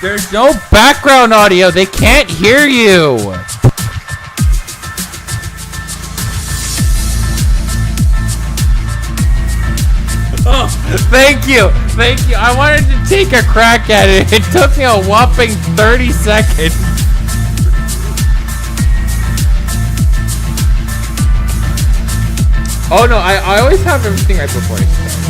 There's no background audio. They can't hear you. Oh, thank you. Thank you. I wanted to take a crack at it. It took me a whopping 30 seconds. Oh no, I always have everything right before I start.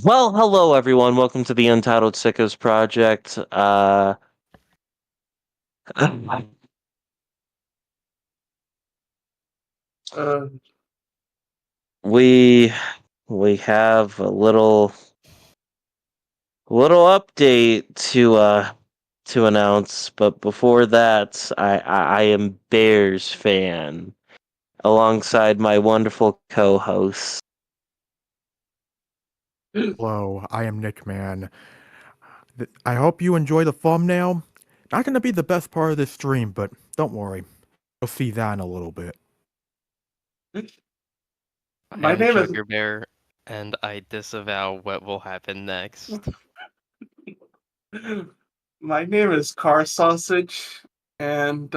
Well, hello everyone. Welcome to the Untitled Sickos Project. We have a little update to announce, but before that, I am Bears fan alongside my wonderful co-host. Hello, I am Nickman. I hope you enjoy the thumbnail. Not gonna be the best part of this stream, but don't worry. You'll see that in a little bit. I am Juggerbear, and I disavow what will happen next. My name is Carsausage, and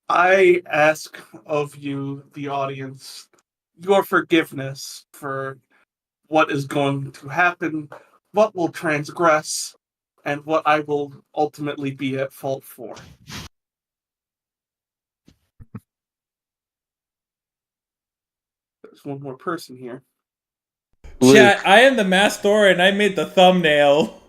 I ask of you, the audience, your forgiveness for what is going to happen, what will transgress, and what I will ultimately be at fault for. There's one more person here. Chat, I am the MaskedAura and I made the thumbnail.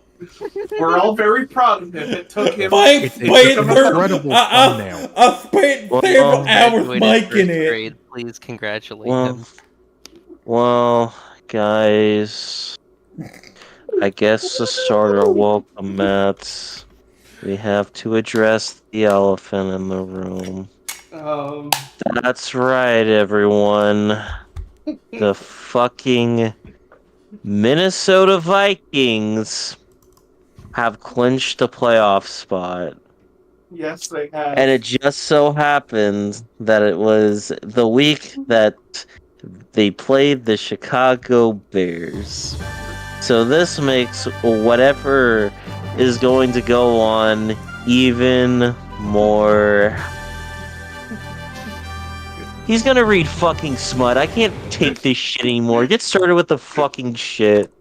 We're all very proud of him. It took him. It's an incredible thumbnail. I've played hours making it. Grade, please congratulate him. Well, guys, I guess to start our welcome mats, we have to address the elephant in the room. That's right, everyone. The fucking Minnesota Vikings have clinched a playoff spot. Yes, they have. And it just so happened that it was the week that they played the Chicago Bears. So this makes whatever is going to go on even more. He's gonna read fucking smut. I can't take this shit anymore. Get started with the fucking shit.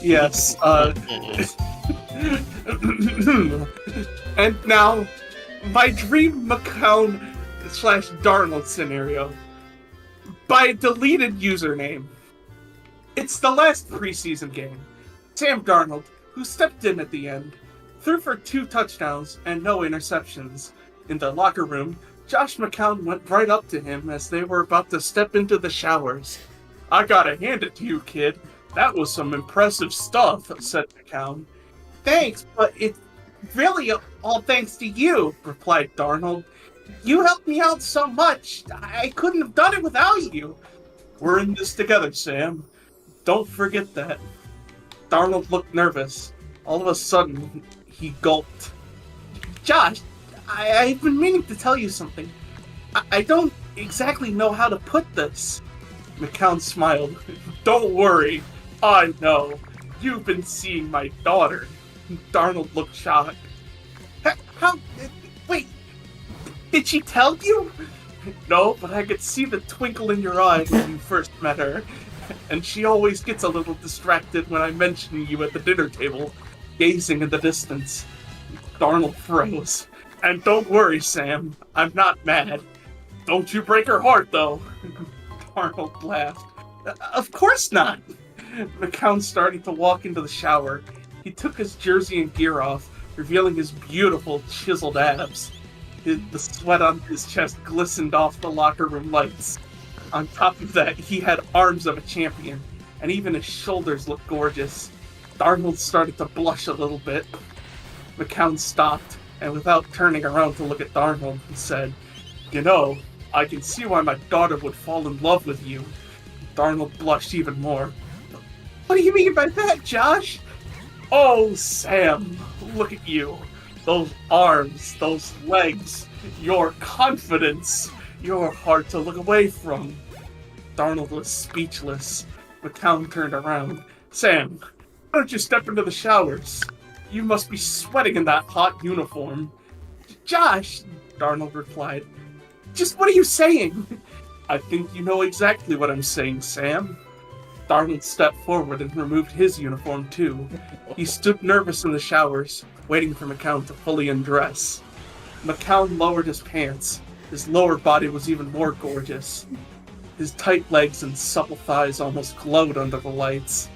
Yes, and now, my dream McCown / Darnold scenario. By deleted username. It's the last preseason game. Sam Darnold, who stepped in at the end, threw for 2 touchdowns and no interceptions. In the locker room, Josh McCown went right up to him as they were about to step into the showers. "I gotta hand it to you, kid. That was some impressive stuff," said McCown. "Thanks, but it's really all thanks to you," replied Darnold. "You helped me out so much. I couldn't have done it without you." "We're in this together, Sam. Don't forget that." Darnold looked nervous. All of a sudden, he gulped. "Josh, I've been meaning to tell you something. I don't exactly know how to put this." McCown smiled. "Don't worry. I know. You've been seeing my daughter." Darnold looked shocked. How? Wait. Did she tell you?" "No, but I could see the twinkle in your eye when you first met her. And she always gets a little distracted when I mention you at the dinner table, gazing in the distance." Darnold froze. "And don't worry, Sam. I'm not mad. Don't you break her heart, though." Darnold laughed. "Of course not." McCown started to walk into the shower. He took his jersey and gear off, revealing his beautiful, chiseled abs. The sweat on his chest glistened off the locker room lights. On top of that, he had arms of a champion, and even his shoulders looked gorgeous. Darnold started to blush a little bit. McCown stopped, and without turning around to look at Darnold, he said, "You know, I can see why my daughter would fall in love with you. Darnold blushed even more. What do you mean by that, Josh? Oh, Sam, look at you. Those arms, those legs, your confidence. You're hard to look away from. Darnold was speechless. McCown turned around. Sam, why don't you step into the showers? You must be sweating in that hot uniform. Josh, Darnold replied. Just what are you saying? I think you know exactly what I'm saying, Sam. Darnold stepped forward and removed his uniform too. He stood nervous in the showers, waiting for McCown to fully undress. McCown lowered his pants. His lower body was even more gorgeous. His tight legs and supple thighs almost glowed under the lights.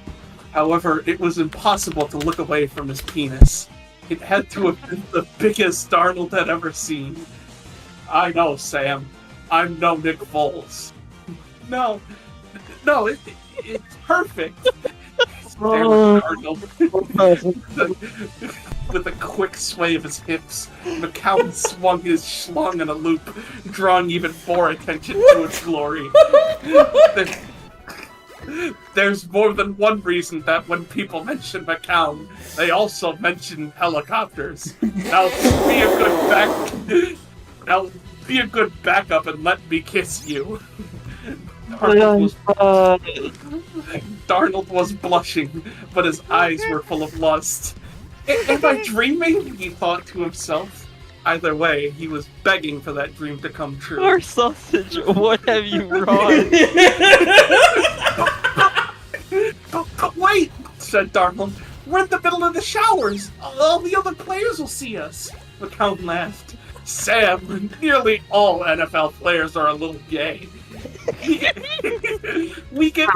However, it was impossible to look away from his penis. It had to have been the biggest Darnold had ever seen. I know, Sam. I'm no Nick Foles. No, it's perfect. There was Darnold. With a quick sway of his hips, McCown swung his schlong in a loop, drawing even more attention to its glory. There's more than one reason that when people mention McCown, they also mention helicopters. Now be a good backup and let me kiss you. Darnold was blushing, but his eyes were full of lust. Am I dreaming? He thought to himself. Either way, he was begging for that dream to come true. Carsausage, what have you wrought? But wait, said Darnold. We're in the middle of the showers. All the other players will see us. McCown laughed. Sam, nearly all NFL players are a little gay. We get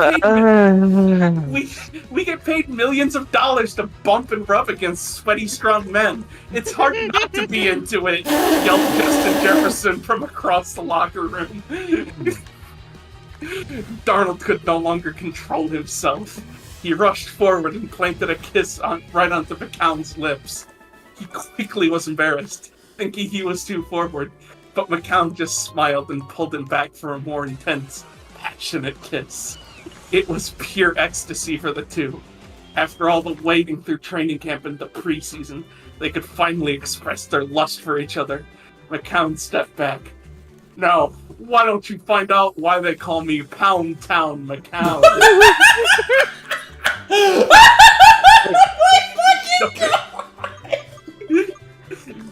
paid millions of dollars to bump and rub against sweaty, strong men. It's hard not to be into it, yelled Justin Jefferson from across the locker room. Darnold could no longer control himself. He rushed forward and planted a kiss right onto McCown's lips. He quickly was embarrassed, thinking he was too forward. But McCown just smiled and pulled him back for a more intense, passionate kiss. It was pure ecstasy for the two. After all the waiting through training camp and the preseason, they could finally express their lust for each other. McCown stepped back. Now, why don't you find out why they call me Pound Town McCown?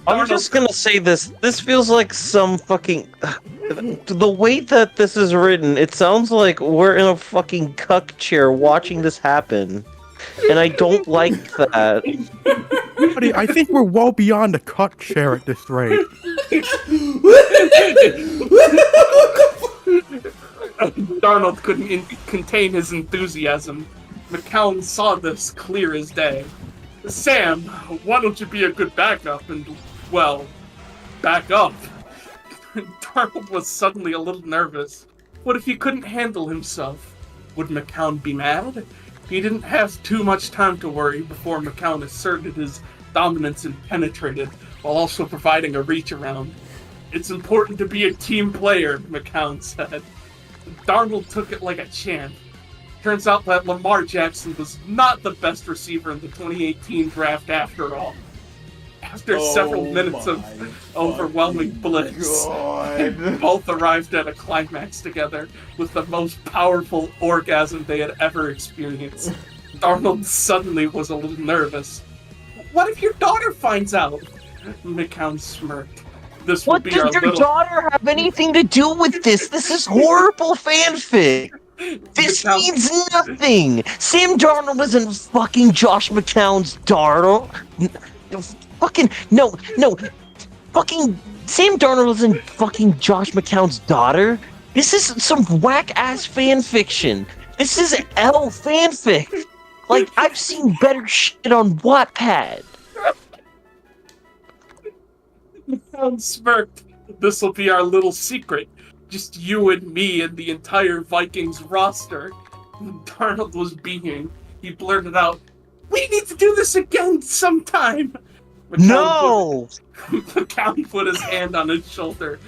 I'm just gonna say this. This feels like some fucking... The way that this is written, it sounds like we're in a fucking cuck chair watching this happen. And I don't like that. Buddy, I think we're well beyond a cuck chair at this rate. Darnold couldn't contain his enthusiasm. McCown saw this clear as day. Sam, why don't you be a good backup and, well, back up? Darnold was suddenly a little nervous. What if he couldn't handle himself? Would McCown be mad? He didn't have too much time to worry before McCown asserted his dominance and penetrated, while also providing a reach around. It's important to be a team player, McCown said. Darnold took it like a champ. Turns out that Lamar Jackson was not the best receiver in the 2018 draft after all. After several minutes of overwhelming bliss, both arrived at a climax together with the most powerful orgasm they had ever experienced. Darnold suddenly was a little nervous. What if your daughter finds out? McCown smirked. This What does your daughter have anything to do with this? This is horrible fanfic. This means nothing. Sam Darnold isn't fucking Josh McCown's daughter. No. Fucking Sam Darnold isn't fucking Josh McCown's daughter. This is some whack-ass fanfiction. This is L fanfic. Like, I've seen better shit on Wattpad. McCown smirked. This'll be our little secret. Just you and me and the entire Vikings roster. When Darnold was beaming, he blurted out, "We need to do this again sometime!" McCown put his hand on his shoulder.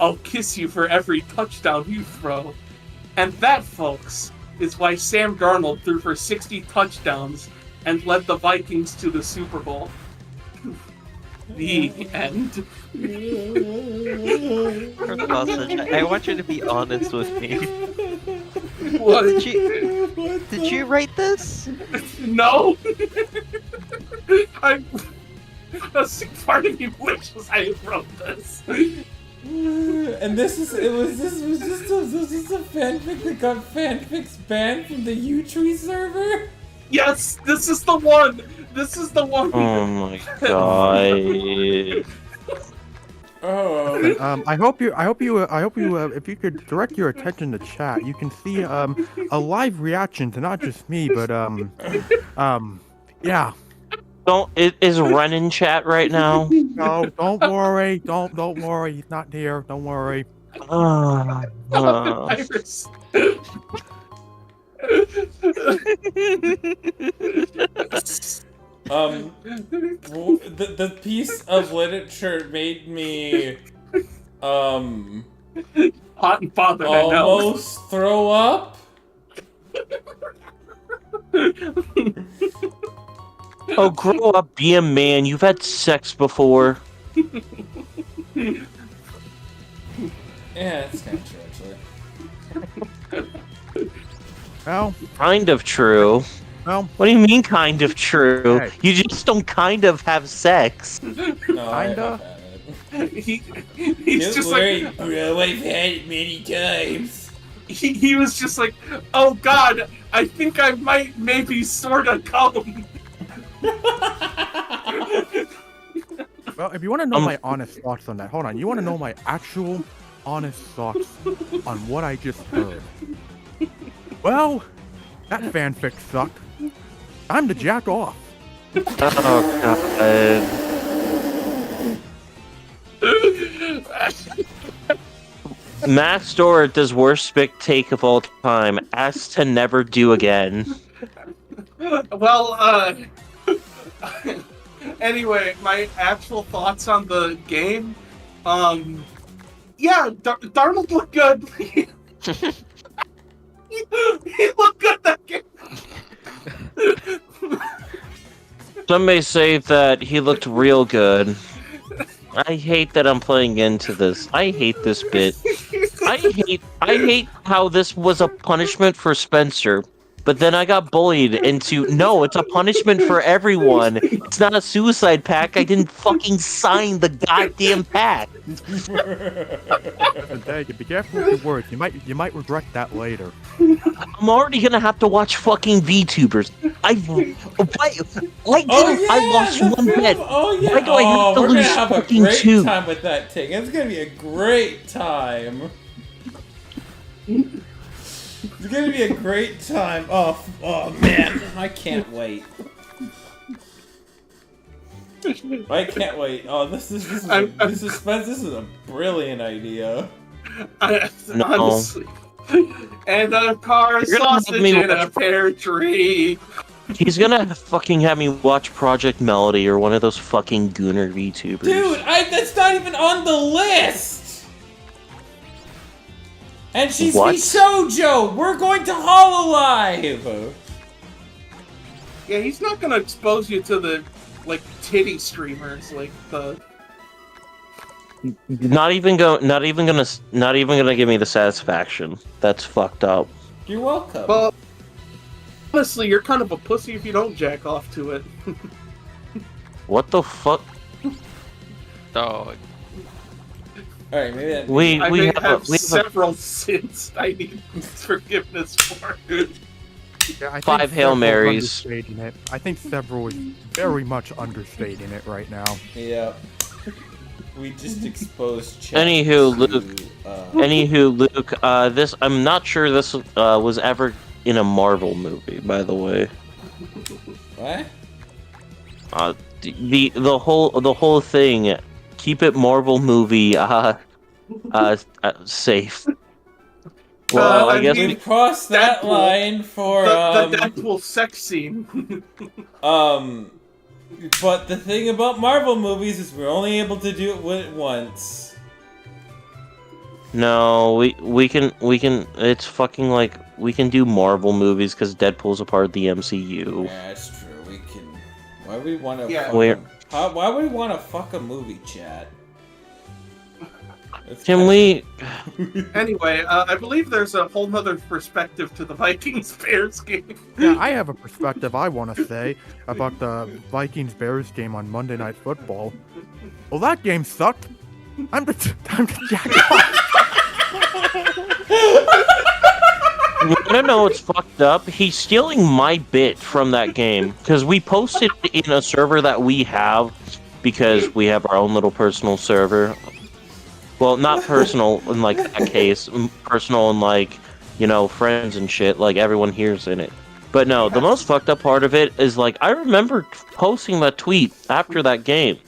"I'll kiss you for every touchdown you throw." And that, folks, is why Sam Darnold threw for 60 touchdowns and led the Vikings to the Super Bowl. The end. Carsausage, I want you to be honest with me. What? Did you write this? No! A part of me wishes I wrote this. And this was just a fanfic that got fanfics banned from the U-Tree server? Yes, this is the one! This is the one! Oh my god. Oh. I hope you, if you could direct your attention to chat, you can see a live reaction to not just me, but yeah. Is Ren in chat right now? No, don't worry, don't worry, he's not here. Don't worry. Iris. The piece of literature made me Hot and bothered, almost throw up. Oh, grow up, be a man. You've had sex before. Yeah, it's kind of true, actually. Well, Kind of true. well, What do you mean, kind of true? Hey. You just don't kind of have sex. No, Kinda. I've had it. He's just like, bro, I've had it many times. he was just like, oh god, I think I might maybe sorta come. well, if you want to know my honest thoughts on that, hold on. You want to know my actual honest thoughts on what I just heard? Well, that fanfic sucked. Time to jack off. Oh god. MaskedAura does worst spec take of all time. Asked to never do again. Well, anyway, my actual thoughts on the game, yeah, Darnold looked good. He looked good that game. Some may say that he looked real good. I hate that I'm playing into this. I hate this bit. I hate how this was a punishment for Spencer. But then I got bullied into, no, it's a punishment for everyone. It's not a suicide pact. I didn't fucking sign the goddamn pact. Taegan, be careful with your words. You might regret that later. I'm already gonna have to watch fucking VTubers. I lost one bet. Oh yeah. Why do I have to we're lose gonna have a fucking great two? time with that thing. It's gonna be a great time. It's gonna be a great time. Oh man, I can't wait. I can't wait. Oh, this is a brilliant idea. No. Honestly. And a Carsausage in a pear tree. He's gonna fucking have me watch Project Melody or one of those fucking Gooner VTubers. Dude, that's not even on the list! And she's What? Shoujo! We're going to Hololive! Yeah, he's not gonna expose you to the, like, titty streamers, like the... Not even gonna give me the satisfaction. That's fucked up. You're welcome. Well, honestly, you're kind of a pussy if you don't jack off to it. What the fuck? Dog. Alright, maybe that... We have have several sins I need forgiveness for. Yeah, I think 5 Hail several is Marys. understating it. I think several is very much understating it right now. Yeah. We just exposed chat Anywho, Luke. to, This I'm not sure this was ever in a Marvel movie, by the way. What? The whole thing. Keep it Marvel movie. Safe. Well, I guess we crossed that Deadpool. line for, The Deadpool sex scene. But the thing about Marvel movies is we're only able to do it once. No, we can it's fucking like we can do Marvel movies because Deadpool's a part of the MCU. Yeah, that's true. We can. Why would we want to? Yeah. Why would we want to fuck a movie, chat? Can we? Anyway, I believe there's a whole nother perspective to the Vikings-Bears game. Yeah, I have a perspective I want to say about the Vikings-Bears game on Monday Night Football. Well, that game sucked. Time to jack off. You wanna know what's fucked up? He's stealing my bit from that game because we posted in a server that we have because we have our own little personal server. Well, not personal in like that case, personal in like, you know, friends and shit, like everyone here's in it. But no, the most fucked up part of it is like, I remember posting that tweet after that game,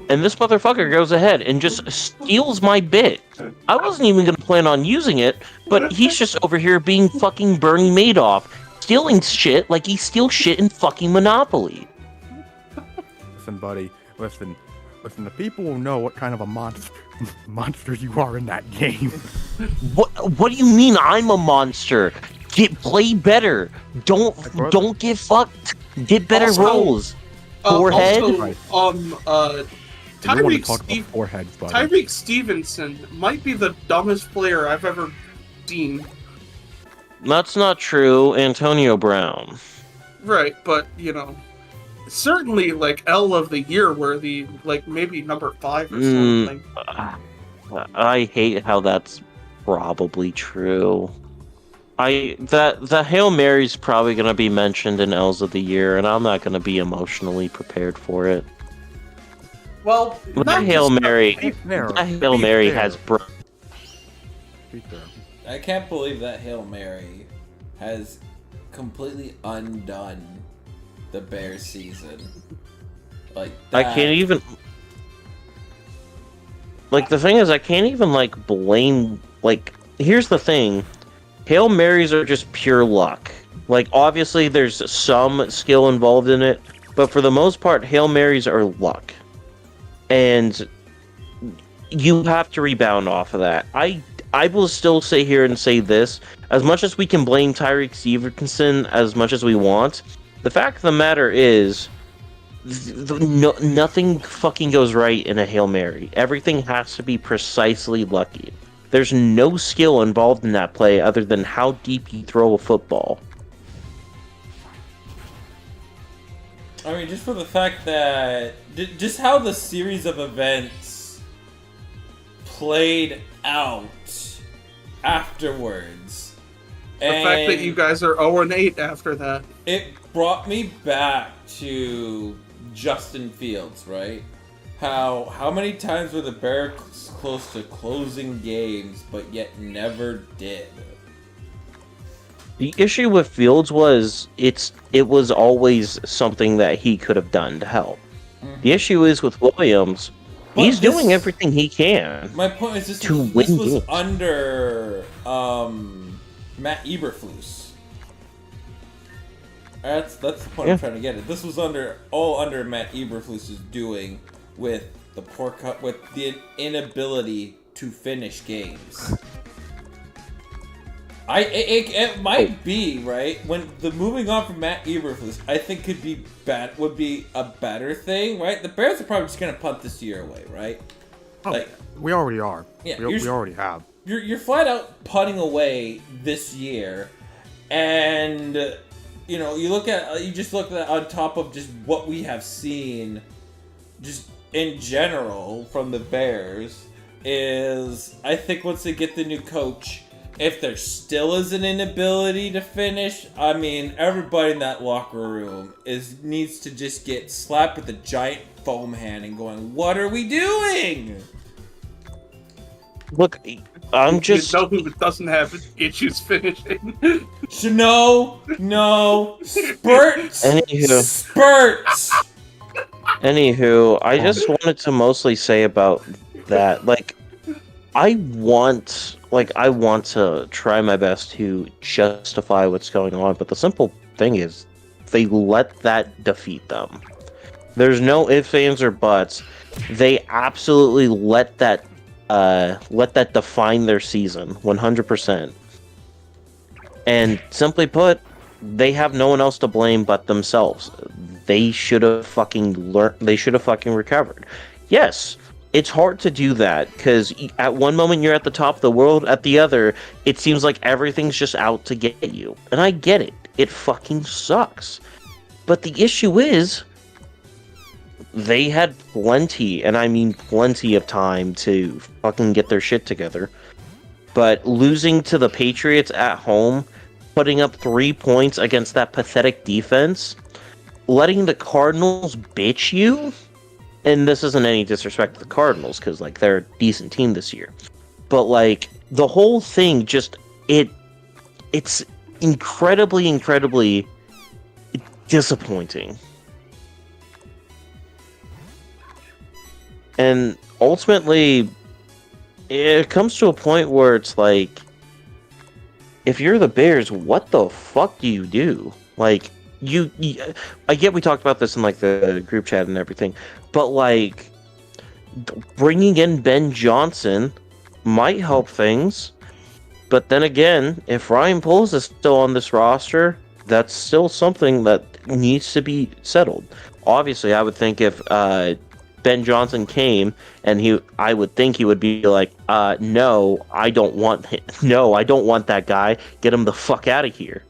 and this motherfucker goes ahead and just steals my bit. I wasn't even gonna plan on using it, but he's just over here being fucking Bernie Madoff, stealing shit like he steals shit in fucking Monopoly. Listen, buddy, listen, the people will know what kind of a monster you are in that game. What do you mean I'm a monster? Play better. Don't get fucked. Get better Also, rolls. Forehead. Tyreek Stevenson might be the dumbest player I've ever seen. That's not true. Antonio Brown. Right, but you know, certainly like L of the year worthy, like maybe number 5 or something. I hate how that's probably true. The Hail Mary's probably gonna be mentioned in L's of the year, and I'm not gonna be emotionally prepared for it. Well, That Hail Mary has I can't believe that Hail Mary has completely undone the Bears season. Like that. I can't even. Like, the thing is, I can't even, like, blame... Like, here's the thing. Hail Marys are just pure luck. Like, obviously, there's some skill involved in it, but for the most part, Hail Marys are luck. And you have to rebound off of that. I will still sit here and say this. As much as we can blame Tyreek Stevenson as much as we want, the fact of the matter is... nothing fucking goes right in a Hail Mary. Everything has to be precisely lucky. There's no skill involved in that play other than how deep you throw a football. I mean, just for the fact that... just how the series of events played out afterwards. The fact that you guys are 0-8 after that. It brought me back to Justin Fields, right? How many times were the Bears close to closing games, but yet never did? The issue with Fields was it was always something that he could have done to help. Mm-hmm. The issue is with Williams, he's doing everything he can. My point is this was under Matt Eberflus. That's the point I'm trying to get at. This was all under Matt Eberflus's doing with the poor cut, with the inability to finish games. It might be right when the moving on from Matt Eberflus, I think would be a better thing, right? The Bears are probably just gonna punt this year away, right? Oh, like, we already are. Yeah, we already have. You're flat out punting away this year, and you know you just look at on top of just what we have seen, just in general from the Bears is I think once they get the new coach. If there still is an inability to finish, I mean, everybody in that locker room needs to just get slapped with a giant foam hand and going, "What are we doing?" Look, I'm just... You know who doesn't have issues finishing? No, spurts. Spurts. Anywho, I just wanted to mostly say about that, like, I want to try my best to justify what's going on, but the simple thing is, they let that defeat them. There's no ifs, ands, or buts. They absolutely let that let that define their season 100%. And simply put, they have no one else to blame but themselves. They should have fucking learned. They should have fucking recovered. Yes, it's hard to do that because at one moment you're at the top of the world, at the other, it seems like everything's just out to get you. And I get it. It fucking sucks. But the issue is, they had plenty, and I mean plenty of time to fucking get their shit together. But losing to the Patriots at home, putting up 3 points against that pathetic defense, letting the Cardinals bitch you, and this isn't any disrespect to the Cardinals, because, like, they're a decent team this year. But, like, the whole thing just, it's incredibly disappointing. And ultimately, it comes to a point where it's like, if you're the Bears, what the fuck do you do? Like, I get we talked about this in, like, the group chat and everything, but, like, bringing in Ben Johnson might help things, but then again, if Ryan Poles is still on this roster, that's still something that needs to be settled. Obviously, I would think if Ben Johnson came, and I would think he would be like, no, I don't want him. No, I don't want that guy. Get him the fuck out of here.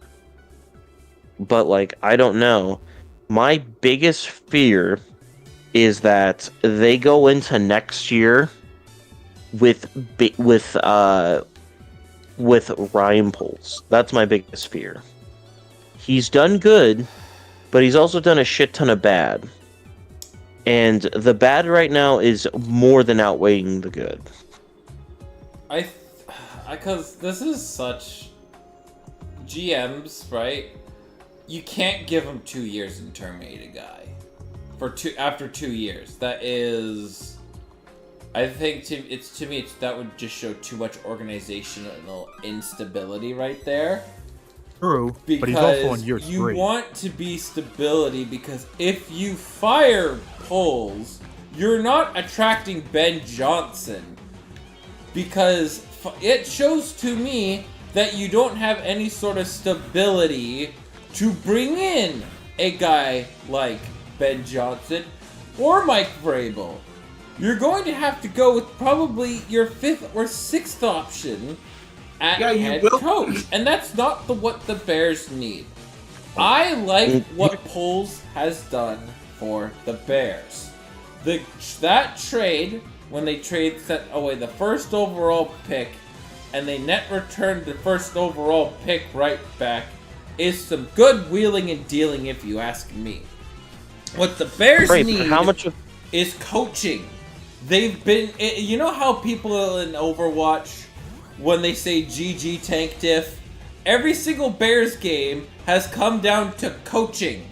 But, like, I don't know. My biggest fear is that they go into next year with Ryan Poles. That's my biggest fear. He's done good, but he's also done a shit ton of bad. And the bad right now is more than outweighing the good. Because this is such GMs, right? You can't give them 2 years and terminate a guy after 2 years. That is, I think to me that would just show too much organizational instability right there. True, because but he's also on year 3. You want to be stability, because if you fire Poles, you're not attracting Ben Johnson. Because it shows to me that you don't have any sort of stability to bring in a guy like Ben Johnson or Mike Vrabel. You're going to have to go with probably your 5th or 6th option at head coach, and that's not what the Bears need. I like what Poles has done for the Bears. That trade, when they sent away the 1st overall pick, and they net returned the 1st overall pick right back, is some good wheeling and dealing, if you ask me. What the Bears need is coaching. They've been, you know how people in Overwatch, when they say GG tank diff, every single Bears game has come down to coaching,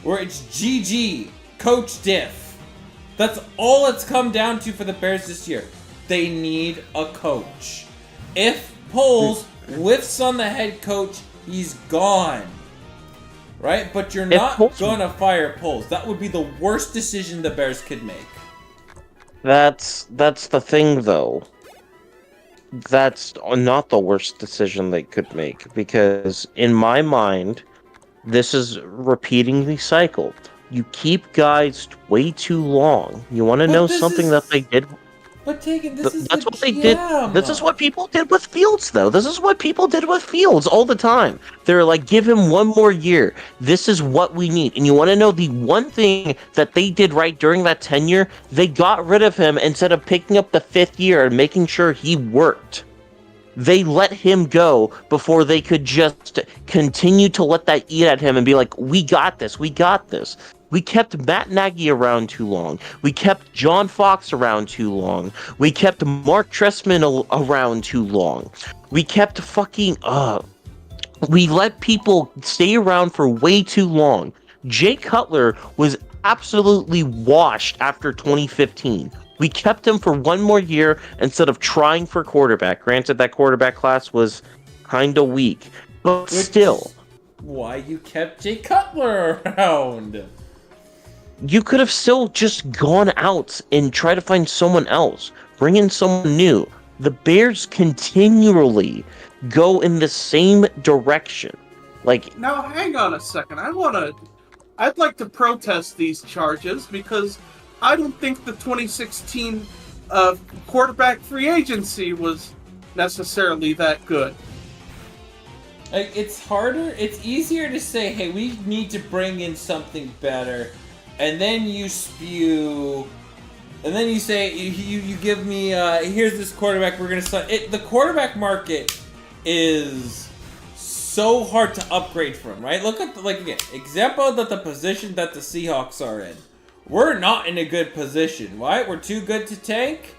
where it's GG, coach diff. That's all it's come down to for the Bears this year. They need a coach. If Poles whiffs on the head coach, he's gone. Right? But you're not gonna fire Poles. That would be the worst decision the Bears could make. That's the thing, though. That's not the worst decision they could make, because in my mind, this is repeating the cycle. You keep guys way too long. You want to know something that they did? But Taegan, that's what they did. This is what people did with Fields, though. This is what people did with Fields all the time. They're like, give him one more year. This is what we need. And you want to know the one thing that they did right during that tenure? They got rid of him instead of picking up the 5th year and making sure he worked. They let him go before they could just continue to let that eat at him and be like, we got this, we got this. We kept Matt Nagy around too long. We kept John Fox around too long. We kept Mark Trestman around too long. We kept fucking, we let people stay around for way too long. Jay Cutler was absolutely washed after 2015. We kept him for one more year instead of trying for quarterback. Granted, that quarterback class was kind of weak, but still. Why you kept Jay Cutler around? You could have still just gone out and tried to find someone else. bring in someone new. The Bears continually go in the same direction. Like, Now, hang on a second. I'd like to protest these charges because I don't think the 2016 quarterback free agency was necessarily that good. Like, it's easier to say, hey, we need to bring in something better, and then you spew, and then you say, you give me, here's this quarterback, we're gonna start. The quarterback market is so hard to upgrade from, right? Look at, again, example that the position that the Seahawks are in. We're not in a good position, right? We're too good to tank.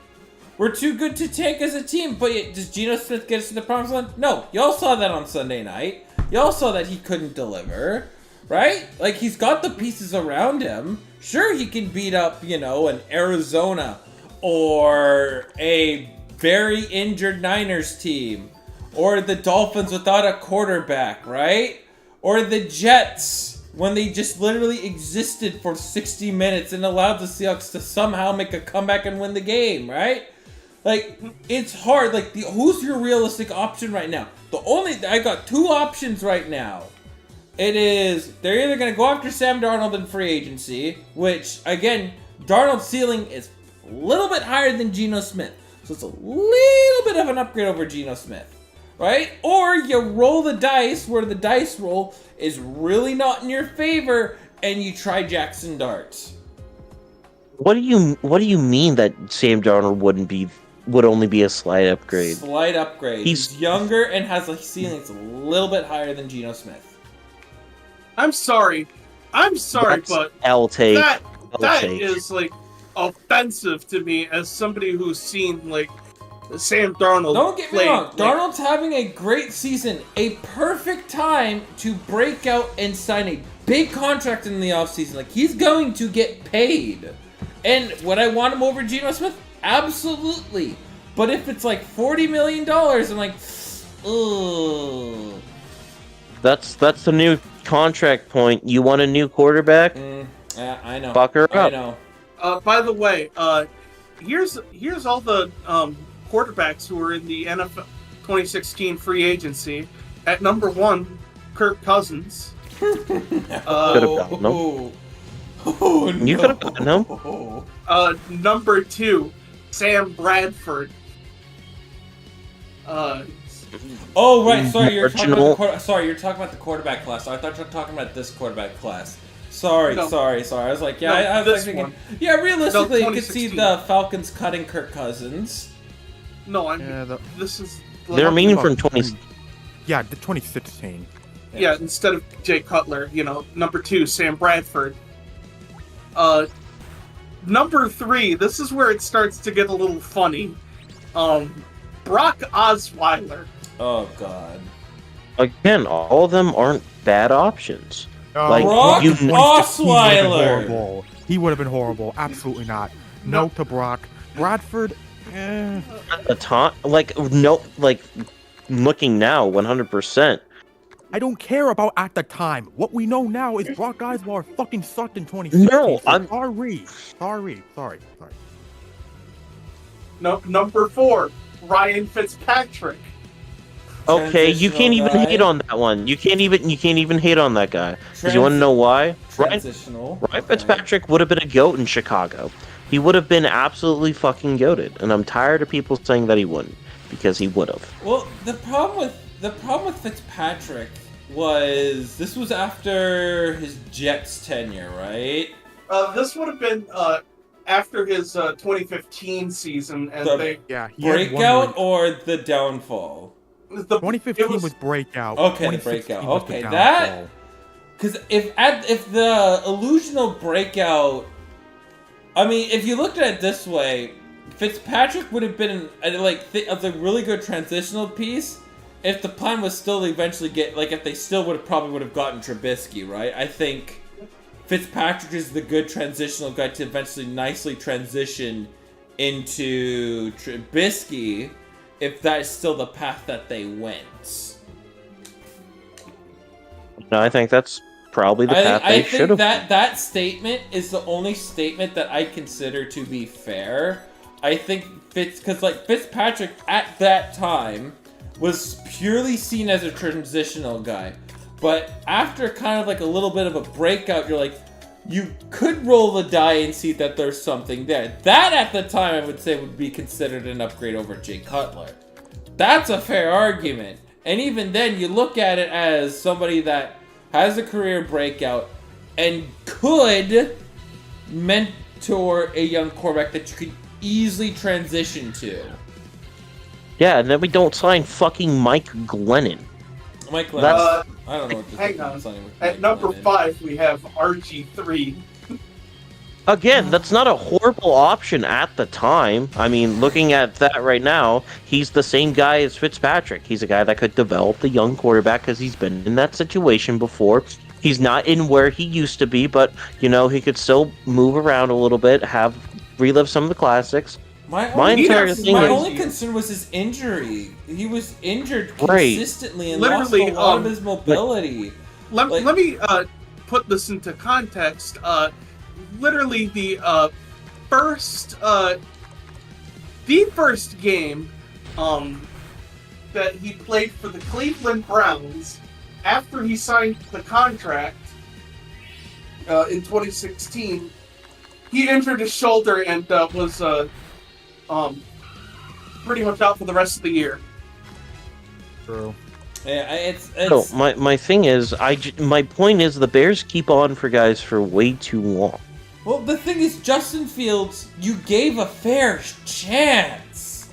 We're too good to tank as a team, but does Geno Smith get us to the promised land? No. Y'all saw that on Sunday night. Y'all saw that he couldn't deliver, right? Like, he's got the pieces around him. Sure, he can beat up, an Arizona or a very injured Niners team or the Dolphins without a quarterback, right? Or the Jets when they just literally existed for 60 minutes and allowed the Seahawks to somehow make a comeback and win the game, right? Like, it's hard. Like, who's your realistic option right now? I got two options right now. It is, they're either going to go after Sam Darnold in free agency, which, again, Darnold's ceiling is a little bit higher than Geno Smith. So it's a little bit of an upgrade over Geno Smith, right? Or you roll the dice, where the dice roll is really not in your favor, and you try Jackson Dart. what do you mean that Sam Darnold would only be a slight upgrade? Slight upgrade. He's younger and has a ceiling that's a little bit higher than Geno Smith. I'm sorry, but I'll take. That is offensive to me as somebody who's seen Sam Darnold. Don't get me wrong. Darnold's having a great season, a perfect time to break out and sign a big contract in the offseason. Like, he's going to get paid. And would I want him over Geno Smith? Absolutely. But if it's $40 million, I'm like, ugh. That's the new contract point. You want a new quarterback? Yeah, I know. Fuck her up. I know. By the way, here's all the quarterbacks who were in the NFL 2016 free agency. At number 1, Kirk Cousins. Could have gotten him. Oh, no. You could have gotten him. Number 2, Sam Bradford. Oh, right. Sorry, you're talking Marginal. about you're talking about the quarterback class. I thought you were talking about this quarterback class. Sorry. I was like, yeah, I was thinking, one. yeah, realistically, you could see 2016. the Falcons cutting Kirk Cousins. No, I mean, this is... They're meaning from 20. Yeah, the 2016. Yeah, instead of Jay Cutler, number 2, Sam Bradford. Number 3, this is where it starts to get a little funny. Brock Osweiler. Oh, God. Again, all of them aren't bad options. Like, Brock you- Osweiler! He would have been horrible. Absolutely not. No to Brock. Bradford, A ton, looking now, 100%. I don't care about at the time. What we know now is Brock Osweiler fucking sucked in 2016. No, so I'm- Sorry. No, number 4, Ryan Fitzpatrick. Okay, you can't even Transitional hate guy. on that one. You can't even hate on that guy. Because you want to know why? Transitional. Ryan Fitzpatrick would have been a goat in Chicago. He would have been absolutely fucking goated, and I'm tired of people saying that he wouldn't, because he would have. Well, the problem with Fitzpatrick was this was after his Jets tenure, right? This would have been after his 2015 season, and The- Yeah, he had one Breakout ring. or the downfall? 2015 was breakout. Okay, the 2016 breakout. was the Okay, downfall. Because if the illusional breakout, I mean, if you looked at it this way, Fitzpatrick would have been a really good transitional piece if the plan was still to eventually if they still probably would have gotten Trubisky, right? I think Fitzpatrick is the good transitional guy to eventually nicely transition into Trubisky if that is still the path that they went. No, I think that's probably the path they should have. That statement is the only statement that I consider to be fair. I think Fitzpatrick at that time was purely seen as a transitional guy. But after kind of like a little bit of a breakout, you're like, you could roll the die and see that there's something there. That at the time I would say would be considered an upgrade over Jay Cutler. That's a fair argument. And even then, you look at it as somebody that has a career breakout and could mentor a young quarterback that you could easily transition to. Yeah, and then we don't sign fucking Mike Glennon. Mike Glennon. That's- I don't know what this Hang is. on. Signing with At Mike number Glennon. 5, we have RG3. Again, that's not a horrible option at the time. I mean, looking at that right now, he's the same guy as Fitzpatrick. He's a guy that could develop the young quarterback because he's been in that situation before. He's not in where he used to be, but, you know, he could still move around a little bit, relive some of the classics. My entire thing is- only concern was his injury. He was injured Right. consistently and Literally, lost a lot of his mobility. Let Like- me put this into context. Literally the first game that he played for the Cleveland Browns after he signed the contract in 2016, he injured his shoulder and was pretty much out for the rest of the year. True. Yeah, it's No, my thing is, my point is the Bears keep on for guys for way too long. well, the thing is, Justin Fields, you gave a fair chance.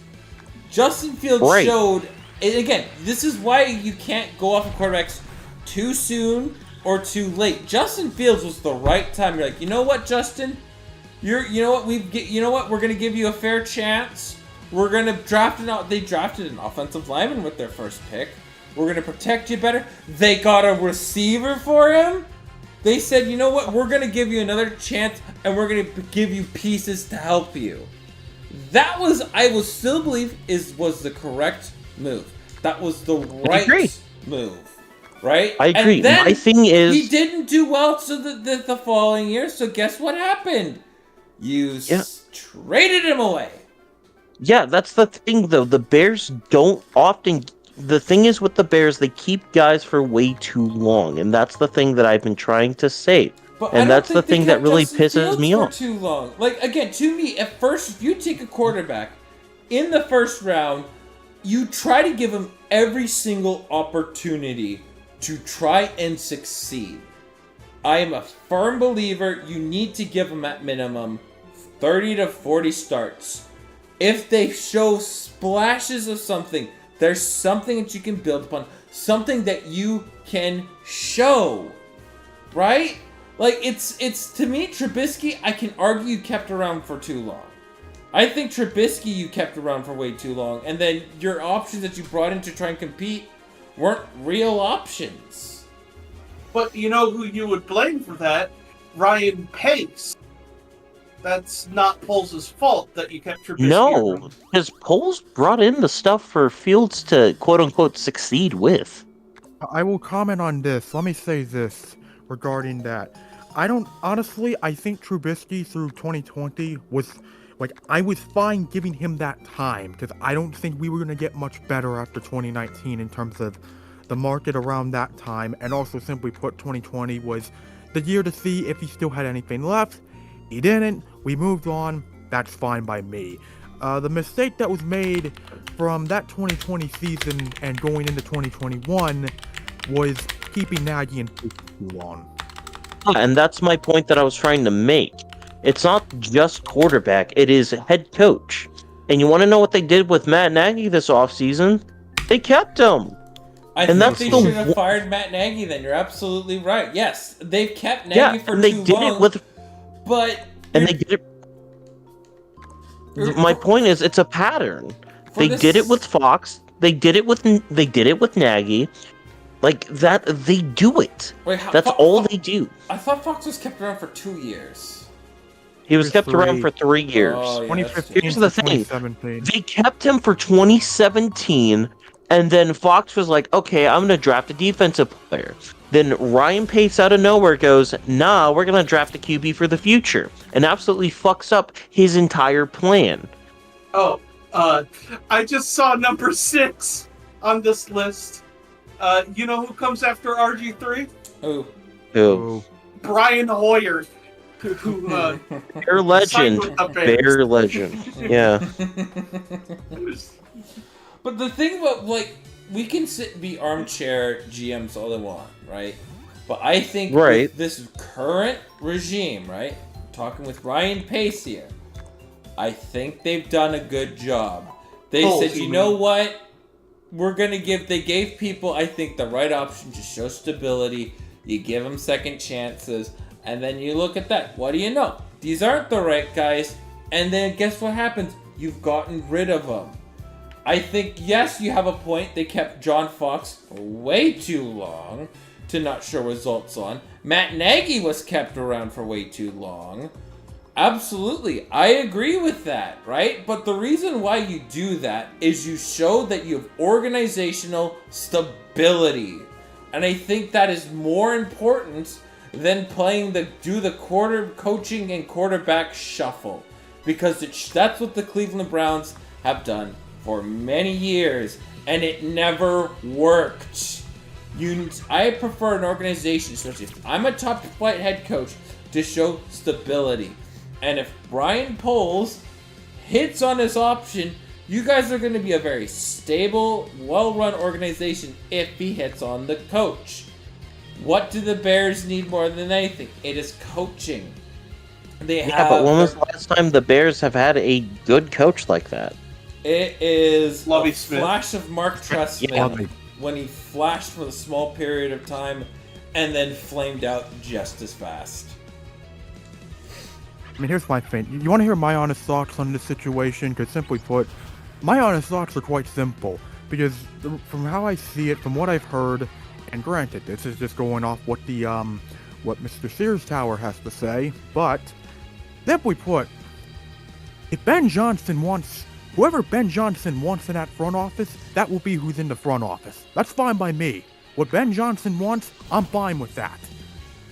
Justin Fields Right. showed, and again, this is why you can't go off of quarterbacks too soon or too late. Justin Fields was the right time. You're like, you know what, Justin? You know what? We're gonna give you a fair chance. We're gonna they drafted an offensive lineman with their first pick. We're gonna protect you better. They got a receiver for him. They said, you know what? We're gonna give you another chance, and we're gonna give you pieces to help you. That was, I will still believe, was the correct move. That was the right agree. move, right? I agree. And then My thing is, he didn't do well so the following year. So guess what happened? You traded him away. yeah, that's the thing though. The Bears don't often. The thing is with the Bears, they keep guys for way too long, and that's the thing that I've been trying to say. But I And don't that's the think they thing that kept really Justin pisses Fields me for off. Too long. Like again, to me, at first, if you take a quarterback in the first round, you try to give him every single opportunity to try and succeed. I am a firm believer you need to give him at minimum 30 to 40 starts. If they show splashes of something, there's something that you can build upon, something that you can show, right? Like it's to me, Trubisky, I can argue you kept around for too long. I think Trubisky you kept around for way too long, and then your options that you brought in to try and compete weren't real options. But you know who you would blame for that? Ryan Pace. That's not Poles' fault that you kept Trubisky No, around. because Poles brought in the stuff for Fields to quote unquote succeed with. I will comment on this. Let me say this regarding that. I think Trubisky through 2020 was, like, I was fine giving him that time, because I don't think we were going to get much better after 2019 in terms of the market around that time, and also simply put, 2020 was the year to see if he still had anything left. He didn't. We moved on. That's fine by me. The mistake that was made from that 2020 season and going into 2021 was keeping Nagy in place too long. And that's my point that I was trying to make. It's not just quarterback, it is head coach. And you want to know what they did with Matt Nagy this offseason? They kept him. I And think that's they the should have one- fired Matt Nagy then. You're absolutely right. Yes, they've kept Nagy Yeah, for and they too did long. it with, but and they did it. My point is, it's a pattern. For They this- did it with Fox. They did it with Nagy. Like that, they do it. Wait, That's all they do. I thought Fox was kept around for 2 years. He was For kept around three. for 3 years. Oh, yeah, that's 2015 Here's to the thing. 2017. They kept him for 2017, and then Fox was like, okay, I'm going to draft a defensive player. Then Ryan Pace out of nowhere goes, nah, we're going to draft a QB for the future, and absolutely fucks up his entire plan. Oh, I just saw number 6 on this list. You know who comes after RG3? Who? Who? Brian Hoyer, who Bear signed legend. with the Bears. Bear legend. Yeah. But the thing about, like, we can sit and be armchair GMs all they want, right? But I think with this current regime, right? Talking with Ryan Pace here, I think they've done a good job. They said, you know what? They gave people, I think, the right option to show stability. You give them second chances, and then you look at that. What do you know? These aren't the right guys, and then guess what happens? You've gotten rid of them. I think, yes, you have a point. They kept John Fox way too long to not show results on. Matt Nagy was kept around for way too long. Absolutely, I agree with that, right? But the reason why you do that is you show that you have organizational stability. And I think that is more important than do the quarter coaching and quarterback shuffle. Because that's what the Cleveland Browns have done for many years, and it never worked. I prefer an organization, especially if I'm a top flight head coach, to show stability. And if Brian Poles hits on this option, you guys are going to be a very stable, well-run organization if he hits on the coach. What do the Bears need more than anything? It is coaching. But when was the last time the Bears have had a good coach like that? It is Lovie a Smith. flash of Mark Trestman when he flashed for a small period of time and then flamed out just as fast. I mean, here's my thing. You want to hear my honest thoughts on this situation? Because simply put, my honest thoughts are quite simple. Because from how I see it, from what I've heard, and granted, this is just going off what what Mr. Sears Tower has to say, but simply put, if whoever Ben Johnson wants in that front office, that will be who's in the front office. That's fine by me. What Ben Johnson wants, I'm fine with that.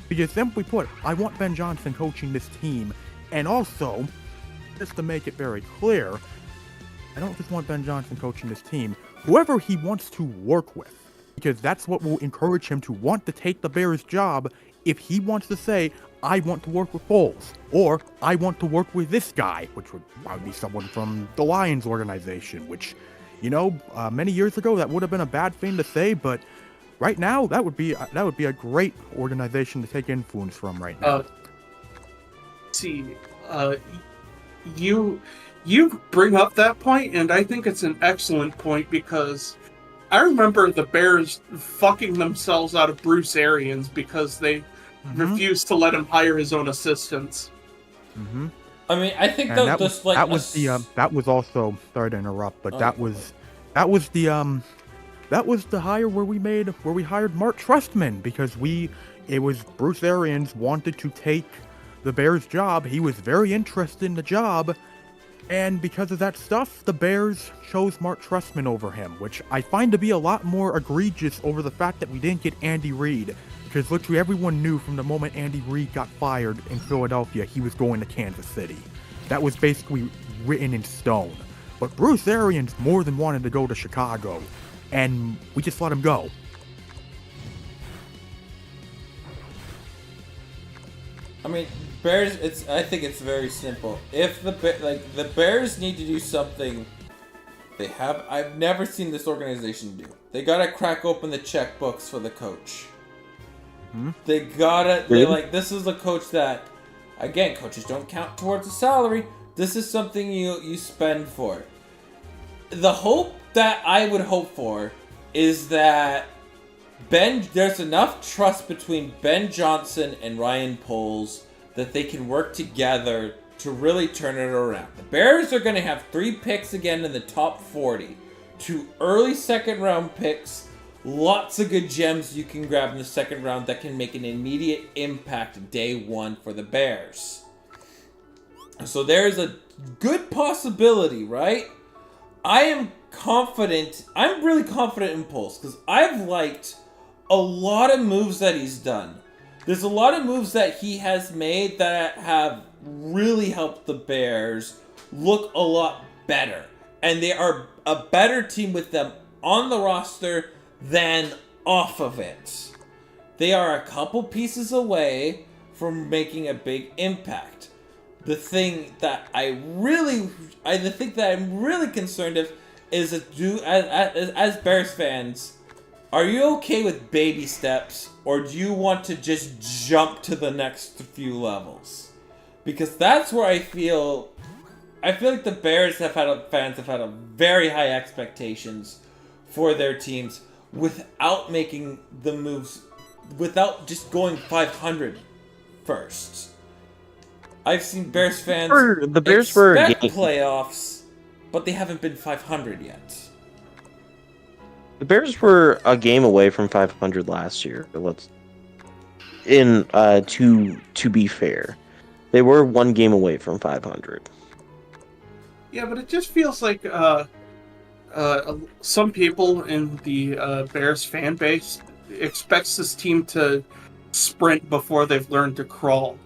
Because simply put, I want Ben Johnson coaching this team. And also, just to make it very clear, I don't just want Ben Johnson coaching this team. Whoever he wants to work with. Because that's what will encourage him to want to take the Bears' job if he wants to say, I want to work with Foles, or I want to work with this guy, which would probably be someone from the Lions organization, which, many years ago that would have been a bad thing to say, but right now that would be a great organization to take influence from right now. You bring up that point, and I think it's an excellent point because I remember the Bears fucking themselves out of Bruce Arians because they refused to let him hire his own assistants. Mm-hmm. I mean, I think that was also, sorry to interrupt, but that was the hire where we hired Mark Trestman because it was Bruce Arians wanted to take the Bears' job. He was very interested in the job, and because of that stuff, the Bears chose Mark Trestman over him, which I find to be a lot more egregious over the fact that we didn't get Andy Reid. Because literally everyone knew from the moment Andy Reid got fired in Philadelphia, he was going to Kansas City. That was basically written in stone. But Bruce Arians more than wanted to go to Chicago, and we just let him go. I mean, Bears. I think it's very simple. If the Bears need to do something, I've never seen this organization do. They gotta crack open the checkbooks for the coach. This is a coach that, again, coaches don't count towards the salary. This is something you spend for. The hope that I would hope for is that there's enough trust between Ben Johnson and Ryan Poles that they can work together to really turn it around. The Bears are going to have 3 picks again in the top 40. 2 early second round picks. Lots of good gems you can grab in the second round that can make an immediate impact day 1 for the Bears. So there's a good possibility, right? I'm really confident in Pulse because I've liked a lot of moves that he's done. There's a lot of moves that he has made that have really helped the Bears look a lot better. And they are a better team with them on the roster than off of it. They are a couple pieces away from making a big impact. The thing that I'm really concerned of is as Bears fans, are you okay with baby steps, or do you want to just jump to the next few levels? Because that's where I feel like the Bears fans have had a very high expectations for their teams without making the moves, without just going 500 first. I've seen Bears fans The Bears were expect playoffs, but they haven't been 500 yet. The Bears were a game away from 500 last year. To be fair, they were one game away from 500. Yeah, but it just feels like some people in the Bears fan base expects this team to sprint before they've learned to crawl.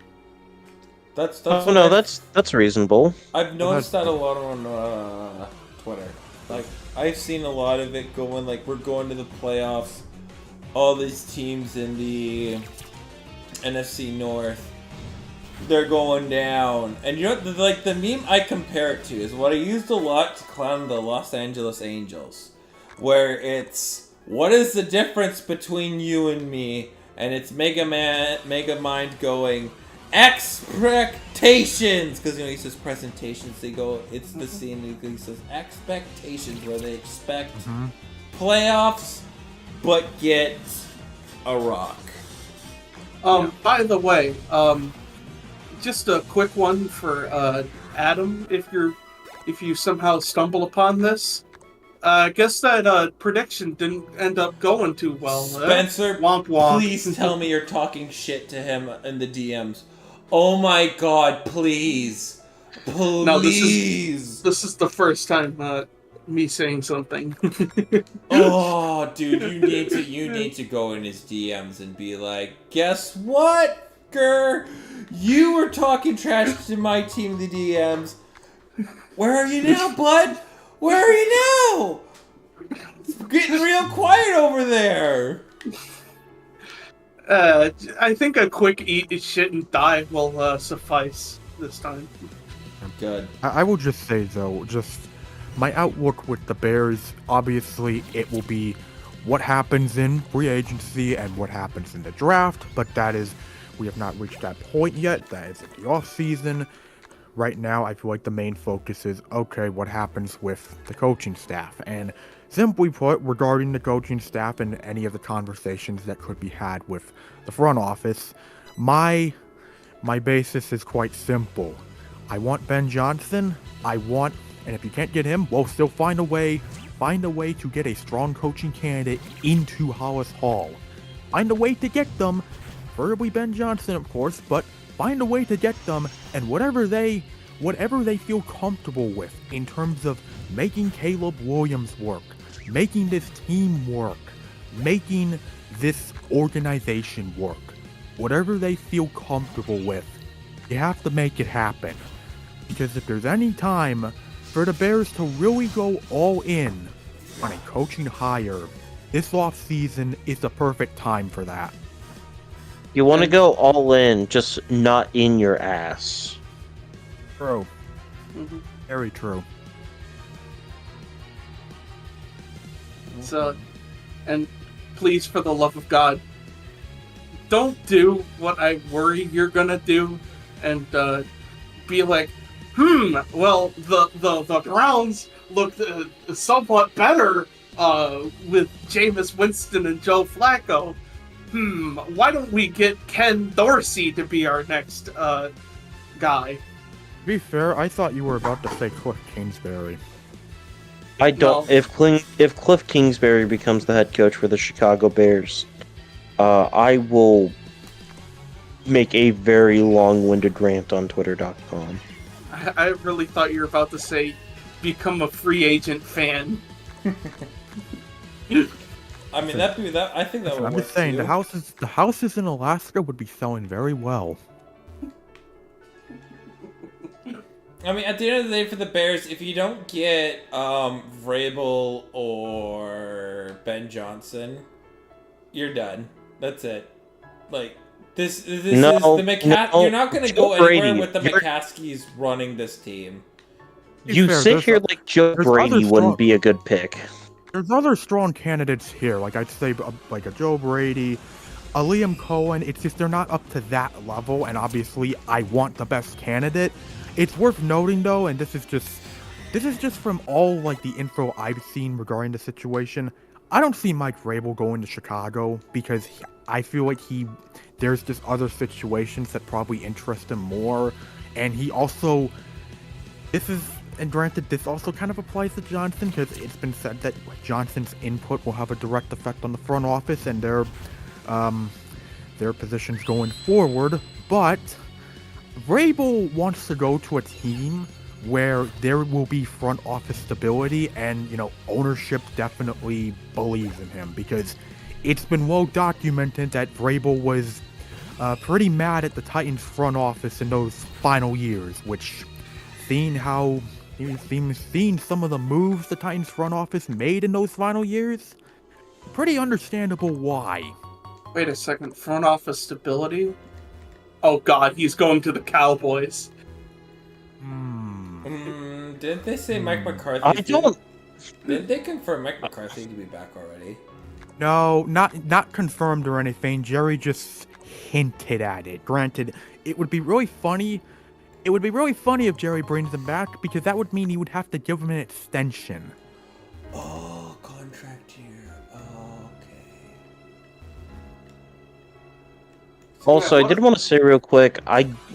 That's reasonable. I've noticed that a lot on Twitter. Like, I've seen a lot of it going, like, we're going to the playoffs. All these teams in the NFC North, they're going down. And you know, like, the meme I compare it to is what I used a lot to clown the Los Angeles Angels. Where it's, what is the difference between you and me? And it's Mega Mind going, expectations, because you know he says presentations. They go, it's the scene. He says expectations, where they expect playoffs, but get a rock. By the way, just a quick one for Adam. If you somehow stumble upon this, I guess that prediction didn't end up going too well. Spencer, womp womp. Please tell me you're talking shit to him in the DMs. Oh my God! Please. No, this is the first time me saying something. Oh, dude, you need to go in his DMs and be like, guess what, Grr? You were talking trash to my team in the DMs. Where are you now, bud? Where are you now? It's getting real quiet over there. I think a quick eat shit and die will suffice this time. Good. I will just say, though, just my outlook with the Bears, obviously it will be what happens in free agency and what happens in the draft, but that is, we have not reached that point yet. That is in the off season. Right now, I feel like the main focus is, okay, what happens with the coaching staff? And simply put, regarding the coaching staff and any of the conversations that could be had with the front office, my basis is quite simple. I want Ben Johnson. And if you can't get him, well, still find a way to get a strong coaching candidate into Hollis Hall. Find a way to get them, preferably Ben Johnson, of course, but find a way to get them, and whatever they feel comfortable with in terms of making Caleb Williams work, making this team work, making this organization work, whatever they feel comfortable with, you have to make it happen. Because if there's any time for the Bears to really go all in on a coaching hire, this offseason is the perfect time for that. You want to go all in, just not in your ass. True. Mm-hmm. Very true. So, and please, for the love of God, don't do what I worry you're gonna do, and be like, well, the Browns looked somewhat better with Jameis Winston and Joe Flacco. Why don't we get Ken Dorsey to be our next guy? To be fair, I thought you were about to say Cliff Kingsbury. I don't. No. If Cliff Kingsbury becomes the head coach for the Chicago Bears, I will make a very long-winded rant on Twitter.com. I really thought you were about to say, become a free agent fan. I mean, I think that would I'm work just saying, too. the houses in Alaska would be selling very well. I mean, at the end of the day, for the Bears, if you don't get Vrabel or Ben Johnson, you're done. That's it. Like this is the no, You're not going to Joe go anywhere Brady, with the you're- McCaskies running this team. You fair, sit there's here a- like Joe there's Brady other wouldn't strong- be a good pick. There's other strong candidates here, like I'd say, like a Joe Brady, a Liam Cohen. It's just they're not up to that level, and obviously I want the best candidate. It's worth noting though, and this is just from all like the info I've seen regarding the situation. I don't see Mike Vrabel going to Chicago because I feel like there's just other situations that probably interest him more, and he also and granted, this also kind of applies to Johnson because it's been said that Johnson's input will have a direct effect on the front office and their positions going forward. But Vrabel wants to go to a team where there will be front office stability, and ownership definitely believes in him because it's been well documented that Vrabel was pretty mad at the Titans front office in those final years, which seeing some of the moves the Titans front office made in those final years, pretty understandable why. Wait a second, front office stability? Oh god, he's going to the Cowboys. Didn't they say Mike McCarthy? I don't. Didn't they confirm Mike McCarthy to be back already? No, not confirmed or anything. Jerry just hinted at it. Granted, it would be really funny. It would be really funny if Jerry brings him back because that would mean he would have to give him an extension. Oh, contract year. Oh, okay. Also, I did want to say real quick,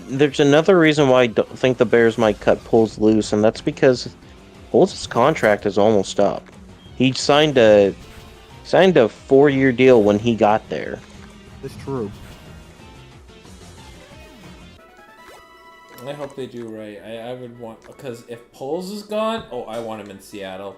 there's another reason why I don't think the Bears might cut Poles loose, and that's because Poles' contract is almost up. He signed a 4-year deal when he got there. It's true. I hope they do right. I would want, because if Poles is gone, I want him in Seattle.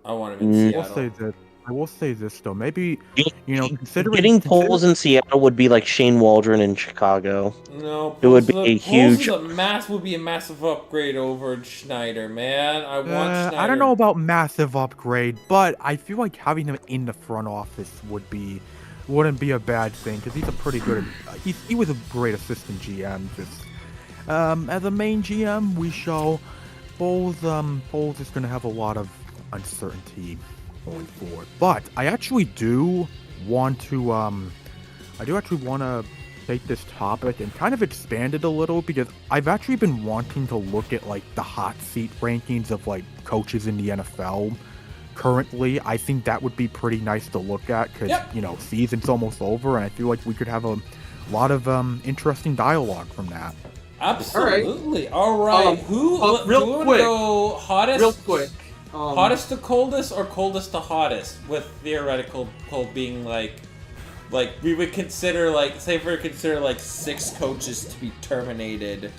I want him in Seattle. I will say this though. Maybe Getting Poles in Seattle would be like Shane Waldron in Chicago. No, it would be a huge. Would be a massive upgrade over Schneider, man. I want Schneider. I don't know about massive upgrade, but I feel like having him in the front office wouldn't be a bad thing because he's a pretty good. He was a great assistant GM. Just as a main GM, Poles is going to have a lot of uncertainty going forward. But I actually do want to take this topic and kind of expand it a little because I've actually been wanting to look at like the hot seat rankings of like coaches in the NFL currently. I think that would be pretty nice to look at because season's almost over and I feel like we could have a lot of interesting dialogue from that. Absolutely. All right. Real quick. Go hottest? Real quick. Hottest to coldest or coldest to hottest? With theoretical cold being like we would consider say if we consider 6 coaches to be terminated,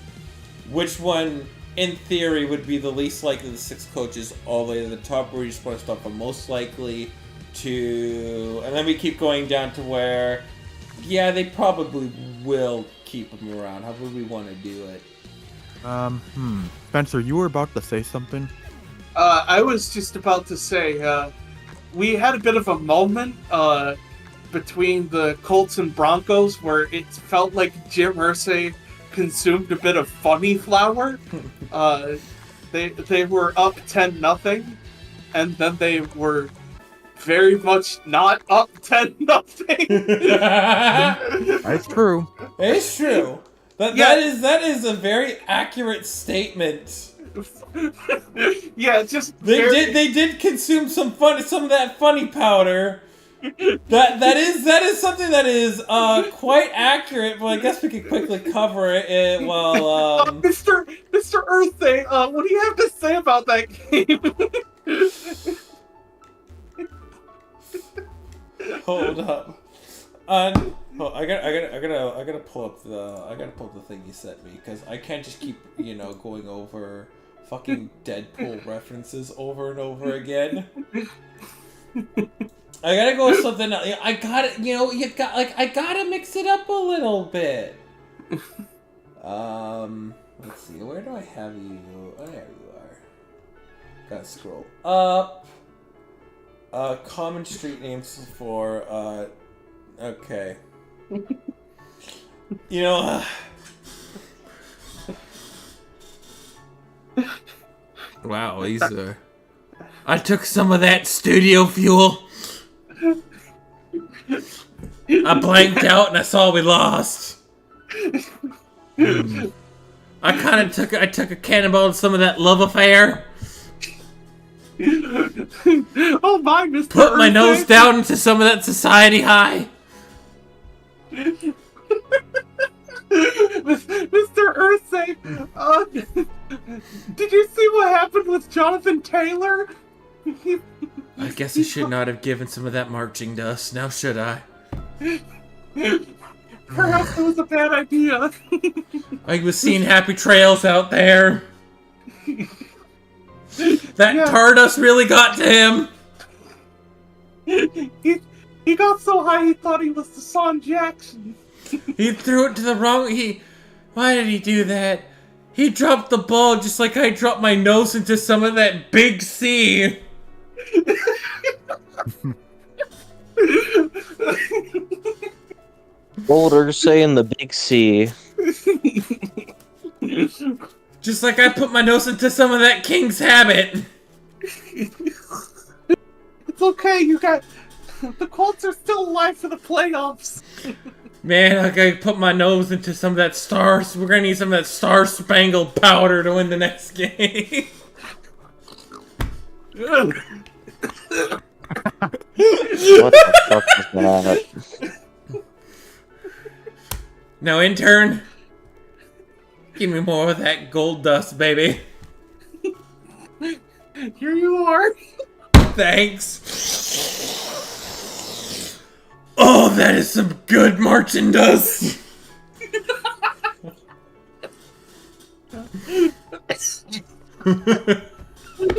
which one in theory would be the least likely of the 6 coaches all the way to the top, where you just want to start from most likely to, and then we keep going down to where they probably will keep them around. How would we want to do it? Spencer, you were about to say something? I was just about to say, we had a bit of a moment between the Colts and Broncos where it felt like Jim Irsay consumed a bit of funny flour. They were up 10-0, and then they were very much not up 10-0. That's true. It's true. That is a very accurate statement. Yeah, just they did consume some of that funny powder. That is something that is quite accurate, but I guess we could quickly cover it while Mr. Earth Day, what do you have to say about that game? Hold up. I gotta pull up the thing you sent me because I can't just keep going over fucking Deadpool references over and over again. I gotta go with something else. I gotta mix it up a little bit. Let's see, where do I have you? Oh, there you are. Gotta scroll up. Common street names for, okay. You know, Wow, these are... I took some of that studio fuel. I blanked out and I saw we lost. I took a cannonball to some of that love affair. Oh my, Mr. Put my Earthquake. nose down into some of that society high. Mr. Earthsay, did you see what happened with Jonathan Taylor? I guess I should not have given some of that marching dust. Now should I? Perhaps it was a bad idea. I was seeing happy trails out there. That tar dust really got to him. He got so high he thought he was Deshaun Jackson. He threw it to the wrong... Why did he do that? He dropped the ball just like I dropped my nose into some of that big sea. Boulders say in the big sea. Just like I put my nose into some of that King's Habit. It's okay, you got... The Colts are still alive for the playoffs. Man, I gotta put my nose into some of that stars. We're gonna need some of that star-spangled powder to win the next game. What the fuck is that? Now, intern, give me more of that gold dust, baby. Here you are. Thanks. Oh, that is some good marching dust.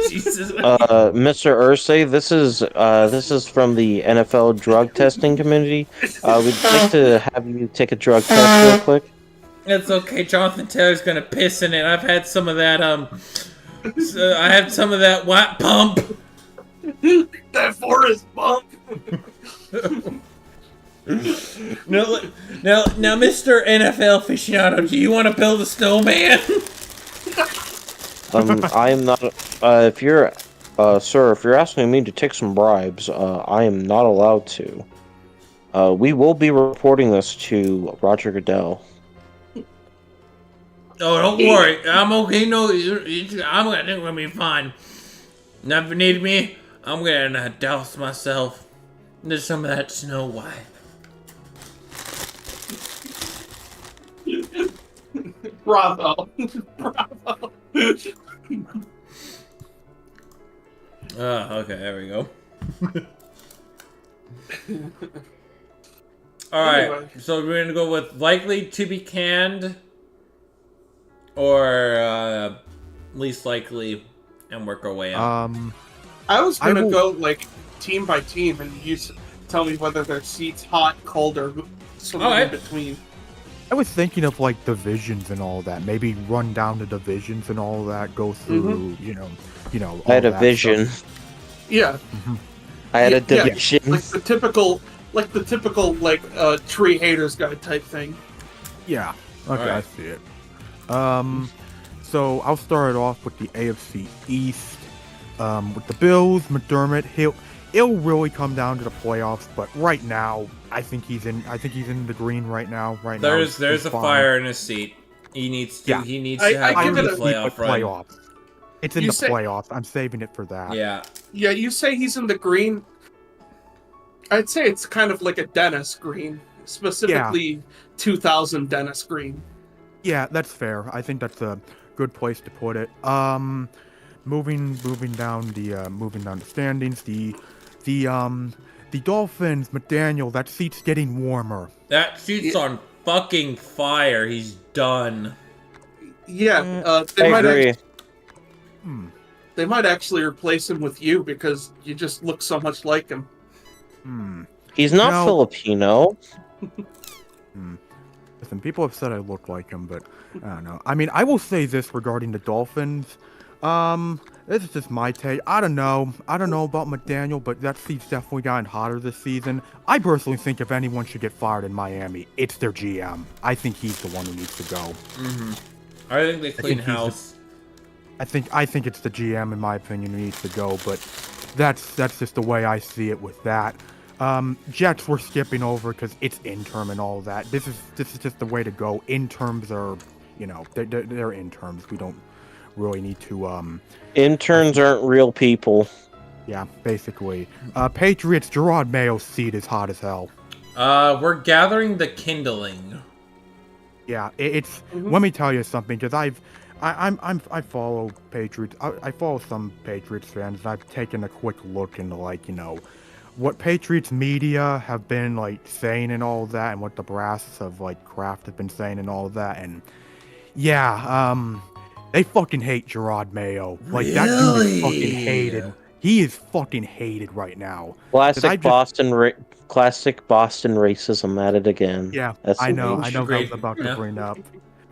Jesus. Mr. Ursay, this is from the NFL drug testing community. We'd like to have you take a drug test real quick. It's okay. Jonathan Taylor's gonna piss in it. I've had some of that. I had some of that white pump. That Forrest Bump. Now, Mr. NFL aficionado, do you want to build a snowman? I am not. If you're, sir, if you're asking me to take some bribes, I am not allowed to. We will be reporting this to Roger Goodell. Oh, don't worry. I'm okay. No, I'm gonna be fine. Now, if you need me, I'm gonna douse myself into some of that Snow White. Bravo. Bravo. Okay, there we go. Alright, Anyway. so we're gonna go with likely to be canned, or least likely, and work our way up. I was I gonna will- go like team by team, and you tell me whether their seats hot, cold, or something Alright. in between. I was thinking of like divisions and all that. Maybe run down the divisions and all that. Go through, you know. I had all a that vision. stuff. Yeah, I had a Yeah, division. like the typical tree haters guide type thing. Yeah. Okay, I Alright. see it. So I'll start it off with the AFC East. With the Bills, McDermott, it'll really come down to the playoffs. But right now, I think he's in the green right now. Right now, There's a fine. fire in his seat. He needs to. Yeah. He needs I to have give a it a- playoff run. playoffs. It's in You the say- playoffs. I'm saving it for that. Yeah. Yeah, you say he's in the green. I'd say it's kind of like a Dennis green, specifically 2000 Dennis green. Yeah, that's fair. I think that's a good place to put it. Moving down the standings. The Dolphins, McDaniel. That seat's getting warmer. That seat's on fucking fire. He's done. Yeah, I they might agree. they might actually replace him with you because you just look so much like him. He's not Now- Filipino. Listen, people have said I look like him, but I don't know. I mean, I will say this regarding the Dolphins. This is just my take. I don't know. I don't know about McDaniel, but that seat's definitely gotten hotter this season. I personally think if anyone should get fired in Miami, it's their GM. I think he's the one who needs to go. Mm-hmm. I think they clean house. I think it's the GM, in my opinion, who needs to go, but that's just the way I see it with that. Jets we're skipping over because it's interim and all that. This is just the way to go. Interns are, they're interns. We don't really need to. Interns aren't real people. Yeah, basically. Patriots, Gerard Mayo's seat is hot as hell. We're gathering the kindling. Yeah, it's. Let me tell you something, because I follow Patriots. I follow some Patriots fans, and I've taken a quick look into what Patriots media have been saying and all that, and what the brass of Kraft have been saying and all that, and yeah, they fucking hate Gerard Mayo. Really? That dude is fucking hated. He is fucking hated right now. Classic Boston racism at it again. Yeah, That's I know Great. I was about to bring up.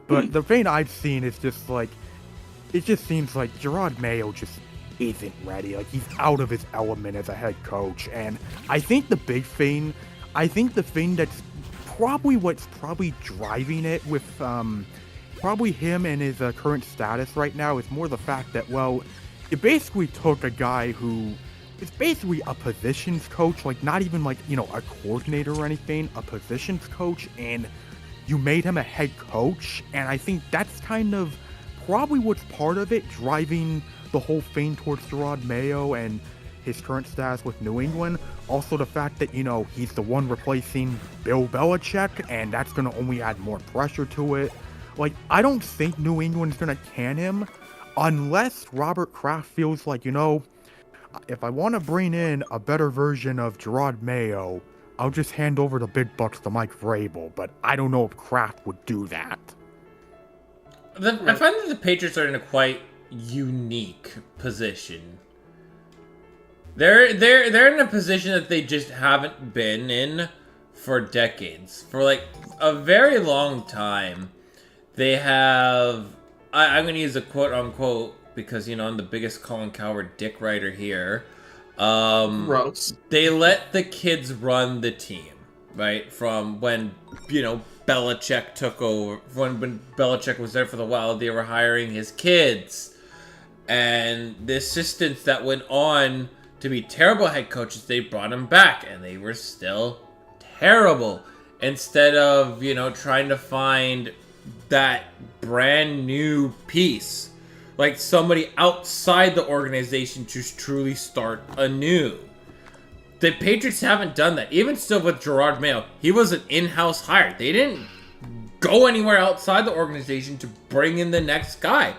But the thing I've seen is just it just seems like Gerard Mayo just isn't ready. He's out of his element as a head coach. And I think the thing that's what's probably driving it with probably him and his current status right now is more the fact that, well, you basically took a guy who is basically a positions coach, not even a coordinator or anything, a positions coach, and you made him a head coach. And I think that's kind of probably what's part of it, driving the whole thing towards Gerard Mayo and his current status with New England. Also the fact that, he's the one replacing Bill Belichick, and that's going to only add more pressure to it. I don't think New England's going to can him unless Robert Kraft feels if I want to bring in a better version of Gerard Mayo, I'll just hand over the big bucks to Mike Vrabel, but I don't know if Kraft would do that. I find that the Patriots are in a quite unique position. They're in a position that they just haven't been in for decades. For a very long time, they have. I'm going to use a quote unquote because I'm the biggest Colin Cowherd dick writer here. Gross. They let the kids run the team, right? From when Belichick took over. When Belichick was there for the while, they were hiring his kids, and the assistants that went on to be terrible head coaches, they brought them back, and they were still terrible. Instead of trying to find that brand new piece, somebody outside the organization to truly start anew. The Patriots haven't done that. Even still with Gerard Mayo, he was an in-house hire. They didn't go anywhere outside the organization to bring in the next guy.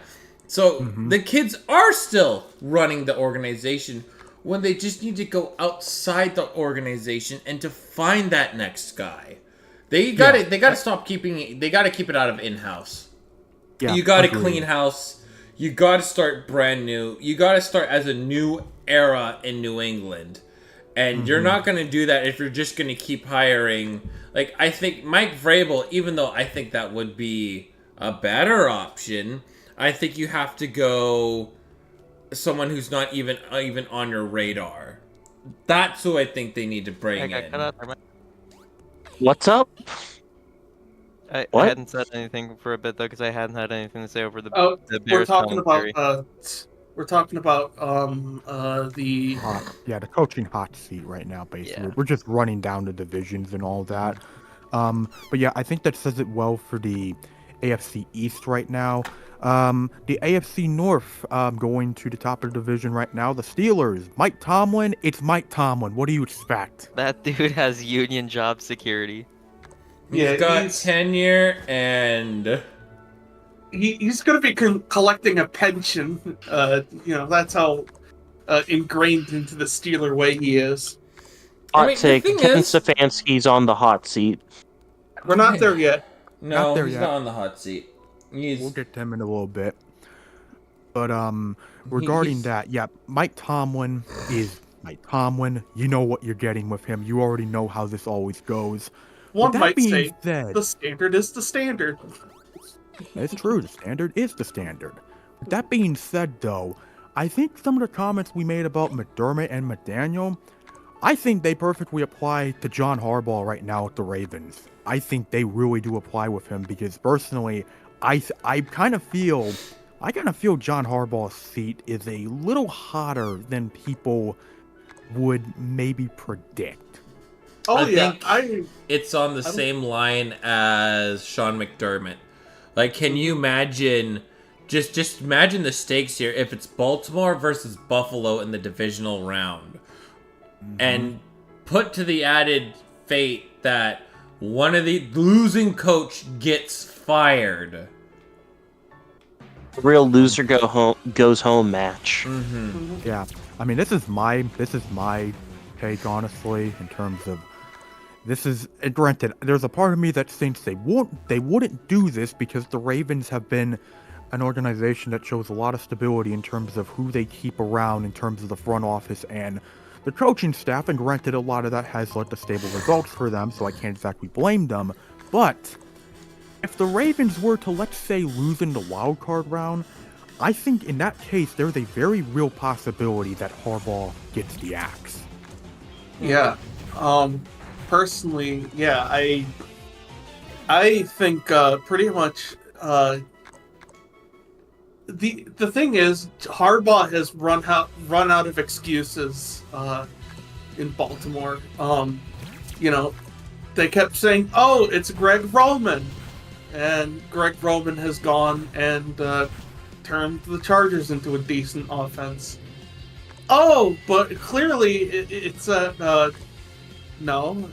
So the kids are still running the organization when they just need to go outside the organization and to find that next guy. They got to stop keeping it. They got to keep it out of in-house. Yeah, you got to clean house. You got to start brand new. You got to start as a new era in New England. And you're not going to do that if you're just going to keep hiring. I think Mike Vrabel, even though I think that would be a better option, I think you have to go someone who's not even on your radar. That's who I think they need to bring in. What's up? I What? hadn't said anything for a bit though, because I hadn't had anything to say over the We're Bears talking commentary. We're talking about the the coaching hot seat right now, basically. Yeah. We're just running down the divisions and all that. But yeah, I think that says it well for the AFC East right now. The AFC North, going to the top of the division right now, the Steelers. Mike Tomlin, it's Mike Tomlin. What do you expect? That dude has union job security. He's got tenure and he's going to be collecting a pension. That's how ingrained into the Steeler way he is. Hot take. the thing Ken is- Stefanski's on the hot seat. We're not there yet. no, Not there he's yet. not on the hot seat. We'll get to him in a little bit. But regarding that, yeah, Mike Tomlin is Mike Tomlin. You know what you're getting with him. You already know how this always goes. One that might being say said- the standard is the standard. It's true, the standard is the standard. With that being said, though, I think some of the comments we made about McDermott and McDaniel, I think they perfectly apply to John Harbaugh right now with the Ravens. I think they really do apply with him because personally, I kind of feel John Harbaugh's seat is a little hotter than people would maybe predict. Oh I yeah, think it's on the same line as Sean McDermott. Like, can you imagine? Just imagine the stakes here. If it's Baltimore versus Buffalo in the divisional round, and put to the added fate that one of the losing coach gets fired. Real loser goes home match. Yeah, I mean, this is my take, honestly, in terms of this is granted. There's a part of me that thinks they wouldn't do this because the Ravens have been an organization that shows a lot of stability in terms of who they keep around, in terms of the front office and the coaching staff. And granted, a lot of that has led to stable results for them, so I can't exactly blame them. But if the Ravens were to, let's say, lose in the wild card round, I think in that case there's a very real possibility that Harbaugh gets the axe. yeah. Personally, yeah, I think pretty much the thing is Harbaugh has run out of excuses in Baltimore. You know, they kept saying, "Oh, it's Greg Roman," and Greg Roman has gone and turned the Chargers into a decent offense. Oh, but clearly it's no.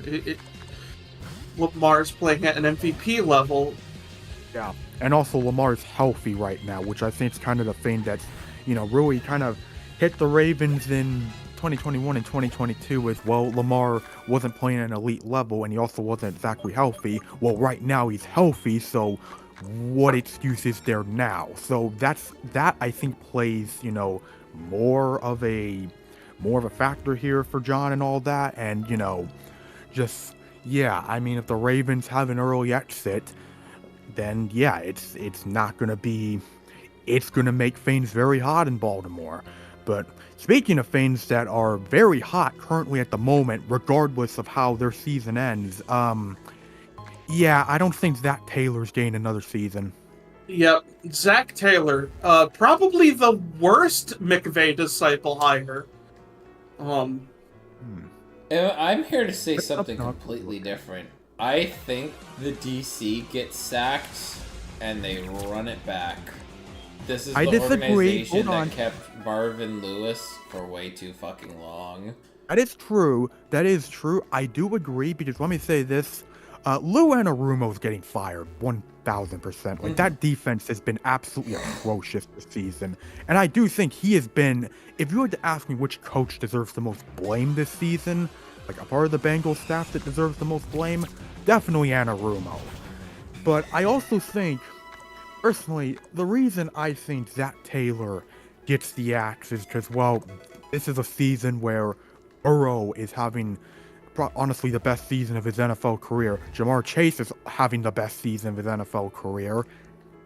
Lamar's playing at an MVP level. Yeah, and also Lamar's healthy right now, which I think is kind of the thing that's, really kind of hit the Ravens in 2021 and 2022 as well. Lamar wasn't playing at an elite level, and he also wasn't exactly healthy. Well, right now he's healthy, so what excuse is there now? So that I think plays, more of a factor here for John and all that, and I mean, if the Ravens have an early exit, then yeah, it's not gonna be, it's gonna make things very hot in Baltimore. But speaking of things that are very hot currently at the moment, regardless of how their season ends, yeah, I don't think Zach Taylor's getting another season. Yep, Zach Taylor, probably the worst McVay disciple hire. I'm here to say something completely different. I think the DC gets sacked and they run it back. This is the organization that kept Marvin Lewis for way too fucking long. That is true. I do agree, because let me say this. Lou Anarumo's getting fired 1,000%. Like, that defense has been absolutely atrocious this season. And I do think he has been, if you had to ask me which coach deserves the most blame this season, like a part of the Bengals staff that deserves the most blame, definitely Anarumo. But I also think, personally, the reason I think Zach Taylor gets the axe is because, well, this is a season where Burrow is having honestly the best season of his NFL career. Jamar Chase is having the best season of his NFL career,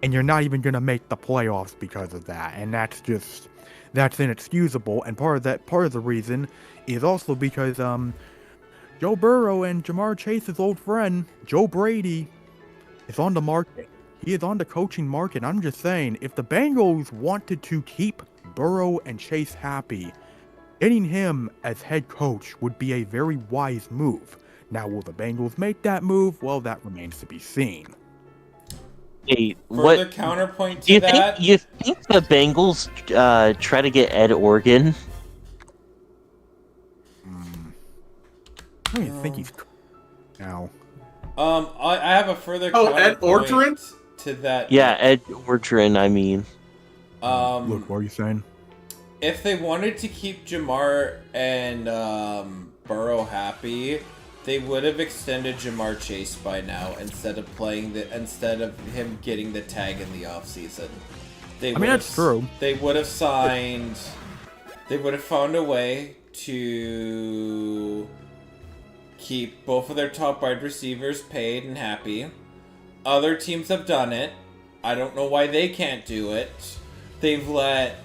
and you're not even going to make the playoffs because of that. And that's inexcusable. And part of the reason is also because Joe Burrow and Jamar Chase's old friend Joe Brady is on the market. He is on the coaching market. I'm just saying, if the Bengals wanted to keep Burrow and Chase happy, getting him as head coach would be a very wise move. Now, will the Bengals make that move? Well, that remains to be seen. Hey, Further counterpoint to that? You think the Bengals try to get Ed Orgeron? I don't think he's now. I have a further Ed counterpoint to that. Yeah, Ed Orgeron, I mean. Look, what are you saying? If they wanted to keep Jamar and Burrow happy, they would have extended Jamar Chase by now instead of him getting the tag in the offseason. That's true. They would have signed. They would have found a way to keep both of their top wide receivers paid and happy. Other teams have done it. I don't know why they can't do it. They've let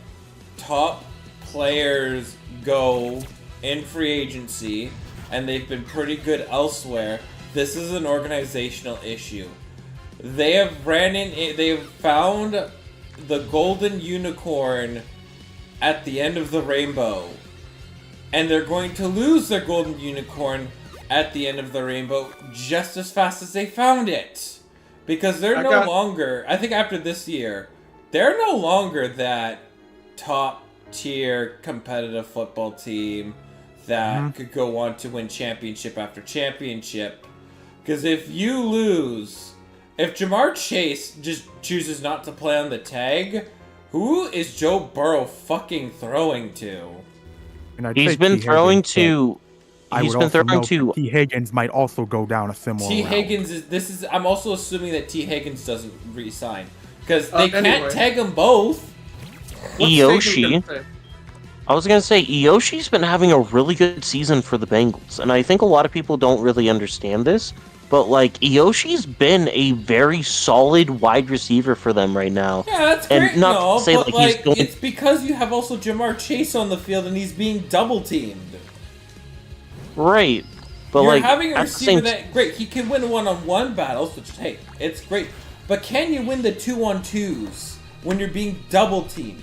top players go in free agency, and they've been pretty good elsewhere. This is an organizational issue. They have found the golden unicorn at the end of the rainbow. And they're going to lose their golden unicorn at the end of the rainbow just as fast as they found it. Because they're no longer, I think after this year, they're no longer that top tier competitive football team that could go on to win championship after championship. Because if you lose, if Jamar Chase just chooses not to play on the tag, who is Joe Burrow fucking throwing to? He's been throwing to. He's been throwing to. T. Higgins might also go down a similar T. route. Higgins is. I'm also assuming that T. Higgins doesn't re-sign because they can't tag them both. Iyoshi. I was gonna say Iyoshi's been having a really good season for the Bengals, and I think a lot of people don't really understand this. But like Iyoshi's been a very solid wide receiver for them right now. Yeah, that's great. And not to say but like he's going... it's because you have also Jamar Chase on the field and he's being double teamed. Right, but You're like having a receiver that great. He can win one-on-one battles, which hey, it's great. But can you win the 2-on-2s when you're being double teamed?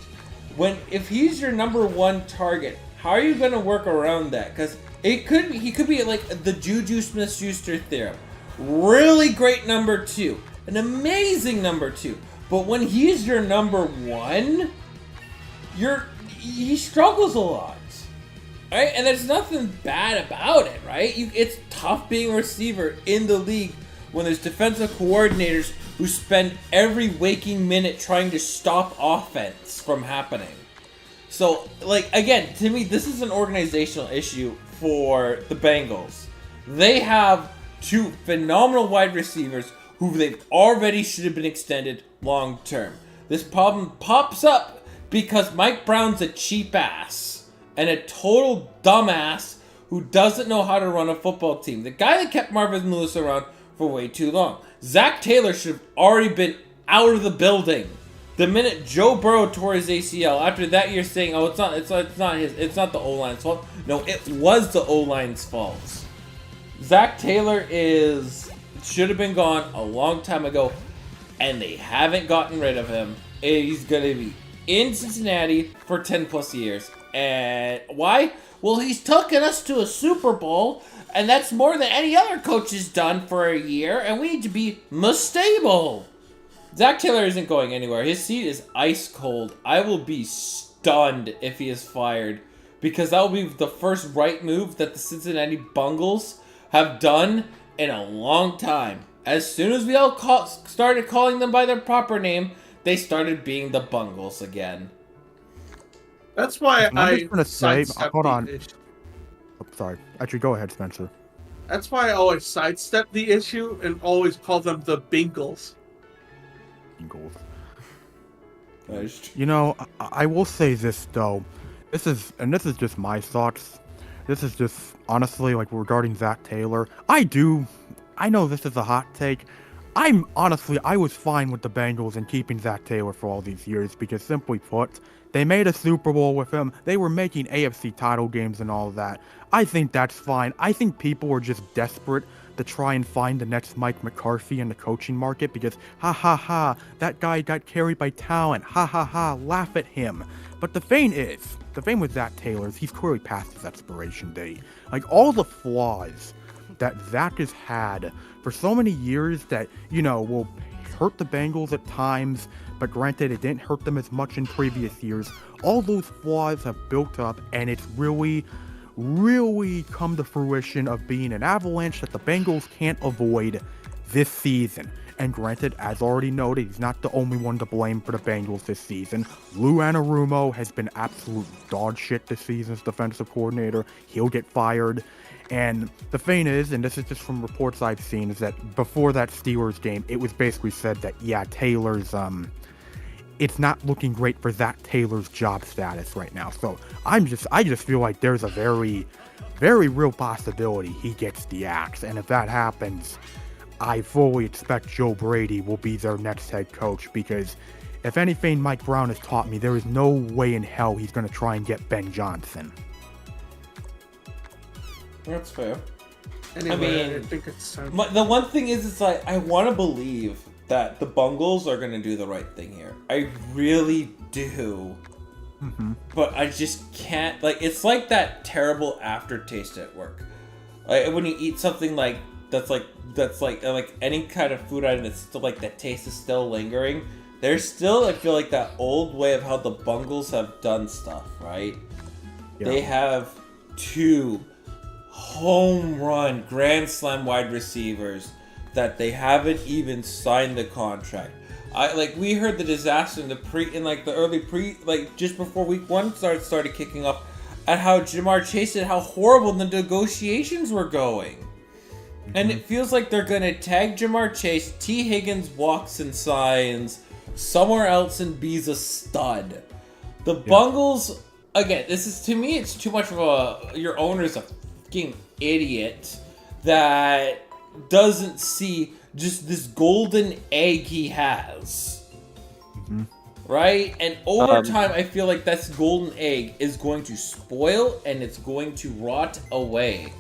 If he's your number one target, how are you going to work around that? Because he could be like the Juju Smith-Schuster theorem. Really great number two. An amazing number two. But when he's your number one, he struggles a lot. Right? And there's nothing bad about it, right? It's tough being a receiver in the league when there's defensive coordinators who spend every waking minute trying to stop offense from happening. So, like, again, to me, this is an organizational issue for the Bengals. They have two phenomenal wide receivers who they've already should have been extended long term. This problem pops up because Mike Brown's a cheap ass and a total dumbass who doesn't know how to run a football team. The guy that kept Marvin Lewis around for way too long. Zach Taylor should have already been out of the building the minute Joe Burrow tore his ACL. After that, you're saying, "Oh, it's not the O-line's fault." No, it was the O-line's fault. Zach Taylor should have been gone a long time ago, and they haven't gotten rid of him. He's gonna be in Cincinnati for 10 plus years. And why? Well, he's taken us to a Super Bowl, and that's more than any other coach has done for a year, and we need to be more stable. Zach Taylor isn't going anywhere. His seat is ice cold. I will be stunned if he is fired, because that will be the first right move that the Cincinnati Bungles have done in a long time. As soon as we all started calling them by their proper name, they started being the Bungles again. That's why I'm just gonna say, hold on. Oh, sorry. Actually, go ahead, Spencer. That's why I always sidestep the issue and always call them the Bengals. Bengals. You know, I will say this though. This is just my thoughts. This is just honestly like regarding Zach Taylor. I know this is a hot take. I was fine with the Bengals and keeping Zach Taylor for all these years because, simply put, they made a Super Bowl with him. They were making AFC title games and all that. I think that's fine. I think people are just desperate to try and find the next Mike McCarthy in the coaching market because, that guy got carried by talent. Laugh at him. But the thing with Zach Taylor is he's clearly past his expiration date. Like, all the flaws that Zach has had for so many years that, will hurt the Bengals at times, but granted, it didn't hurt them as much in previous years. All those flaws have built up, and it's really come to fruition of being an avalanche that the Bengals can't avoid this season. And granted, as already noted, he's not the only one to blame for the Bengals this season. Lou Anarumo has been absolute dog shit this season as defensive coordinator. He'll get fired. And the thing is, and this is just from reports I've seen, is that before that Steelers game, it was basically said that, yeah, Taylor's, it's not looking great for Zach Taylor's job status right now. So I just feel like there's a very, very real possibility he gets the axe. And if that happens, I fully expect Joe Brady will be their next head coach, because if anything Mike Brown has taught me, there is no way in hell he's going to try and get Ben Johnson. That's fair. Anyway, I mean, I think it's time. The one thing is, it's like, I want to believe that the Bungles are going to do the right thing here. I really do. Mm-hmm. But I just can't, like, it's like that terrible aftertaste at work. Like, when you eat something like that's like any kind of food item that's still like, that taste is still lingering. There's still, I feel like, that old way of how the Bungles have done stuff, right? Yeah. They have 2 home run Grand Slam wide receivers that they haven't even signed the contract. We heard the disaster in the early just before week 1 started kicking off, at how Jamar Chase and how horrible the negotiations were going. And it feels like they're gonna tag Jamar Chase, T. Higgins walks and signs somewhere else and be's a stud. The Bungles, again, this is, to me, it's too much of your owner's a fucking idiot that doesn't see just this golden egg he has. Right? And over time, I feel like this golden egg is going to spoil and it's going to rot away.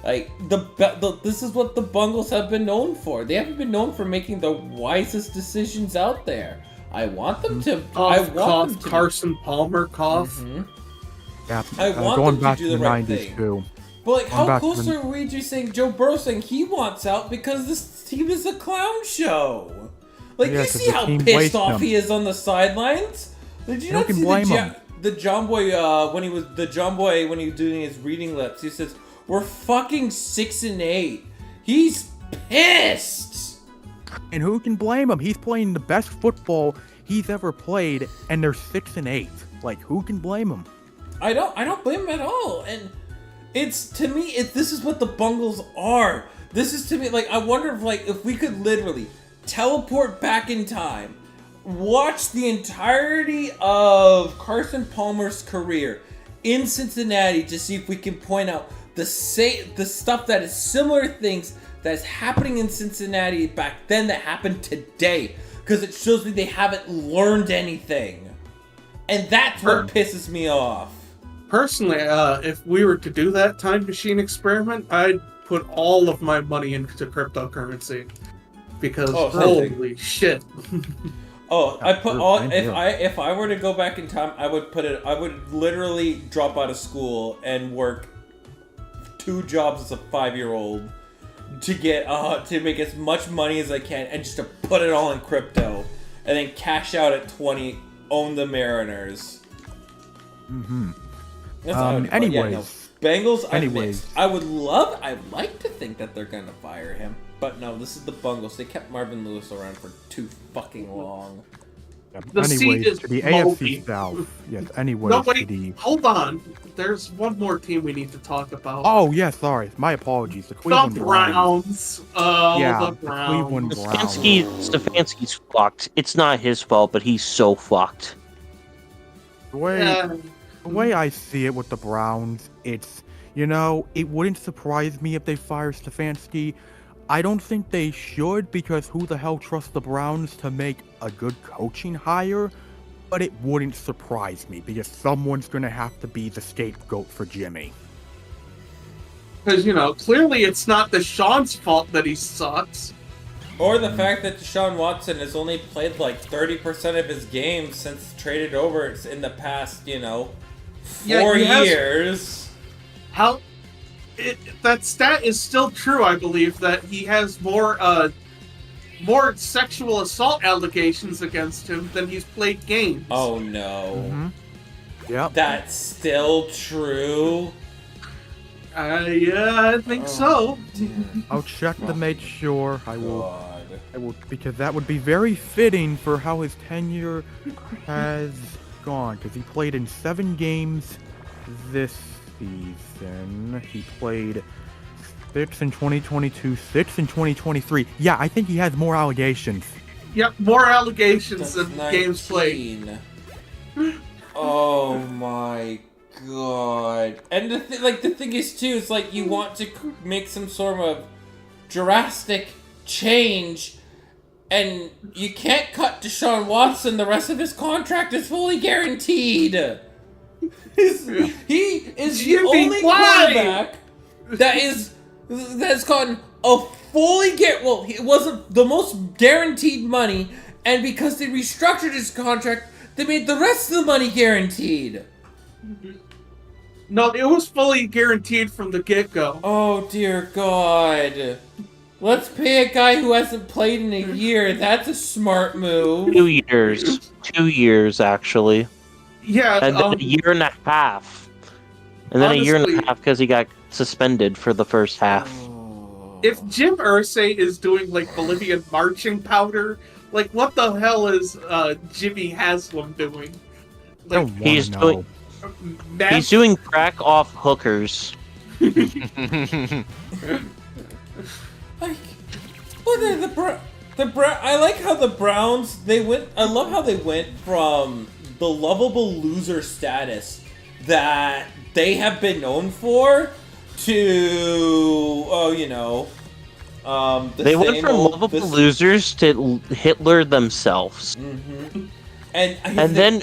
Like, this is what the Bungles have been known for. They haven't been known for making the wisest decisions out there. I want them to. Carson Palmer cough. Yeah, I want going them back to do to the right thing. Too. But like, how back close to are we to saying Joe Burrow saying he wants out because this team is a clown show? Like, Yeah, you 'cause see the how team pissed wastes off him. he is on the sidelines. Did you No not can see blame him. the John Boy when he was doing his reading lips? He says, "We're fucking 6-8." He's pissed. And who can blame him? He's playing the best football he's ever played, and they're 6-8. Like, who can blame him? I don't blame him at all. And it's, to me, this is what the Bungles are. This is, to me, like, I wonder if we could literally teleport back in time, watch the entirety of Carson Palmer's career in Cincinnati to see if we can point out the stuff that is similar things that is happening in Cincinnati back then that happened today, because it shows me they haven't learned anything, and that's what pisses me off. Personally, if we were to do that time machine experiment, I'd put all of my money into cryptocurrency, because holy shit. I put all. If I were to go back in time, I would literally drop out of school and work 2 jobs as a 5-year-old to get to make as much money as I can, and just to put it all in crypto, and then cash out at 20, own the Mariners. That's how I would, anyways. Bengals. Anyways. I'd like to think that they're gonna fire him, but no. This is the Bungles. They kept Marvin Lewis around for too fucking long. The seed is to the moldy. AFC South. Yes, anyways. No, wait, to the... hold on. There's one more team we need to talk about. Oh, yeah, sorry. My apologies. The Cleveland Browns. Yeah, The Browns. Cleveland Browns. Stefanski's fucked. It's not his fault, but he's so fucked. The way I see it with the Browns, it's, it wouldn't surprise me if they fire Stefanski. I don't think they should, because who the hell trusts the Browns to make a good coaching hire? But it wouldn't surprise me, because someone's going to have to be the scapegoat for Jimmy. Because, clearly it's not Deshaun's fault that he sucks. Or the fact that Deshaun Watson has only played like 30% of his games since traded over in the past, 4 years. That stat is still true, I believe, that he has more sexual assault allegations against him than he's played games. Oh no. Yep. That's still true? Yeah, I think so. I'll check to make sure. I will, because that would be very fitting for how his tenure has gone, because he played in 7 games this season. He played 6 in 2022, 6 in 2023. Yeah, I think he has more allegations Yep, more allegations That's than games played. 19. Oh my god! And the thing is too, it's like you want to make some sort of drastic change, and you can't cut Deshaun Watson. The rest of his contract is fully guaranteed. He is the only quarterback that's gotten a fully it wasn't the most guaranteed money, and because they restructured his contract, they made the rest of the money guaranteed. No, it was fully guaranteed from the get-go. Oh dear God. Let's pay a guy who hasn't played in a year. That's a smart move. 2 years. 2 years, actually. Yeah, And then a year and a half. And then a year and a half because he got suspended for the first half. if Jim Irsay is doing, like, Bolivian marching powder, like, what the hell is Jimmy Haslam doing? Like, He's doing crack off hookers. Like, what are I like how the Browns, I love how they went from the lovable loser status that they have been known for to, they went from lovable losers to Hitler themselves. Mm-hmm. And then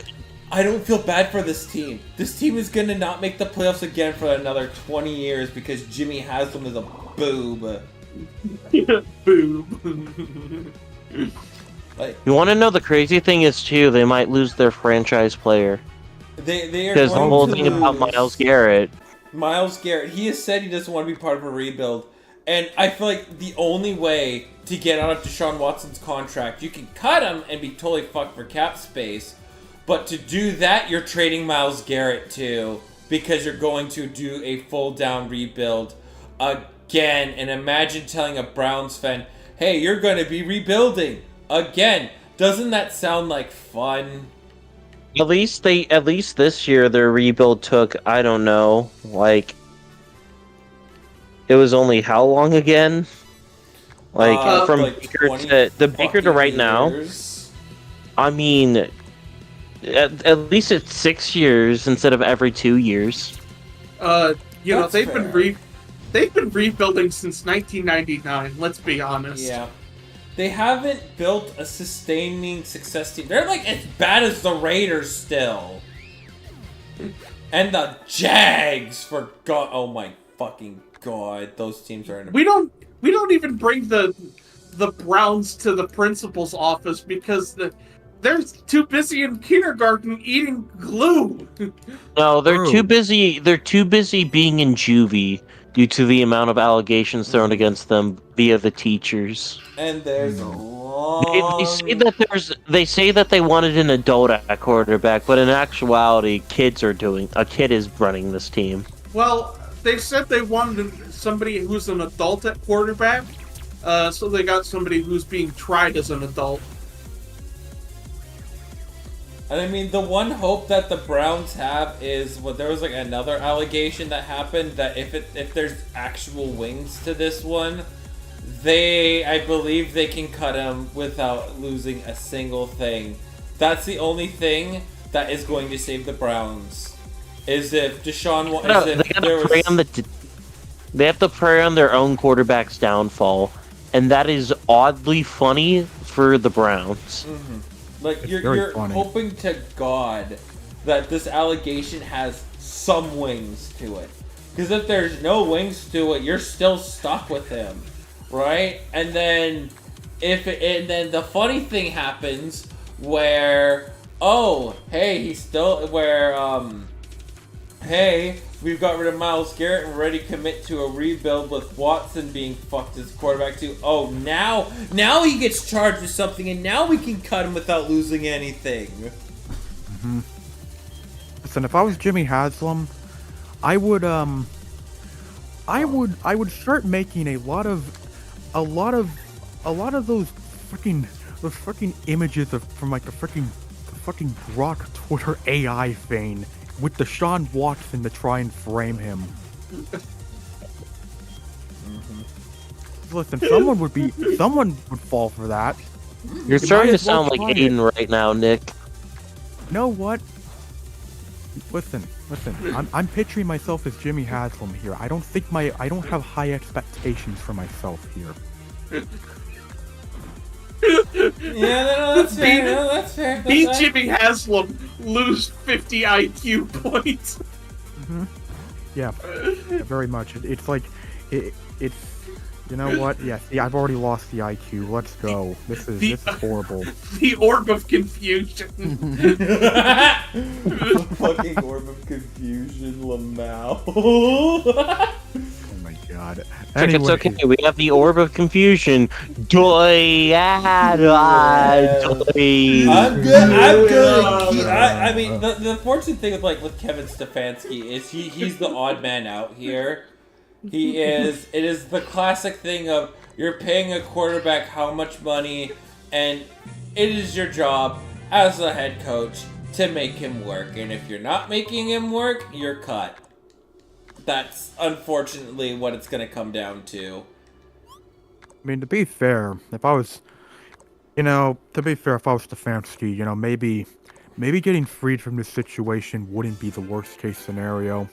I don't feel bad for this team. This team is gonna not make the playoffs again for another 20 years because Jimmy Haslam is a boob. Boob. Like, you want to know the crazy thing is too? They might lose their franchise player. They are because the going whole to thing lose. about Myles Garrett. Myles Garrett, he has said he doesn't want to be part of a rebuild, and I feel like the only way to get out of Deshaun Watson's contract, you can cut him and be totally fucked for cap space, but to do that, you're trading Myles Garrett too, because you're going to do a full down rebuild again. And imagine telling a Browns fan, hey, you're going to be rebuilding again. Doesn't that sound like fun? At least this year their rebuild took, I don't know, like, it was only how long again? Like from like Baker to right years. Now. I mean, at least it's 6 years instead of every 2 years. That's they've fair. They've been rebuilding since 1999. Let's be honest. Yeah. They haven't built a sustaining success team. They're like as bad as the Raiders still. And the Jags, for God. Oh my fucking God. Those teams are in a... We don't even bring the Browns to the principal's office because they're too busy in kindergarten eating glue. No, they're too busy. They're too busy being in juvie due to the amount of allegations thrown against them via the teachers. And there's a long... They say that they wanted an adult at quarterback, but in actuality, a kid is running this team. Well, they said they wanted somebody who's an adult at quarterback, so they got somebody who's being tried as an adult. And I mean, the one hope that the Browns have is, there was like another allegation that happened that if there's actual wings to this one, I believe they can cut him without losing a single thing. That's the only thing that is going to save the Browns. Is if Deshaun... They have to pray on their own quarterback's downfall, and that is oddly funny for the Browns. Mm-hmm. Like, you're hoping to God that this allegation has some wings to it. Because if there's no wings to it, you're still stuck with him, right? And then the funny thing happens where, hey, we've got rid of Myles Garrett and we're ready to commit to a rebuild with Watson being fucked as quarterback too. Oh, now he gets charged with something and now we can cut him without losing anything. Mm-hmm. Listen, if I was Jimmy Haslam, I would start making a lot of those fucking images from like the fucking Grok Twitter AI vein with Deshaun Watson to try and frame him. Mm-hmm. Listen, someone would fall for that. You're starting to might as well sound like try it. Aiden right now, Nick. You know what? Listen. I'm picturing myself as Jimmy Haslam here. I don't have high expectations for myself here. Yeah, no, that's fair. No, that's fair. Beat Jimmy Haslam, lose 50 IQ points. Yeah, very much. It's like, it's, you know what? Yeah, see, I've already lost the IQ. Let's go. This is horrible. The orb of confusion. Fucking orb of confusion, Lamau. Oh my god. Check, it's Anyway, okay. We have the orb of confusion. I'm good. I mean, the fortunate thing with Kevin Stefanski is he's the odd man out here. He is. It is the classic thing of you're paying a quarterback how much money, and it is your job as a head coach to make him work. And if you're not making him work, you're cut. That's unfortunately what it's going to come down to. I mean, to be fair, if I was Stefanski, maybe getting freed from this situation wouldn't be the worst case scenario.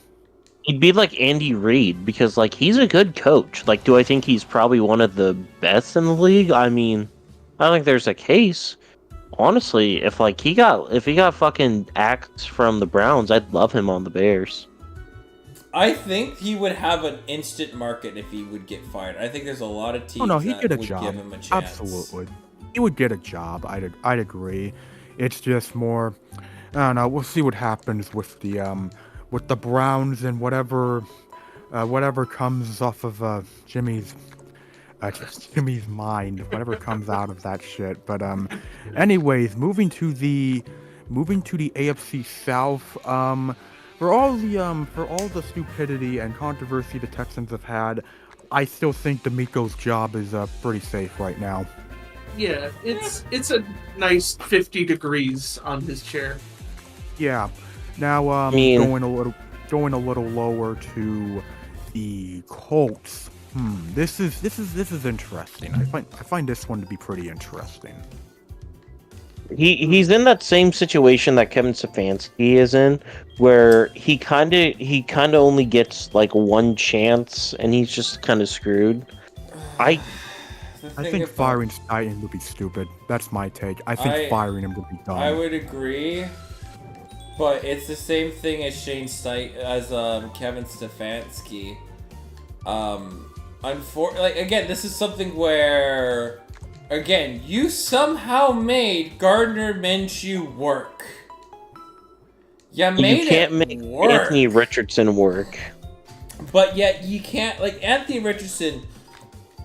He'd be like Andy Reid because, like, he's a good coach. Like, do I think he's probably one of the best in the league? I mean, I don't think there's a case. Honestly, if he got fucking axed from the Browns, I'd love him on the Bears. I think he would have an instant market if he would get fired. I think there's a lot of teams He'd that get a would job. give him a chance. Absolutely, he would get a job. I'd agree. It's just more. I don't know. We'll see what happens with the Browns and whatever comes off of Jimmy's mind, whatever comes out of that shit. But anyways, moving to the AFC South. For all the stupidity and controversy the Texans have had, I still think D'Amico's job is pretty safe right now. Yeah, it's a nice 50 degrees on his chair. Yeah. Now, going a little lower to the Colts. This is interesting. I find this one to be pretty interesting. He's in that same situation that Kevin Stefanski is in, where he kind of only gets like one chance, and he's just kind of screwed. I think firing Adain would be stupid. That's my take. I think firing him would be dumb. I would agree, but it's the same thing as Kevin Stefanski. Again, this is something where, again, you somehow made Gardner Minshew work. You can't make Anthony Richardson work. But yet you can't, Anthony Richardson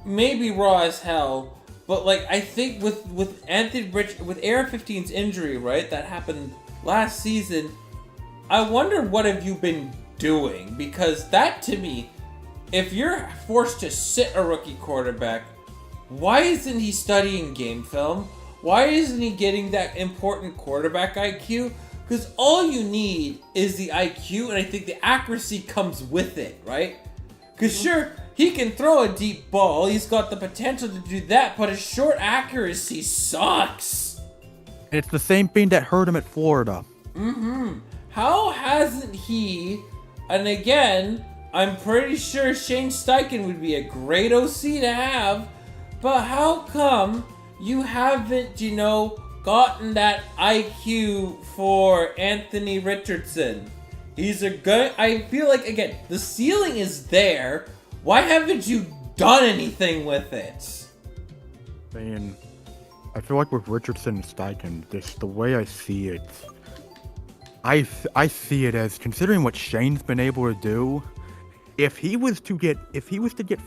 may be raw as hell, but I think with AR-15's injury, right, that happened last season, I wonder what have you been doing? Because that, to me, if you're forced to sit a rookie quarterback, why isn't he studying game film? Why isn't he getting that important quarterback IQ? Because all you need is the IQ, and I think the accuracy comes with it, right? Because sure, he can throw a deep ball, he's got the potential to do that, but his short accuracy sucks. It's the same thing that hurt him at Florida. How hasn't he, and again, I'm pretty sure Shane Steichen would be a great OC to have, but how come you haven't, gotten that IQ for Anthony Richardson? He's a good... I feel like, again, the ceiling is there. Why haven't you done anything with it? Man, I feel like with Richardson and Steichen, the way I see it, I see it as, considering what Shane's been able to do, if he was to get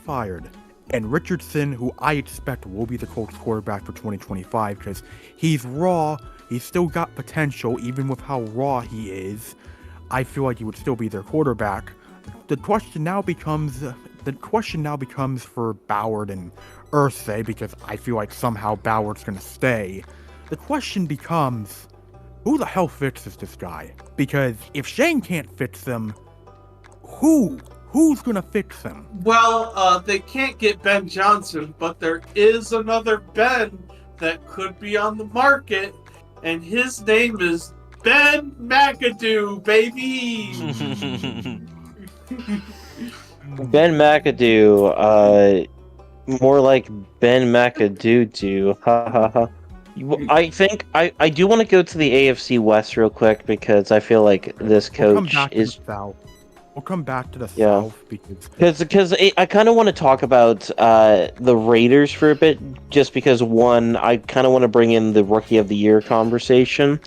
fired, and Richardson, who I expect will be the Colts quarterback for 2025, because he's raw, he's still got potential, even with how raw he is, I feel like he would still be their quarterback. The question now becomes for Ballard and Irsay, because I feel like somehow Ballard's going to stay. The question becomes, who the hell fixes this guy? Because if Shane can't fix him, who's gonna fix him? Well, they can't get Ben Johnson, but there is another Ben that could be on the market, and his name is Ben McAdoo, baby. Ben McAdoo, more like Ben McAdoo. Ha ha ha. I think I do want to go to the AFC West real quick because I feel like this coach is. We'll come back to the South because I kind of want to talk about the Raiders for a bit, just because one, I kind of want to bring in the Rookie of the Year conversation,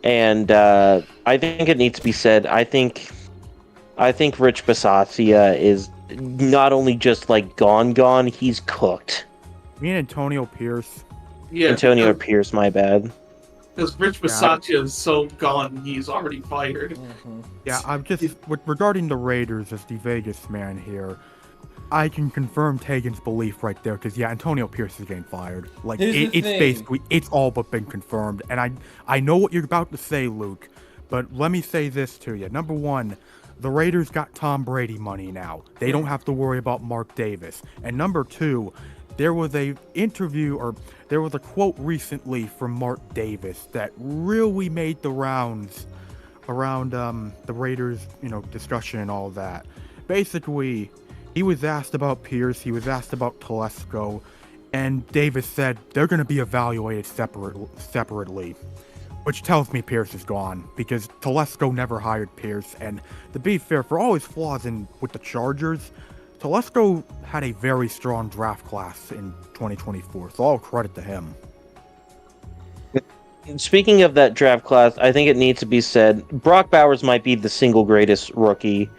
and I think it needs to be said. I think Rich Bisaccia is not only just like gone, he's cooked. Me and Antonio Pierce. Yeah, Antonio Pierce, my bad. Because Rich Bisaccia is so gone, he's already fired. Mm-hmm. Yeah, I'm just regarding the Raiders as the Vegas man here. I can confirm Taegan's belief right there, because Antonio Pierce is getting fired. Like it's basically all but been confirmed. And I know what you're about to say, Luke, but let me say this to you. Number one, the Raiders got Tom Brady money now. They don't have to worry about Mark Davis. And number two, there was a quote recently from Mark Davis that really made the rounds around the Raiders, discussion and all that. Basically, he was asked about Pierce, he was asked about Telesco, and Davis said they're going to be evaluated separately, which tells me Pierce is gone, because Telesco never hired Pierce, and to be fair, for all his flaws with the Chargers, Telesco had a very strong draft class in 2024, so all credit to him. Speaking of that draft class, I think it needs to be said, Brock Bowers might be the single greatest rookie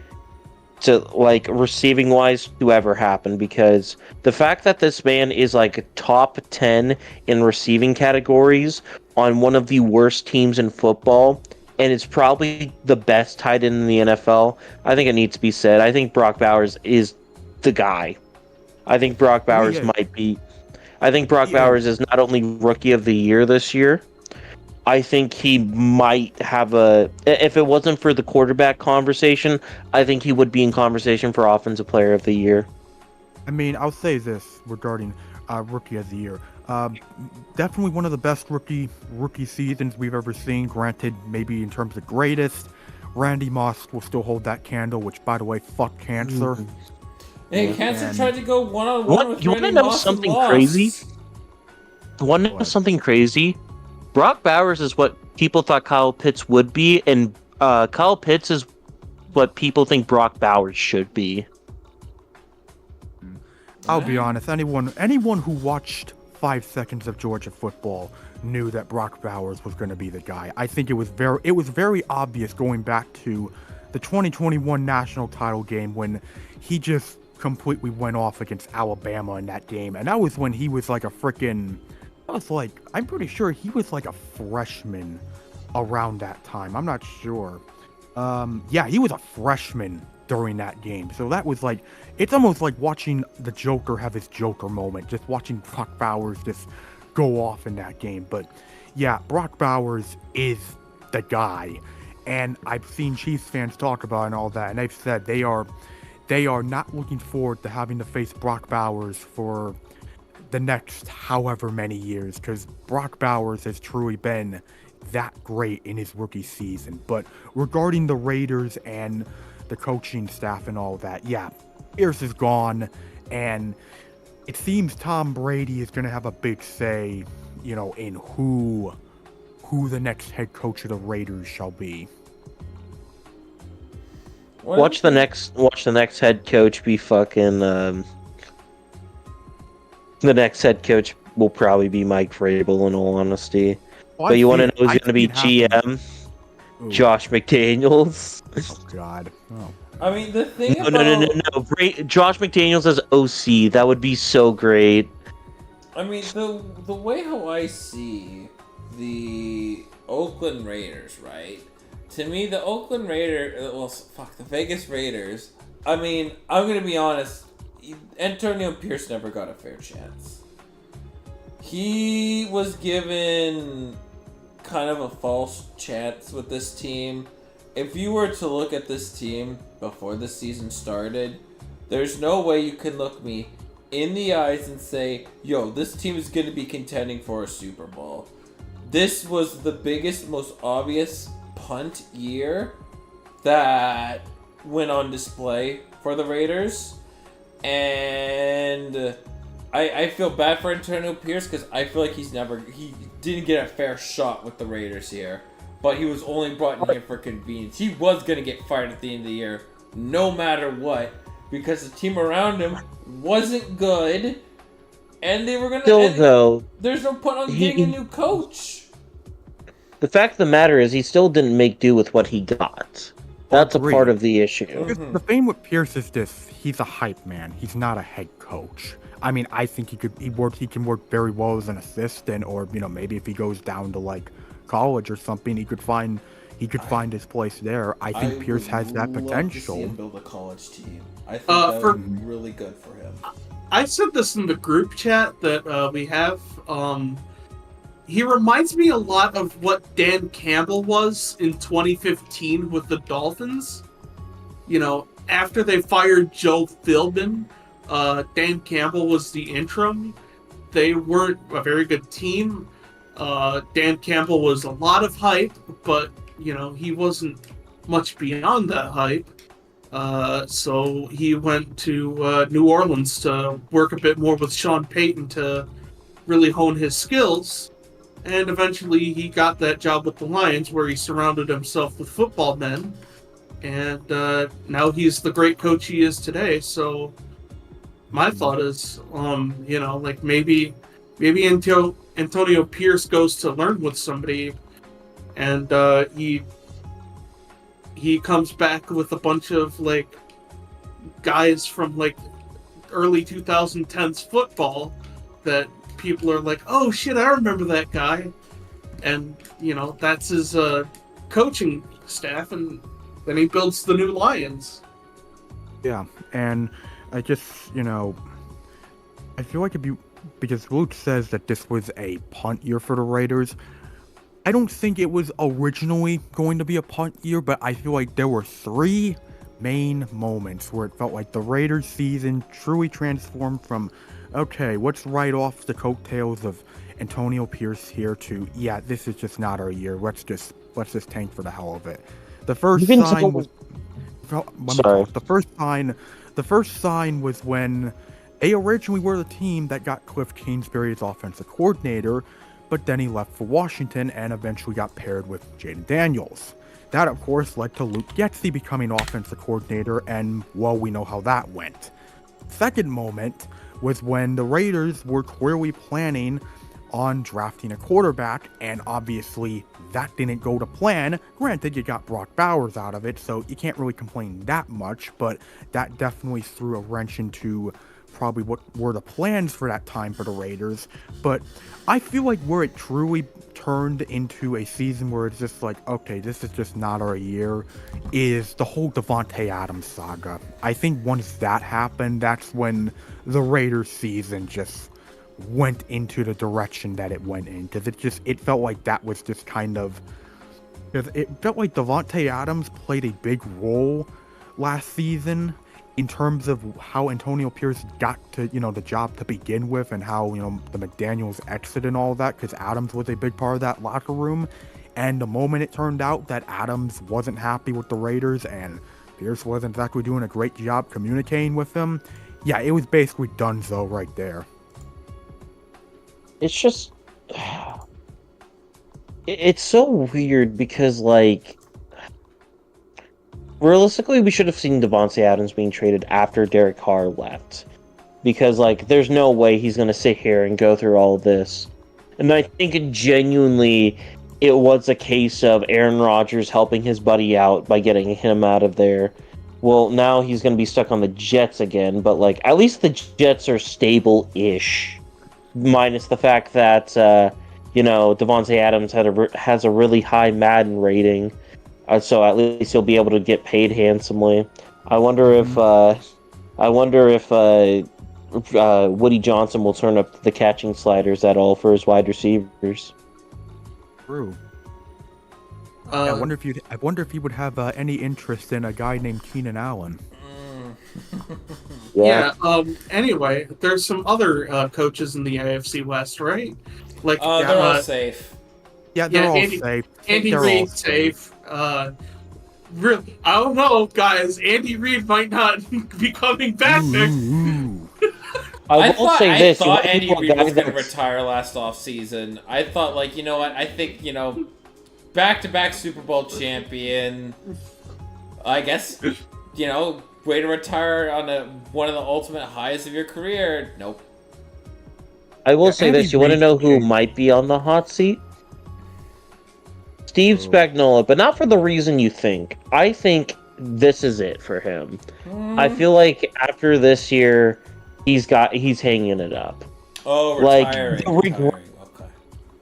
to, like, receiving-wise to ever happen, because the fact that this man is, like, top 10 in receiving categories on one of the worst teams in football, and it's probably the best tight end in the NFL, I think it needs to be said. I think Brock Bowers is the guy. I think Brock Bowers Bowers is not only Rookie of the Year this year, I think he might have if it wasn't for the quarterback conversation, I think he would be in conversation for Offensive Player of the Year. I mean, I'll say this regarding Rookie of the Year. Definitely one of the best rookie seasons we've ever seen. Granted, maybe in terms of greatest, Randy Moss will still hold that candle, which, by the way, fuck Cancer. Hey, Cancer tried to go one-on-one with You want to Randy know Moss something and lost. crazy? Want to know something crazy? Brock Bowers is what people thought Kyle Pitts would be, and Kyle Pitts is what people think Brock Bowers should be. I'll be honest, anyone who watched 5 seconds of Georgia football knew that Brock Bowers was going to be the guy. I think it was very obvious going back to the 2021 national title game when he just completely went off against Alabama in that game, and that was when he was like I'm pretty sure he was like a freshman around that time. I'm not sure. He was a freshman during that game. So that was like, it's almost like watching the Joker have his Joker moment, just watching Brock Bowers just go off in that game. But yeah, Brock Bowers is the guy. And I've seen Chiefs fans talk about it and all that, and they've said they are not looking forward to having to face Brock Bowers for the next however many years, because Brock Bowers has truly been that great in his rookie season. But regarding the Raiders and the coaching staff and all that, yeah, Pierce is gone, and it seems Tom Brady is going to have a big say, in who the next head coach of the Raiders shall be. Watch the next head coach be fucking. The next head coach will probably be Mike Vrabel, in all honesty. But you want to know who's going to be GM? Ooh. Josh McDaniels. Oh God. Oh. I mean, the thing No. Josh McDaniels as OC. That would be so great. I mean, the way how I see the Oakland Raiders, right? To me, the Oakland Raiders, the Vegas Raiders. I mean, I'm gonna be honest. Antonio Pierce never got a fair chance. He was given kind of a false chance with this team. If you were to look at this team before the season started, there's no way you can look me in the eyes and say, yo, this team is going to be contending for a Super Bowl. This was the biggest, most obvious punt year that went on display for the Raiders. And I feel bad for Antonio Pierce because I feel like he didn't get a fair shot with the Raiders here. But he was only brought in here for convenience. He was going to get fired at the end of the year, no matter what, because the team around him wasn't good, and they were going to... Still, though... There's no point on getting a new coach. The fact of the matter is he still didn't make do with what he got. That's a part of the issue. Mm-hmm. The thing with Pierce is this: he's a hype man. He's not a head coach. I mean, I think he can work very well as an assistant, or maybe if he goes down to like college or something, he could find his place there. I think Pierce has that potential. To see him build a college team. I think that would be really good for him. I said this in the group chat that we have. He reminds me a lot of what Dan Campbell was in 2015 with the Dolphins. After they fired Joe Philbin, Dan Campbell was the interim. They weren't a very good team. Dan Campbell was a lot of hype, but, he wasn't much beyond that hype. So he went to New Orleans to work a bit more with Sean Payton to really hone his skills. And eventually he got that job with the Lions where he surrounded himself with football men. And now he's the great coach he is today. So my thought is, maybe Antonio Pierce goes to learn with somebody, and he comes back with a bunch of guys from early 2010s football that people are like, oh shit, I remember that guy, and that's his coaching staff, and then he builds the new Lions. Yeah, and I just I feel like because Luke says that this was a punt year for the Raiders, I don't think it was originally going to be a punt year, but I feel like there were 3 main moments where it felt like the Raiders season truly transformed from, okay, let's write off the coattails of Antonio Pierce here to, yeah, this is just not our year. Let's just tank for the hell of it. The first sign was... Sorry. The first sign was when they originally were the team that got Cliff Kingsbury as offensive coordinator, but then he left for Washington and eventually got paired with Jaden Daniels. That, of course, led to Luke Getsy becoming offensive coordinator, and, well, we know how that went. Second moment was when the Raiders were clearly planning on drafting a quarterback, and obviously that didn't go to plan. Granted, you got Brock Bowers out of it, so you can't really complain that much, but that definitely threw a wrench into probably what were the plans for that time for the Raiders. But I feel like where it truly turned into a season where it's just like, okay, this is just not our year, is the whole Davante Adams saga. I think once that happened, that's when the Raiders season just went into the direction that it went in, because it felt like that was just kind of, it felt like Davante Adams played a big role last season in terms of how Antonio Pierce got to, the job to begin with, and how, the McDaniels exit and all that, because Adams was a big part of that locker room. And the moment it turned out that Adams wasn't happy with the Raiders and Pierce wasn't exactly doing a great job communicating with them, yeah, it was basically donezo right there. It's just... It's so weird because, realistically, we should have seen Davante Adams being traded after Derek Carr left. Because, there's no way he's going to sit here and go through all of this. And I think genuinely it was a case of Aaron Rodgers helping his buddy out by getting him out of there. Well, now he's going to be stuck on the Jets again, but, at least the Jets are stable-ish. Minus the fact that, Davante Adams has a really high Madden rating. So at least he'll be able to get paid handsomely. I wonder if Woody Johnson will turn up the catching sliders at all for his wide receivers. True. I wonder if he would have any interest in a guy named Keenan Allen. Yeah. Anyway, there's some other coaches in the AFC West, right? Like, They're all safe. Yeah, they're all Andy, safe. Andy They're all Reid safe. Really, I don't know, guys. Andy Reid might not be coming back next. I will say this. you thought want Andy people Reid was guys going to that's- retire last offseason. I thought, like, you know what? I think, you know, back-to-back Super Bowl champion. I guess, you know, way to retire on one of the ultimate highs of your career. Nope. I will say Andy this. You want to Reid- know who might be on the hot seat? Steve Spagnuolo, but not for the reason you think. I think this is it for him. I feel like after this year, he's hanging it up. Oh, Like, retiring. the retiring. Okay.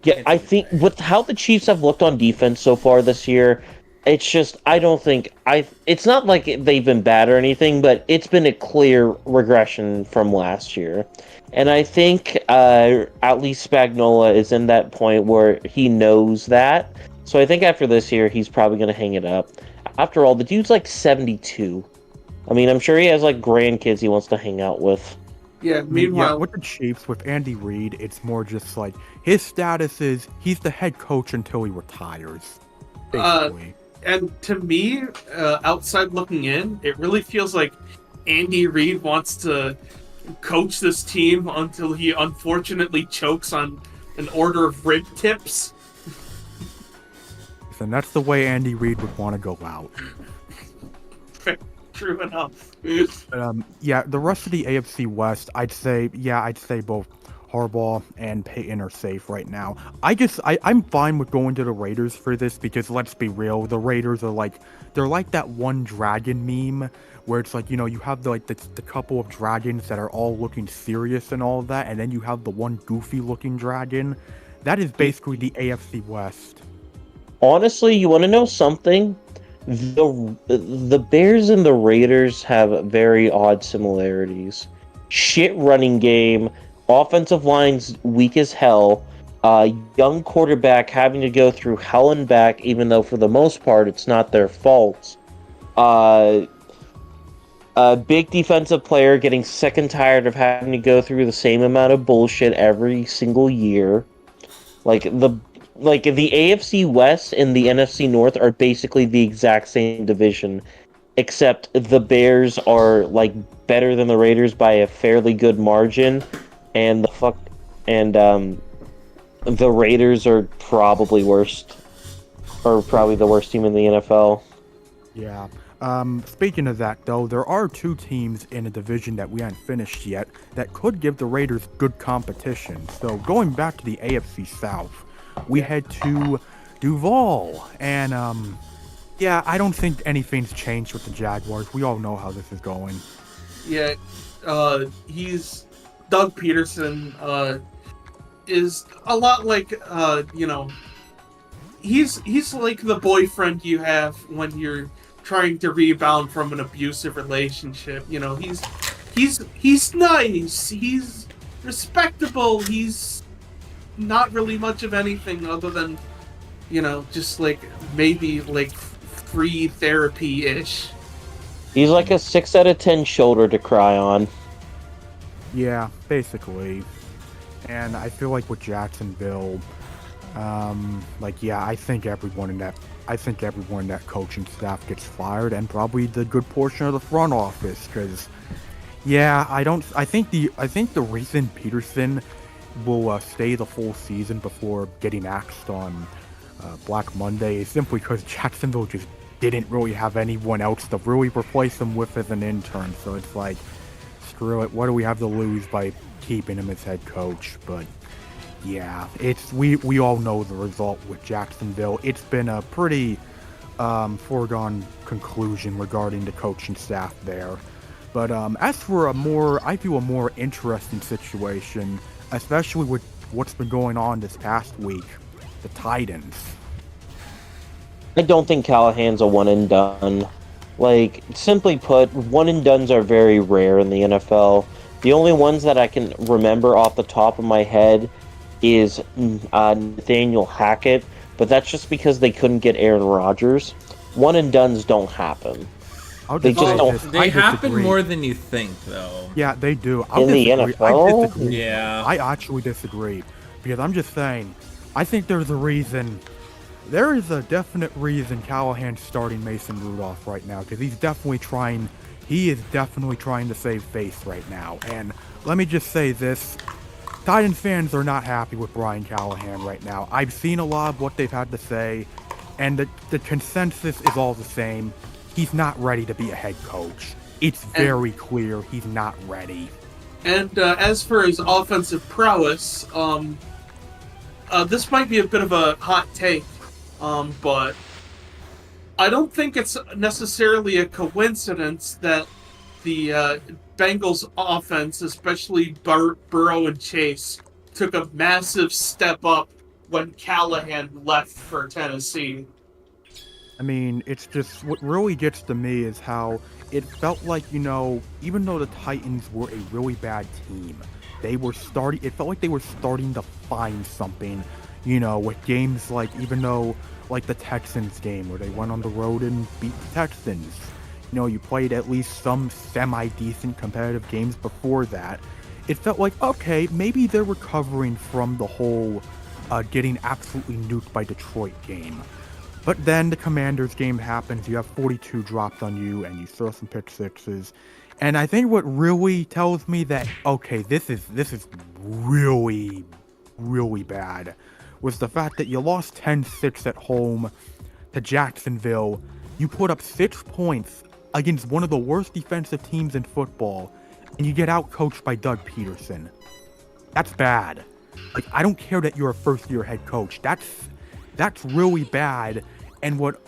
Yeah, I think with how the Chiefs have looked on defense so far this year, it's just it's not like they've been bad or anything, but it's been a clear regression from last year. And I think at least Spagnuolo is in that point where he knows that. So I think after this year, he's probably going to hang it up. After all, the dude's like 72. I mean, I'm sure he has like grandkids he wants to hang out with. Yeah. Meanwhile, with the Chiefs, with Andy Reid, it's more just like his status is he's the head coach until he retires. Basically. and to me, outside looking in, it really feels like Andy Reid wants to coach this team until he unfortunately chokes on an order of rib tips. And that's the way Andy Reid would want to go out. True enough. Yeah, the rest of the AFC West, I'd say both Harbaugh and Peyton are safe right now. I'm fine with going to the Raiders for this because let's be real, the Raiders are they're like that one dragon meme where it's like, you know, you have the couple of dragons that are all looking serious and all of that, and then you have the one goofy looking dragon. That is basically the AFC West. Honestly, you want to know something? The Bears and the Raiders have very odd similarities. Shit running game, offensive line's weak as hell, young quarterback having to go through hell and back, even though for the most part it's not their fault. A big defensive player getting sick and tired of having to go through the same amount of bullshit every single year. Like the AFC West and the NFC North are basically the exact same division, except the Bears are like better than the Raiders by a fairly good margin, and the Raiders are probably the worst team in the NFL. Yeah. Speaking of that, though, there are two teams in a division that we haven't finished yet that could give the Raiders good competition. So going back to the AFC South, we head to Duval, and yeah, I don't think anything's changed with the Jaguars. We all know how this is going. Yeah, he's Doug Peterson. Is a lot like you know, he's like the boyfriend you have when you're trying to rebound from an abusive relationship. You know, he's nice, he's respectable, he's not really much of anything other than, you know, just like maybe like free therapy-ish. He's like a 6 out of 10 shoulder to cry on. Yeah, basically. And I feel like with Jacksonville, I think everyone in that coaching staff gets fired, and probably the good portion of the front office, because I think the reason Peterson will stay the full season before getting axed on Black Monday is simply because Jacksonville just didn't really have anyone else to really replace him with as an intern. So it's like, screw it, what do we have to lose by keeping him as head coach? But yeah, we all know the result with Jacksonville. It's been a pretty foregone conclusion regarding the coaching staff there. But as for a more interesting situation, especially with what's been going on this past week, the Titans. I don't think Callahan's a one and done. Like, simply put, one and dones are very rare in the NFL. The only ones that I can remember off the top of my head is Nathaniel Hackett, but that's just because they couldn't get Aaron Rodgers. One and dones don't happen. I'll They just just say don't- this, They I happen disagree. more than you think, though. Yeah, they do. I'll In the disagree. I NFL? disagree. Yeah. I actually disagree because I'm just saying. I think there's a reason. There is a definite reason Callahan's starting Mason Rudolph right now because he's definitely trying. He is definitely trying to save face right now. And let me just say this: Titans fans are not happy with Brian Callahan right now. I've seen a lot of what they've had to say, and the consensus is all the same. He's not ready to be a head coach. It's very clear he's not ready. And as for his offensive prowess, this might be a bit of a hot take, but I don't think it's necessarily a coincidence that the Bengals offense, especially Burrow and Chase, took a massive step up when Callahan left for Tennessee. I mean, it's just what really gets to me is how it felt like, even though the Titans were a really bad team, it felt like they were starting to find something, with games like, even though, like the Texans game where they went on the road and beat the Texans. You played at least some semi-decent competitive games before that. It felt like, okay, maybe they're recovering from the whole getting absolutely nuked by Detroit game. But then the Commanders game happens, you have 42 dropped on you, and you throw some pick sixes. And I think what really tells me that, okay, this is really, really bad, was the fact that you lost 10-6 at home to Jacksonville. You put up 6 points against one of the worst defensive teams in football, and you get outcoached by Doug Peterson. That's bad. Like, I don't care that you're a first-year head coach. That's really bad. And what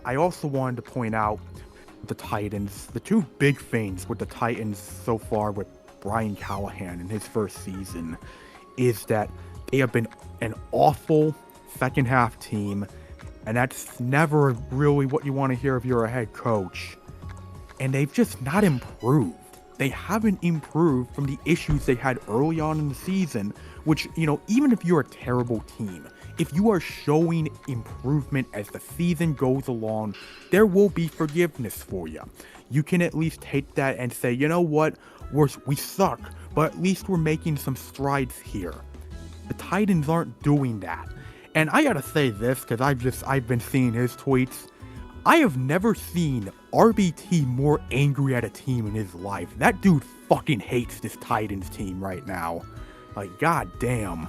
I also wanted to point out, the Titans, the two big things with the Titans so far with Brian Callahan in his first season is that they have been an awful second half team, and that's never really what you want to hear if you're a head coach. And they've just not improved. They haven't improved from the issues they had early on in the season, which, even if you're a terrible team, if you are showing improvement as the season goes along, there will be forgiveness for you. You can at least take that and say, you know what, we suck, but at least we're making some strides here. The Titans aren't doing that. And I gotta say this, because I've been seeing his tweets. I have never seen RBT more angry at a team in his life. That dude fucking hates this Titans team right now. Like, goddamn.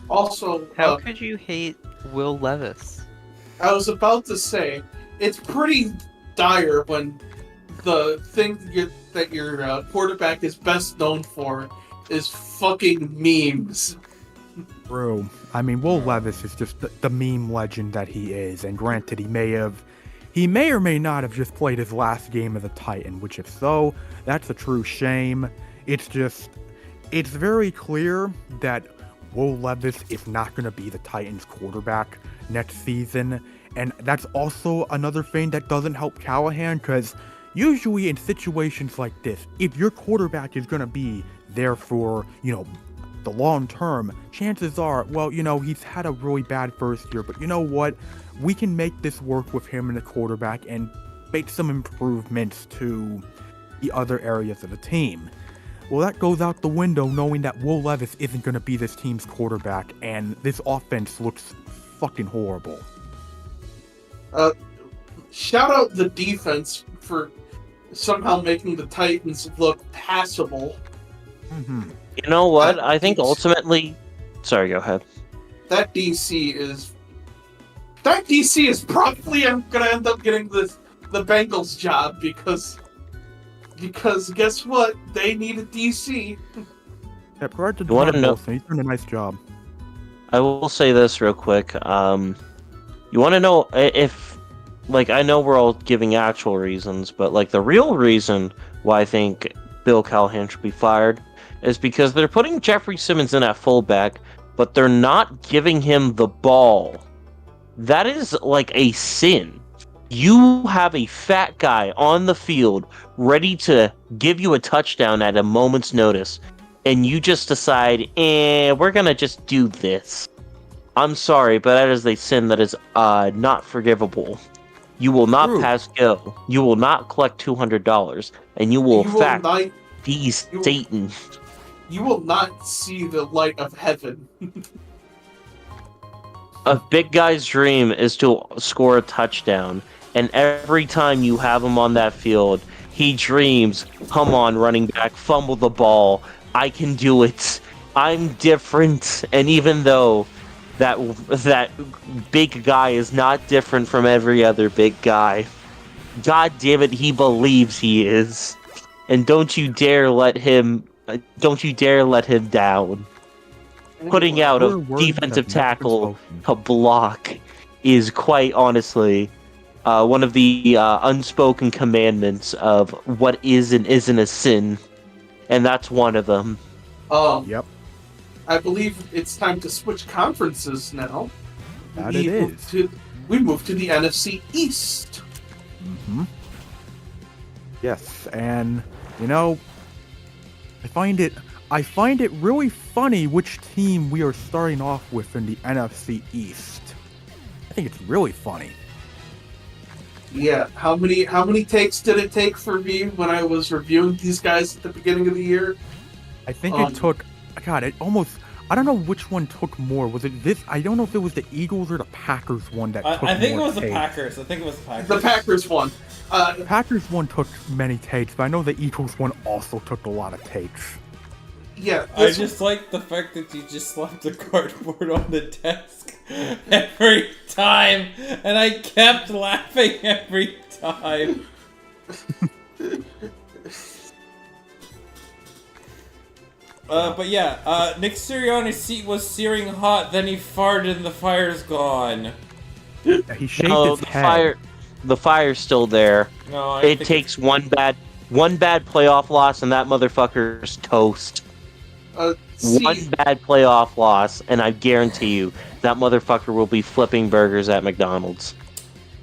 Also, How could you hate Will Levis? I was about to say, it's pretty dire when the thing that your quarterback is best known for is fucking memes. True. I mean, Will Levis is just the meme legend that he is, and granted, he may or may not have just played his last game as a Titan, which if so, that's a true shame. It's very clear that Will Levis is not going to be the Titans quarterback next season, and that's also another thing that doesn't help Callahan, because usually in situations like this, if your quarterback is going to be there for, the long term, chances are, well, he's had a really bad first year, but you know what? We can make this work with him and the quarterback and make some improvements to the other areas of the team. Well, that goes out the window knowing that Will Levis isn't going to be this team's quarterback, and this offense looks fucking horrible. Shout out the defense for somehow making the Titans look passable. Mm-hmm. You know what? I think ultimately... Sorry, go ahead. That DC is probably gonna end up getting the Bengals job because guess what? They need a DC. Yeah, prior to You wanna know- Wilson, he's doing a nice job. I will say this real quick. You want to know if... I know we're all giving actual reasons, but, the real reason why I think Bill Callahan should be fired is because they're putting Jeffrey Simmons in at fullback, but they're not giving him the ball. That is, a sin. You have a fat guy on the field ready to give you a touchdown at a moment's notice, and you just decide, we're gonna just do this. I'm sorry, but that is a sin that is not forgivable. You will not True. pass go. You will not collect $200, and you will, You in will fact, not. be you- Satan. You will not see the light of heaven. A big guy's dream is to score a touchdown, and every time you have him on that field, he dreams, come on, running back, fumble the ball. I can do it. I'm different. And even though that big guy is not different from every other big guy, God damn it, he believes he is. And don't you dare let him down. Putting out Your a words defensive have never been tackle spoken. to block is quite honestly one of the unspoken commandments of what is and isn't a sin, and that's one of them. Yep, I believe it's time to switch conferences now. that we it move is. we move to the NFC East. Mm-hmm. Yes, and I find it really funny which team we are starting off with in the NFC East. I think it's really funny. Yeah, how many takes did it take for me when I was reviewing these guys at the beginning of the year? I think it took. God, it almost. I don't know which one took more. Was it this? I don't know if it was the Eagles or the Packers one that took more. I think it was the takes. Packers. I think it was the Packers. The Packers one. The Packers one took many takes, but I know the Eagles one also took a lot of takes. Yeah, I just like the fact that you just slapped the cardboard on the desk every time, and I kept laughing every time. But yeah, Nick Sirianni's seat was searing hot, then he farted and the fire's gone. Yeah, he shaved No, his head. the fire's still there. No, I It think takes one bad playoff loss, and that motherfucker's toast. see, One bad playoff loss, and I guarantee you that motherfucker will be flipping burgers at McDonald's.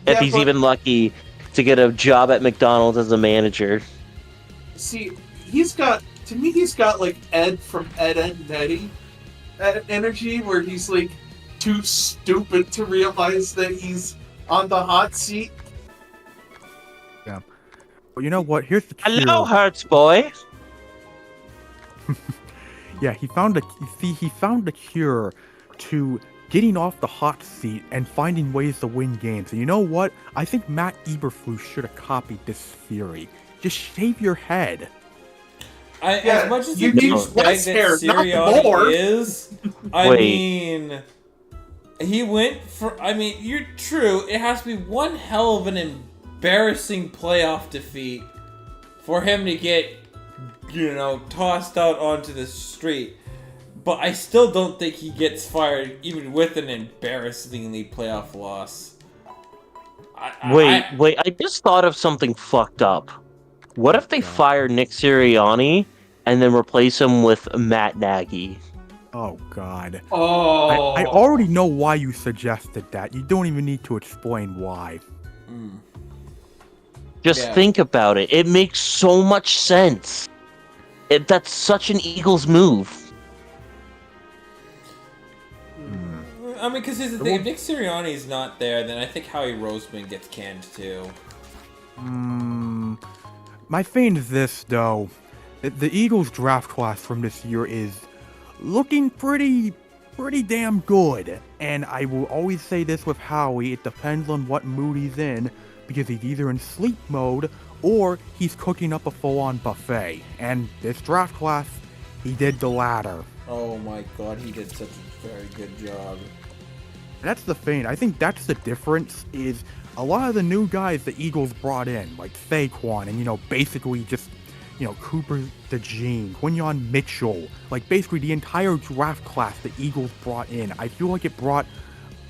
If Yeah, he's but- even lucky to get a job at McDonald's as a manager. see, he's got like Ed from Ed, Edd n Eddy energy, where he's like too stupid to realize that he's on the hot seat. But you know what? Here's the cure. Hello, Hertz boy. Yeah, he found the cure to getting off the hot seat and finding ways to win games. And you know what? I think Matt Eberflus should have copied this theory. Just shave your head. Yeah, as much as you the need douchebag less that hair, not Sirianni more. is, I Wait. mean, he went for. I mean, you're true. It has to be one hell of an embarrassing playoff defeat for him to get, tossed out onto the street. But I still don't think he gets fired, even with an embarrassingly playoff loss. Wait, I just thought of something fucked up. What if they fire Nick Sirianni and then replace him with Matt Nagy? Oh God. Oh, I already know why you suggested that. You don't even need to explain why. Just Yeah. think about it. It makes so much sense. That's such an Eagles move. I mean, because here's the thing: if Nick Sirianni's not there, then I think Howie Roseman gets canned too. My thing is this, though. The Eagles draft class from this year is looking pretty damn good. And I will always say this with Howie, it depends on what mood he's in, because he's either in sleep mode or he's cooking up a full-on buffet. And this draft class, he did the latter. Oh my God, he did such a very good job. That's the thing. I think that's the difference, is a lot of the new guys the Eagles brought in, like Saquon and, basically just, Cooper DeJean, Quinyon Mitchell, like basically the entire draft class the Eagles brought in. I feel like it brought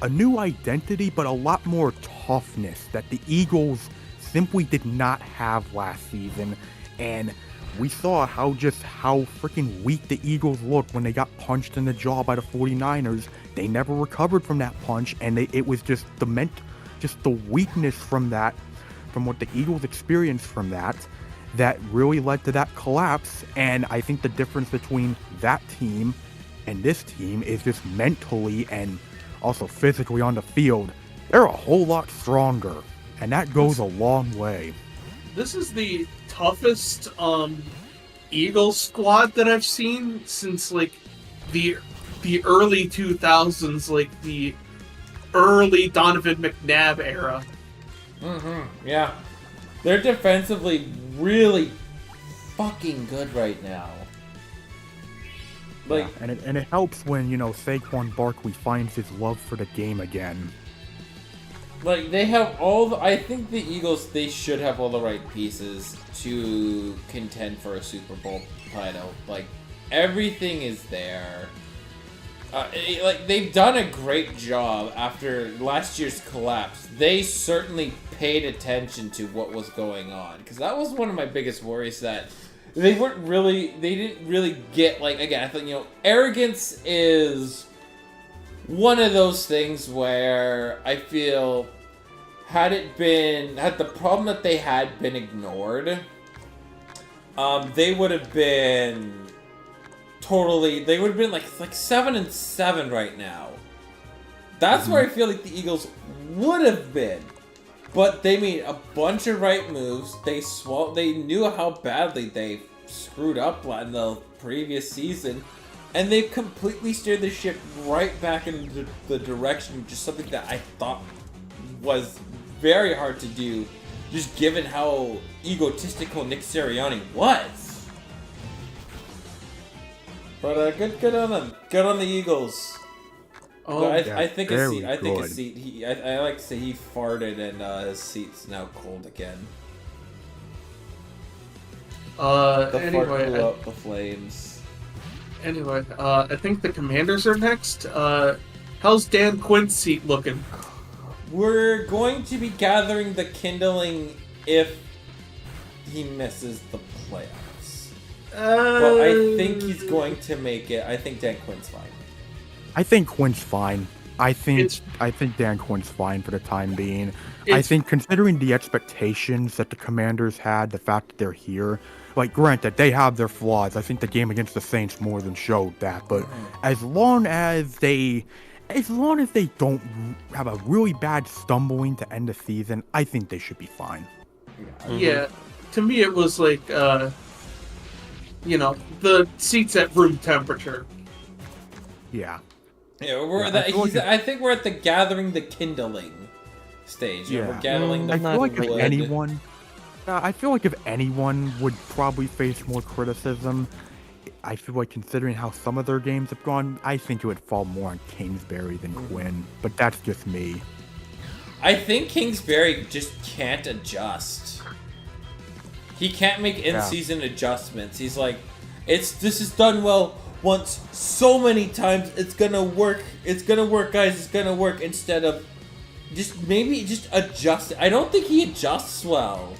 a new identity, but a lot more toughness that the Eagles simply did not have last season. And we saw how freaking weak the Eagles looked when they got punched in the jaw by the 49ers. They never recovered from that punch, and it was just the weakness from that, from what the Eagles experienced from that really led to that collapse. And I think the difference between that team and this team is just mentally and also physically on the field. They're a whole lot stronger. and that goes a long way. This is the toughest Eagles squad that I've seen since like the early 2000s, like the early Donovan McNabb era. Yeah. They're defensively really fucking good right now. Like, And it helps when, Saquon Barkley finds his love for the game again. Like, they have all the... I think the Eagles, they should have all the right pieces to contend for a Super Bowl title. Like, everything is there. They've done a great job after last year's collapse. They certainly paid attention to what was going on. Because that was one of my biggest worries, that they didn't really get, like, again, I think, arrogance is one of those things where I feel had the problem that they had been ignored, they would have been like 7-7 right now. That's where I feel like the Eagles would have been. But they made a bunch of right moves. They knew how badly they screwed up in the previous season, and they've completely steered the ship right back into the direction, just something that I thought was very hard to do, just given how egotistical Nick Sirianni was. But good on them. Good on the Eagles. Oh, I think a seat. I think a good. seat. I like to say he farted and his seat's now cold again. The fart blew up the flames. Anyway, I think the Commanders are next. How's Dan Quinn's seat looking? We're going to be gathering the kindling if he misses the playoffs. But I think he's going to make it. I think Dan Quinn's fine. I think Quinn's fine. I think Dan Quinn's fine for the time being. I think considering the expectations that the Commanders had, the fact that they're here, like, granted, they have their flaws. I think the game against the Saints more than showed that. But as long as they don't have a really bad stumbling to end the season, I think they should be fine. Yeah, to me it was like, the seats at room temperature. Yeah. Yeah, I think we're at the gathering the kindling stage. Yeah, we're gathering the I feel like if wood. anyone, I feel like if anyone would probably face more criticism, I feel like considering how some of their games have gone, I think it would fall more on Kingsbury than Quinn. But that's just me. I think Kingsbury just can't adjust. He can't make in-season adjustments. He's like, this is done well once so many times, it's gonna work, guys, it's gonna work, instead of just adjust it. I don't think he adjusts well.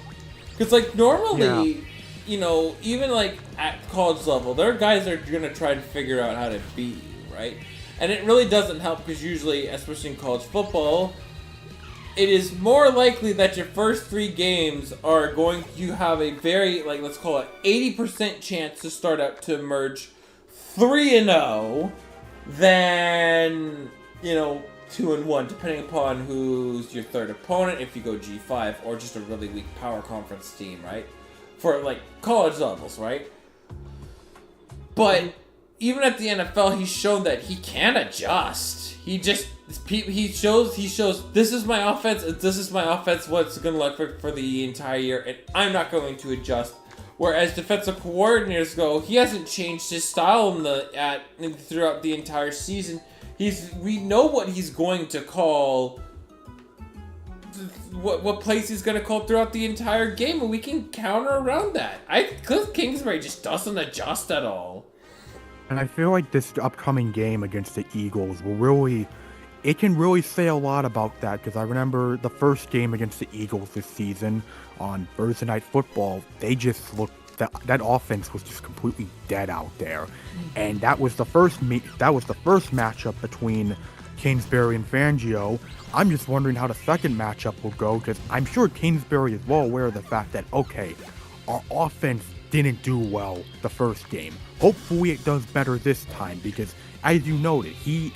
Because, like, normally, even, like, at college level, there are guys that are gonna try to figure out how to beat you, right? And it really doesn't help, because usually, especially in college football, it is more likely that your first 3 games are going to have a very, like, let's call it 80% chance to start out to emerge 3-0 than, 2-1, depending upon who's your third opponent, if you go G5, or just a really weak power conference team, right? For, like, college levels, right? But even at the NFL, he's shown that he can adjust. He shows this is my offense, what's going to look for the entire year, and I'm not going to adjust. Whereas defensive coordinators go, he hasn't changed his style throughout the entire season. We know what he's going to call, what plays he's going to call throughout the entire game, and we can counter around that. Cliff Kingsbury just doesn't adjust at all. And I feel like this upcoming game against the Eagles it can really say a lot about that, because I remember the first game against the Eagles this season on Thursday Night Football, they just looked, that offense was just completely dead out there. And that was the first matchup between Kingsbury and Fangio. I'm just wondering how the second matchup will go, because I'm sure Kingsbury is well aware of the fact that, okay, our offense didn't do well the first game. Hopefully it does better this time, because as you noted, he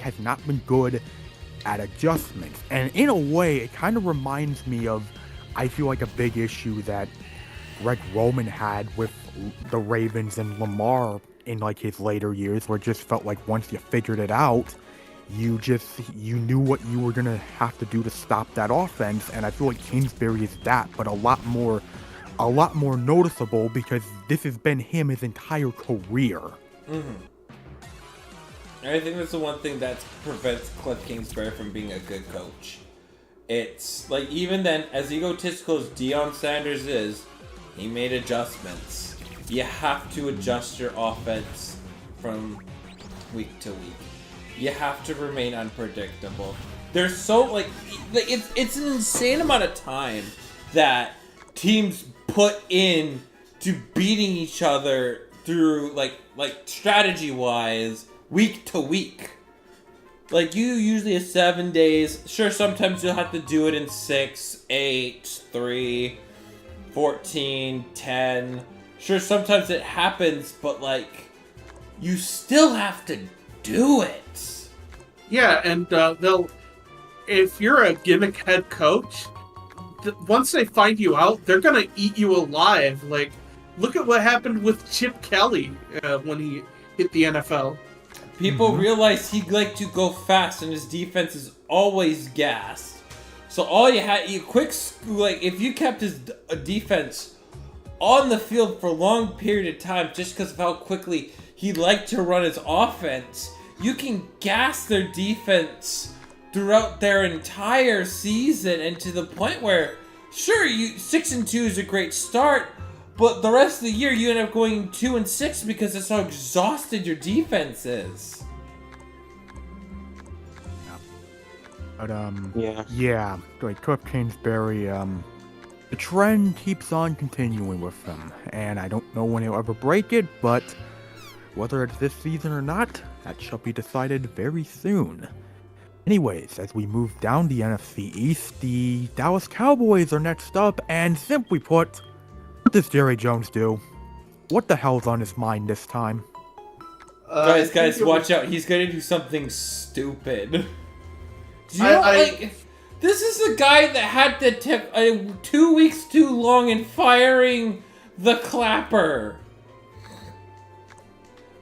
has not been good at adjustments. And in a way, it kind of reminds me of, I feel like, a big issue that Greg Roman had with the Ravens and Lamar in like his later years, where it just felt like once you figured it out, you knew what you were gonna have to do to stop that offense. And I feel like Kingsbury is that, but a lot more noticeable, because this has been him his entire career. And I think that's the one thing that prevents Cliff Kingsbury from being a good coach. It's like, even then, as egotistical as Deion Sanders is, he made adjustments. You have to adjust your offense from week to week. You have to remain unpredictable. There's so, like it's an insane amount of time that teams put in to beating each other through, like strategy-wise, week to week. Like, you usually have 7 days. Sure, sometimes you'll have to do it in 6, 8, 3, 14, 10. Sure, sometimes it happens, but, like, you still have to do it. Yeah, and if you're a gimmick head coach, once they find you out, they're gonna eat you alive. Like, look at what happened with Chip Kelly when he hit the NFL. People realize he liked to go fast, and his defense is always gassed. So all you had, if you kept his defense on the field for a long period of time, just because of how quickly he liked to run his offense, you can gas their defense throughout their entire season, and to the point where, sure, 6-2 is a great start, but the rest of the year you end up going 2-6 because that's how exhausted your defense is. But yeah, like Cliff Kingsbury, the trend keeps on continuing with him, and I don't know when he'll ever break it, but whether it's this season or not, that shall be decided very soon. Anyways, as we move down the NFC East, the Dallas Cowboys are next up, and simply put, what does Jerry Jones do? What the hell's on his mind this time? Guys, watch out. He's gonna do something stupid. Do you know, this is the guy that had to take 2 weeks too long in firing the Clapper.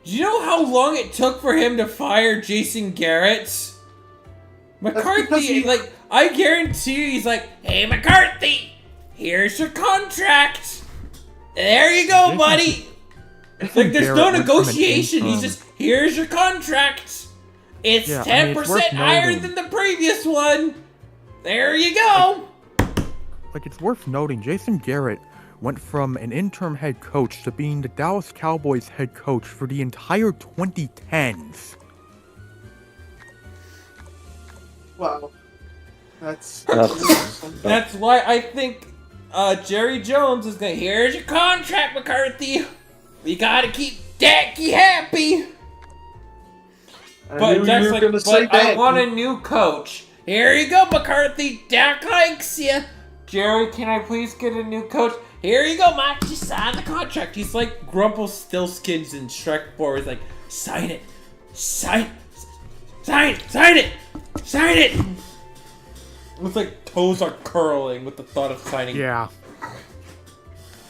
Do you know how long it took for him to fire Jason Garrett? McCarthy, I guarantee you, he's like, "Hey, McCarthy, here's your contract. There you go, buddy." Like, there's no negotiation. He's just, "Here's your contract. It's 10% higher than the previous one. There you go." Like, it's worth noting, Jason Garrett went from an interim head coach to being the Dallas Cowboys head coach for the entire 2010s. Wow. That's why I think Jerry Jones is going, "Here's your contract, McCarthy. We gotta keep Dacky happy." But Jack's like, "I want a new coach. Here you go, McCarthy. Dak likes you. Jerry, can I please get a new coach? Here you go, Mike. Just sign the contract." He's like Rumpelstiltskins in Shrek 4. He's like, "Sign it. Sign it. Sign it." Looks like toes are curling with the thought of signing. Yeah.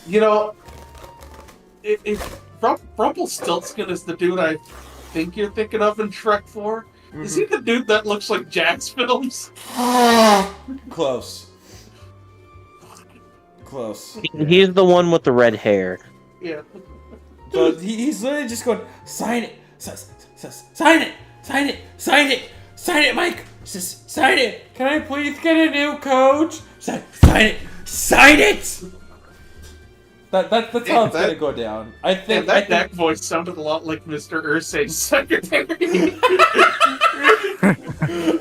You know, if Rumpelstiltskin is the dude I think you're thinking of in Shrek 4, is he the dude that looks like Jack's films? Close. He's the one with the red hair. Yeah. So he's literally just going, "Sign it. Sign it. Sign it. Sign it. Sign it, Mike. Just sign it. Can I please get a new coach? Sign it. Sign it." That's how it's gonna go down. I think that Dak voice sounded a lot like Mr. Ursay's secretary.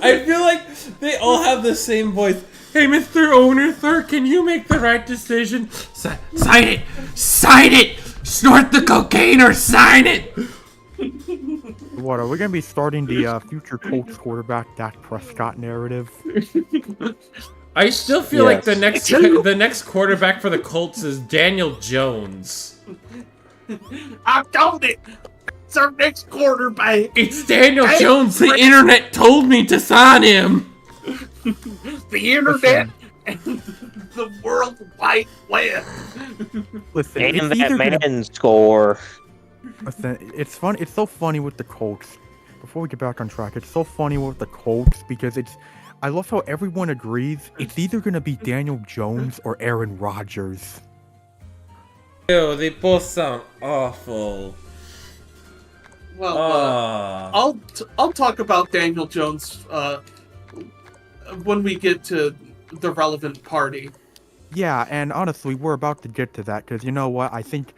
I feel like they all have the same voice. "Hey, Mr. Owner, sir, can you make the right decision? Sign it! Sign it! Snort the cocaine or sign it!" What, are we going to be starting the future Colts quarterback Dak Prescott narrative? I still feel like the next quarterback for the Colts is Daniel Jones. I told it! It's our next quarterback. It's Daniel Hey, Jones. The Chris. internet told me to sign him. The internet and the World Wide Web. Listen, And it's that either gonna man score. Listen, it's fun. It's so funny with the Colts. Before we get back on track, it's so funny with the Colts because I love how everyone agrees it's either gonna be Daniel Jones or Aaron Rodgers. Ew, they both sound awful. Well, Ah. I'll talk about Daniel Jones when we get to the relevant party. Yeah, and honestly, we're about to get to that because you know what? I think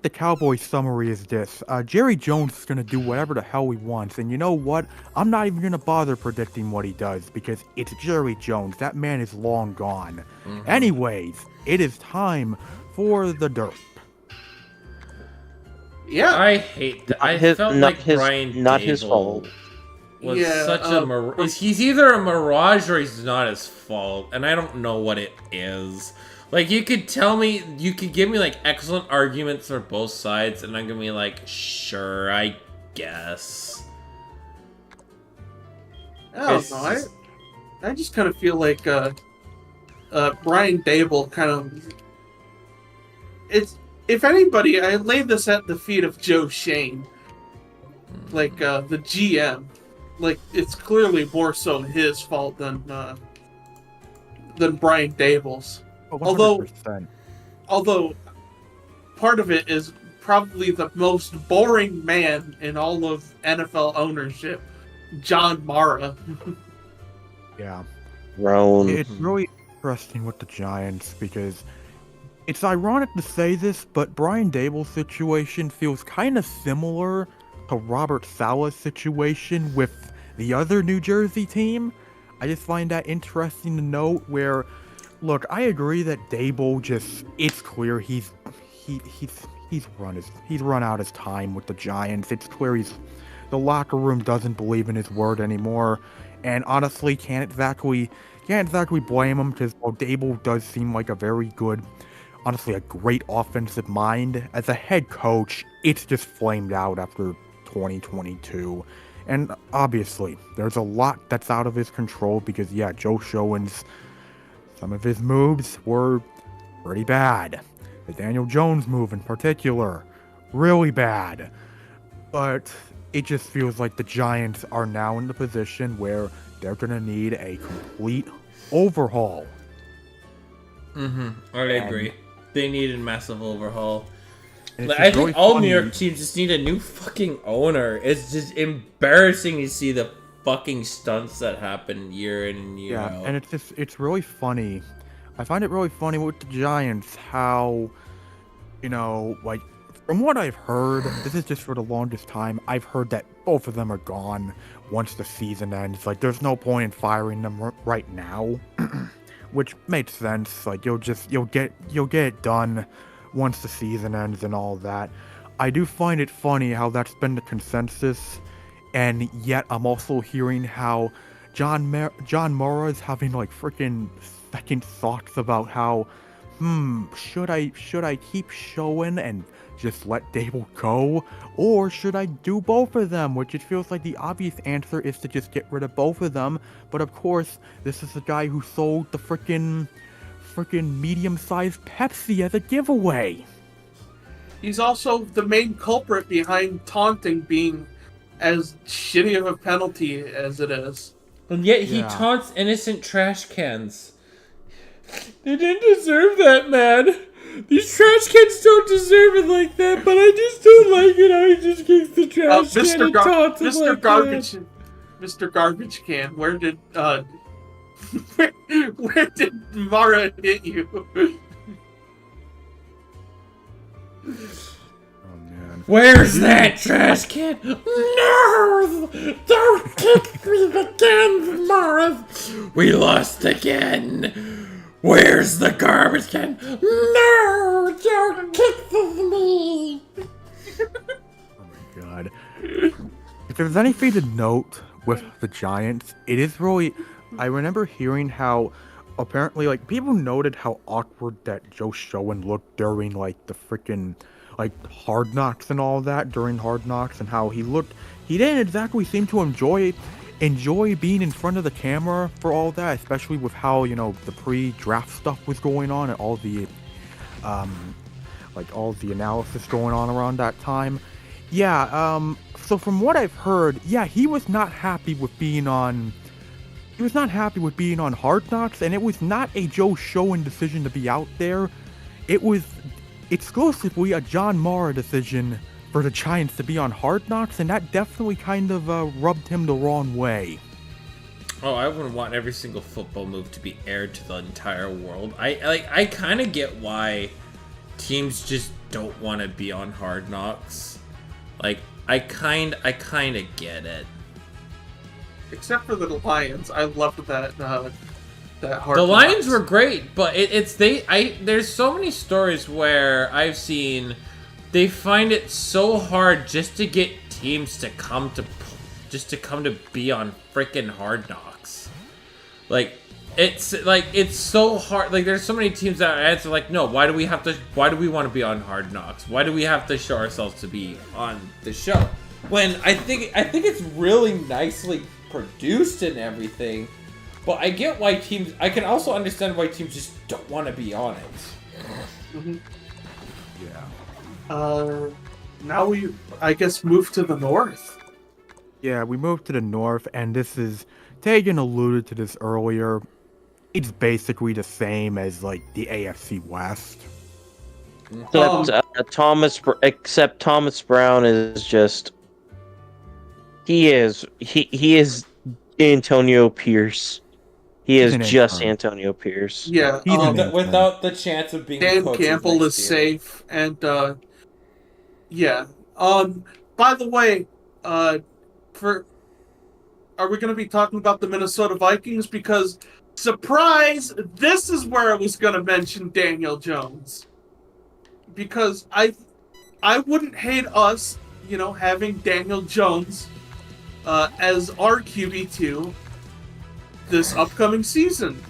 the Cowboys summary is this: Jerry Jones is gonna do whatever the hell he wants, and you know what? I'm not even gonna bother predicting what he does because it's Jerry Jones. That man is long gone. Anyways, it is time for the derp. Yeah. I hate that. I felt not like his- Brian not his Dable fault. was Yeah, such a he's either a mirage or he's not his fault, and I don't know what it is. Like, you could give me like excellent arguments for both sides, and I'm gonna be like, sure, I guess. I don't It's know. just- I just kind of feel like Brian Dable kind of. If anybody, I lay this at the feet of Joe Shane, like the GM. Like, it's clearly more so his fault than Brian Dable's. Oh, Although- 100%. Although, part of it is probably the most boring man in all of NFL ownership, John Mara. Yeah. Roan. It's really interesting with the Giants because it's ironic to say this, but Brian Dable's situation feels kind of similar to Robert Saleh's situation with the other New Jersey team. I just find that interesting to note where, look, I agree that Dable it's clear he's run out his time with the Giants. It's clear the locker room doesn't believe in his word anymore. And honestly, can't exactly blame him because while Dable does seem like a very good, honestly, a great offensive mind, as a head coach, it's just flamed out after 2022. And obviously, there's a lot that's out of his control because, yeah, Joe Schoen's, some of his moves were pretty bad. The Daniel Jones move in particular, really bad. But it just feels like the Giants are now in the position where they're going to need a complete overhaul. I agree. They need a massive overhaul. And Like, it's I just think really all funny- New York teams just need a new fucking owner. It's just embarrassing to see the fucking stunts that happen year in and year Yeah, out. and it's really funny. I find it really funny with the Giants how, you know, like, from what I've heard, this is just for the longest time, I've heard that both of them are gone once the season ends. Like, there's no point in firing them right now, which makes sense. Like, you'll get it done once the season ends and all that. I do find it funny how that's been the consensus, and yet I'm also hearing how John Mara is having like freaking second thoughts about how, should I keep showing and just let Dable go, or should I do both of them? Which it feels like the obvious answer is to just get rid of both of them. But of course, this is the guy who sold the freaking medium-sized Pepsi as a giveaway. He's also the main culprit behind taunting being as shitty of a penalty as it is. And yet he Yeah. taunts innocent trash cans. They didn't deserve that, man. These trash cans don't deserve it like that, but I just don't like it how he just kicks the trash can and taunts it like that. Mr. Garbage Can, where did where did Mara hit you? Oh man. Where's that trash can? No! Don't kick me again, Mara! We lost again! Where's the garbage can? No! Don't kick me! Oh my god. If there's anything to note with the Giants, it is really, I remember hearing how apparently, like, people noted how awkward that Joe Schoen looked during, like, the freaking like Hard Knocks and all that during Hard Knocks, and how he didn't exactly seem to enjoy being in front of the camera for all that, especially with how, the pre-draft stuff was going on and all the all the analysis going on around that time. Yeah, so from what I've heard, yeah, he was not happy with being on Hard Knocks, and it was not a Joe Schoen decision to be out there. It was exclusively a John Mara decision for the Giants to be on Hard Knocks, and that definitely kind of rubbed him the wrong way. Oh, I wouldn't want every single football move to be aired to the entire world. I kind of get why teams just don't want to be on Hard Knocks. Like, I kind of get it. Except for the Lions, I loved that Hard The Lions Knocks. were great, but there's so many stories where I've seen they find it so hard just to get teams to come to be on freaking Hard Knocks. Like, it's so hard. Like, there's so many teams that answer like, no, why do we want to be on Hard Knocks? Why do we have to show ourselves to be on the show? When I think it's really nicely produced and everything, but I get why teams. I can also understand why teams just don't want to be on it. Mm-hmm. Yeah. Now we, I guess, move to the north. Yeah, we moved to the north, and Taegan alluded to this earlier. It's basically the same as, like, the AFC West. Except Thomas Brown is just... He is Antonio Pierce. He is just Antonio Pierce. Yeah, without the chance of being Dan Campbell is safe, and yeah. By the way, are we going to be talking about the Minnesota Vikings? Because surprise, this is where I was going to mention Daniel Jones. Because I wouldn't hate us, having Daniel Jones as our QB2 this upcoming season.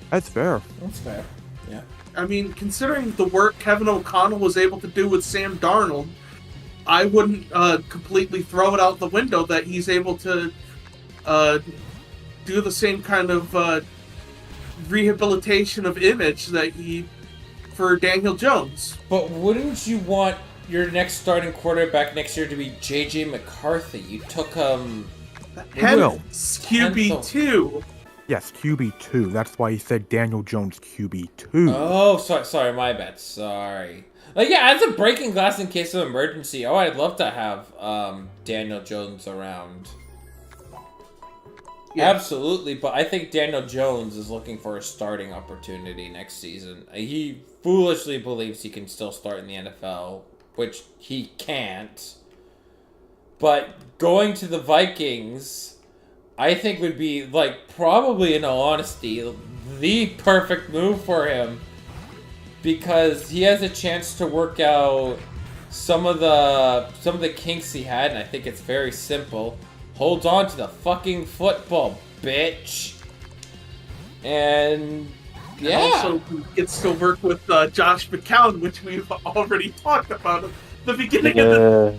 That's fair. That's fair. Yeah. I mean, considering the work Kevin O'Connell was able to do with Sam Darnold, I wouldn't completely throw it out the window that he's able to do the same kind of rehabilitation of image that for Daniel Jones. But wouldn't you want your next starting quarterback next year to be J.J. McCarthy? You took Hence QB2. Yes, QB2. That's why he said Daniel Jones QB2. Oh, sorry, my bad. Sorry. Like, yeah, as a breaking glass in case of emergency. Oh, I'd love to have Daniel Jones around. Yeah. Absolutely, but I think Daniel Jones is looking for a starting opportunity next season. He foolishly believes he can still start in the NFL, which he can't. But going to the Vikings, I think would be, like, probably, in all honesty, the perfect move for him. Because he has a chance to work out some of the kinks he had, and I think it's very simple. Hold on to the fucking football, bitch. And yeah. And also he gets to work with Josh McCown, which we've already talked about at the beginning of the...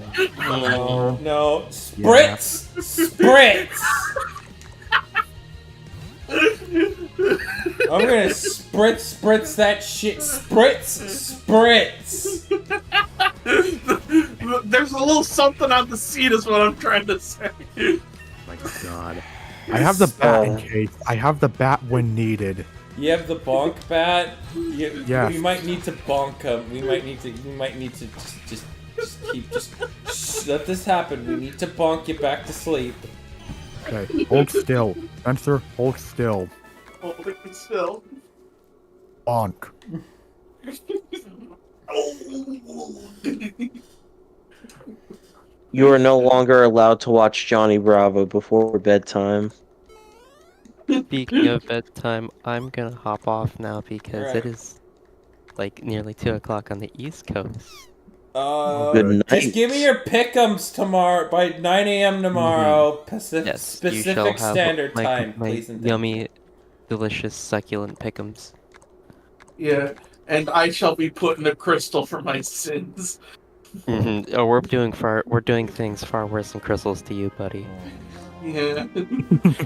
No. Spritz! Spritz! I'm gonna spritz that shit. Spritz! There's a little something on the seat is what I'm trying to say. My God. I have the bat in case. I have the bat when needed. You have the bonk bat? Yeah. We might need to bonk him. We might need to just let this happen. We need to bonk you back to sleep. Okay, hold still. Spencer, hold still. Holding still. Bonk. You are no longer allowed to watch Johnny Bravo before bedtime. Speaking of bedtime, I'm gonna hop off now because it is like nearly 2 o'clock on the East Coast. Good night. Just give me your pick'ems tomorrow by 9 a.m. tomorrow, Pacific Standard Time, please. Yummy, delicious, succulent pick'ems. Yeah, and I shall be put in a crystal for my sins. Oh, we're doing things far worse than crystals to you, buddy. Yeah.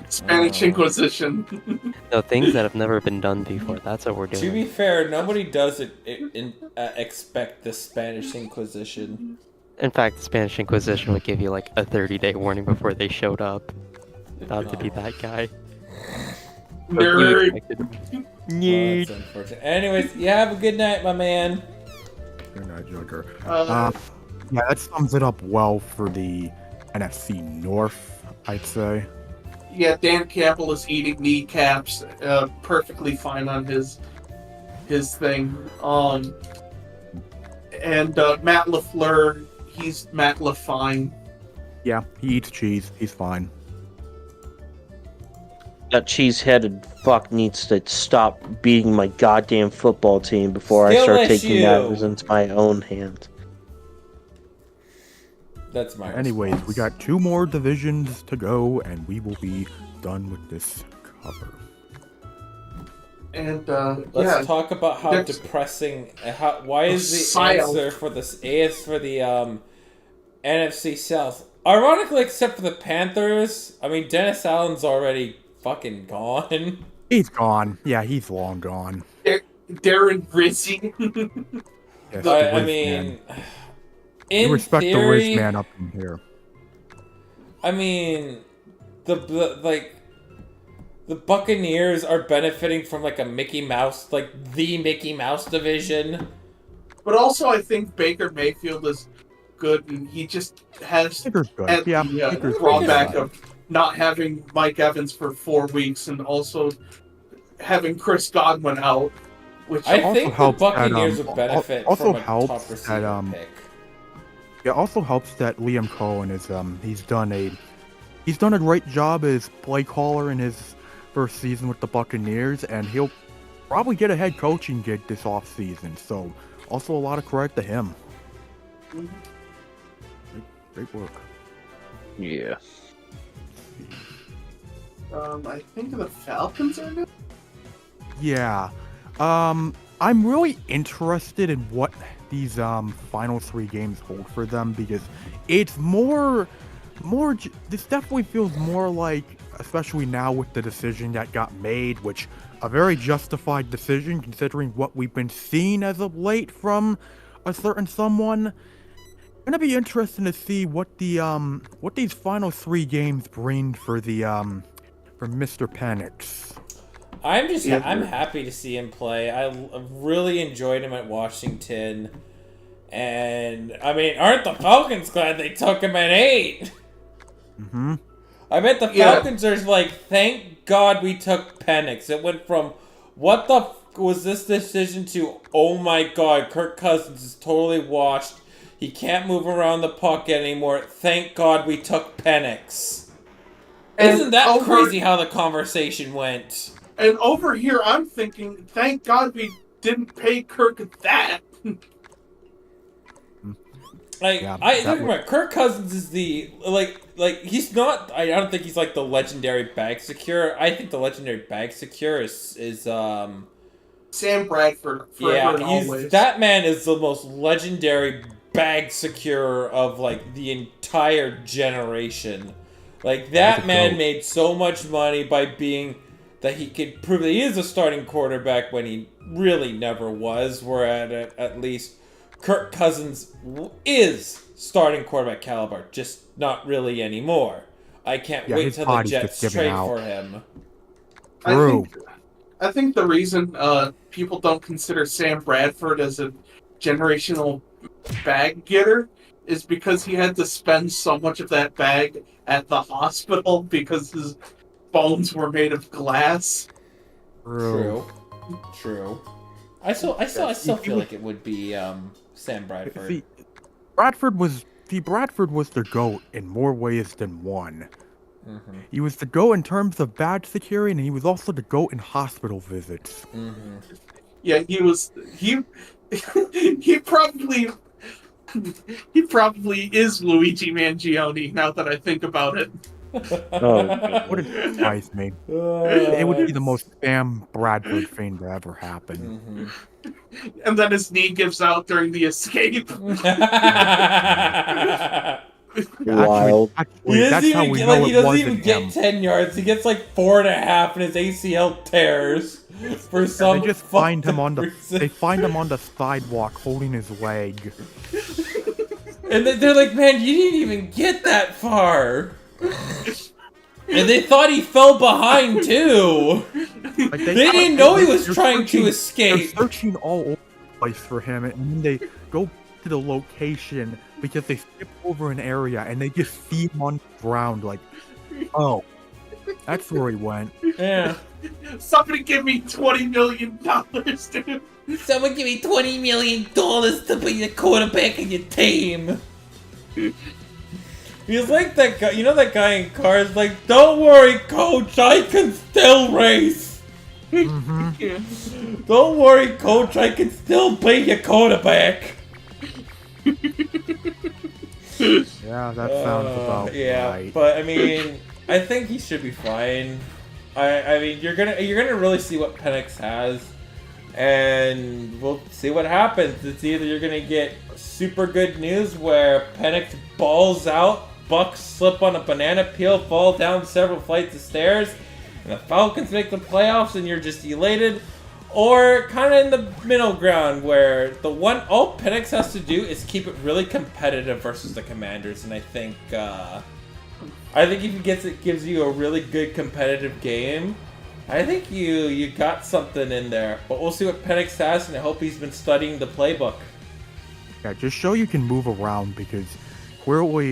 Spanish Inquisition. No, things that have never been done before. That's what we're doing. To be fair, nobody does expect the Spanish Inquisition. In fact, the Spanish Inquisition would give you like a 30-day warning before they showed up. Not to be that guy. But you Nerd. expected- Well, that's unfortunate. Anyways, you have a good night, my man. Good night, Jugger. Uh, Yeah, that sums it up well for the NFC North, I'd say. Yeah, Dan Campbell is eating kneecaps perfectly fine on his thing. And Matt LaFleur, he's Matt LaFine. Yeah, he eats cheese. He's fine. That cheese-headed fuck needs to stop beating my goddamn football team before I Still start miss taking you. matters into my own hands. That's my Anyways, response. we got 2 more divisions to go, and we will be done with this cover. And Let's talk about how Next- depressing. Why is the Silent. answer for this? A is for the NFC South. Ironically, except for the Panthers. I mean, Dennis Allen's already fucking gone. He's gone. Yeah, he's long gone. Darren Rizzi. Yes, But the I Riz mean, man. in You respect the theory, Riz man up in here. I mean, the Buccaneers are benefiting from like a Mickey Mouse, like the Mickey Mouse division. But also, I think Baker Mayfield is good, and he just has Baker's good. at Yeah, the Baker's drawback good. of not having Mike Evans for 4 weeks, and also having Chris Godwin out, which I also think the helps that, Buccaneers would benefit also from a helps top that, receiver pick. It also helps that Liam Cohen is he's done a great job as play caller in his first season with the Buccaneers, and he'll probably get a head coaching gig this offseason. So also a lot of credit to him. Great work. Yeah. I think the Falcons are good. Yeah. I'm really interested in what these final 3 games hold for them, because it's this definitely feels more like, especially now with the decision that got made, which a very justified decision considering what we've been seeing as of late from a certain someone. Gonna be interesting to see what the what these final 3 games bring for the for Mr. Penix. I'm happy to see him play. I really enjoyed him at Washington, and I mean, aren't the Falcons glad they took him at 8? Mm-hmm. I bet the Falcons are like, thank God we took Penix. It went from, what the was this decision, to, oh my God, Kirk Cousins is totally washed. He can't move around the pocket anymore. Thank God we took Penix. Isn't that crazy how the conversation went? And over here, I'm thinking, thank God we didn't pay Kirk that. Like, Yeah, I that think would- about Kirk Cousins is the like he's not. I don't think he's like the legendary bag secure. I think the legendary bag secure is Sam Bradford, forever yeah. and always. That man is the most legendary bag secure of like the entire generation. Like that man made so much money by being that he could prove that he is a starting quarterback when he really never was. Where at least Kirk Cousins is starting quarterback caliber, just not really anymore. I can't Yeah, wait his till the body's Jets just giving trade out. for him. True. I think the reason people don't consider Sam Bradford as a generational bag getter is because he had to spend so much of that bag at the hospital because his bones were made of glass. True. I still feel like it would be Sam Bradford. See, Bradford was the GOAT in more ways than one. Mm-hmm. He was the GOAT in terms of badge security, and he was also the GOAT in hospital visits. Mm-hmm. Yeah, he probably is Luigi Mangione now that I think about it. Oh, God. Wouldn't surprise me. It would be the most Sam Bradford thing to ever happen. And then his knee gives out during the escape. Wild. Actually, that's how we know he it doesn't wasn't even get him. 10 yards. He gets like 4.5 and his ACL tears for some They just find him on the. reason. They find him on the sidewalk holding his leg. And they're like, man, you didn't even get that far. And they thought he fell behind too. Like, They didn't know he was they're trying to They're escape. searching all over the place for him, and then they go to the location because they skip over an area and they just see him on the ground. Like, oh, that's where he went. Yeah. Somebody give me $20 million, dude. Someone give me $20 million to be the quarterback of your team. He's like that guy, you know that guy in Cars, like, don't worry, coach, I can still race. Mm-hmm. Don't worry, coach, I can still be your quarterback. Yeah, that sounds about Yeah, right. but I mean, I think he should be fine. I mean, you're gonna really see what Penix has, and we'll see what happens. It's either you're gonna get super good news where Penix balls out, Bucks slip on a banana peel, fall down several flights of stairs, and the Falcons make the playoffs, and you're just elated. Or kind of in the middle ground where all Penix has to do is keep it really competitive versus the Commanders, and I think if he gives you a really good competitive game, I think you got something in there. But we'll see what Penix has, and I hope he's been studying the playbook. Yeah, just show you can move around, because clearly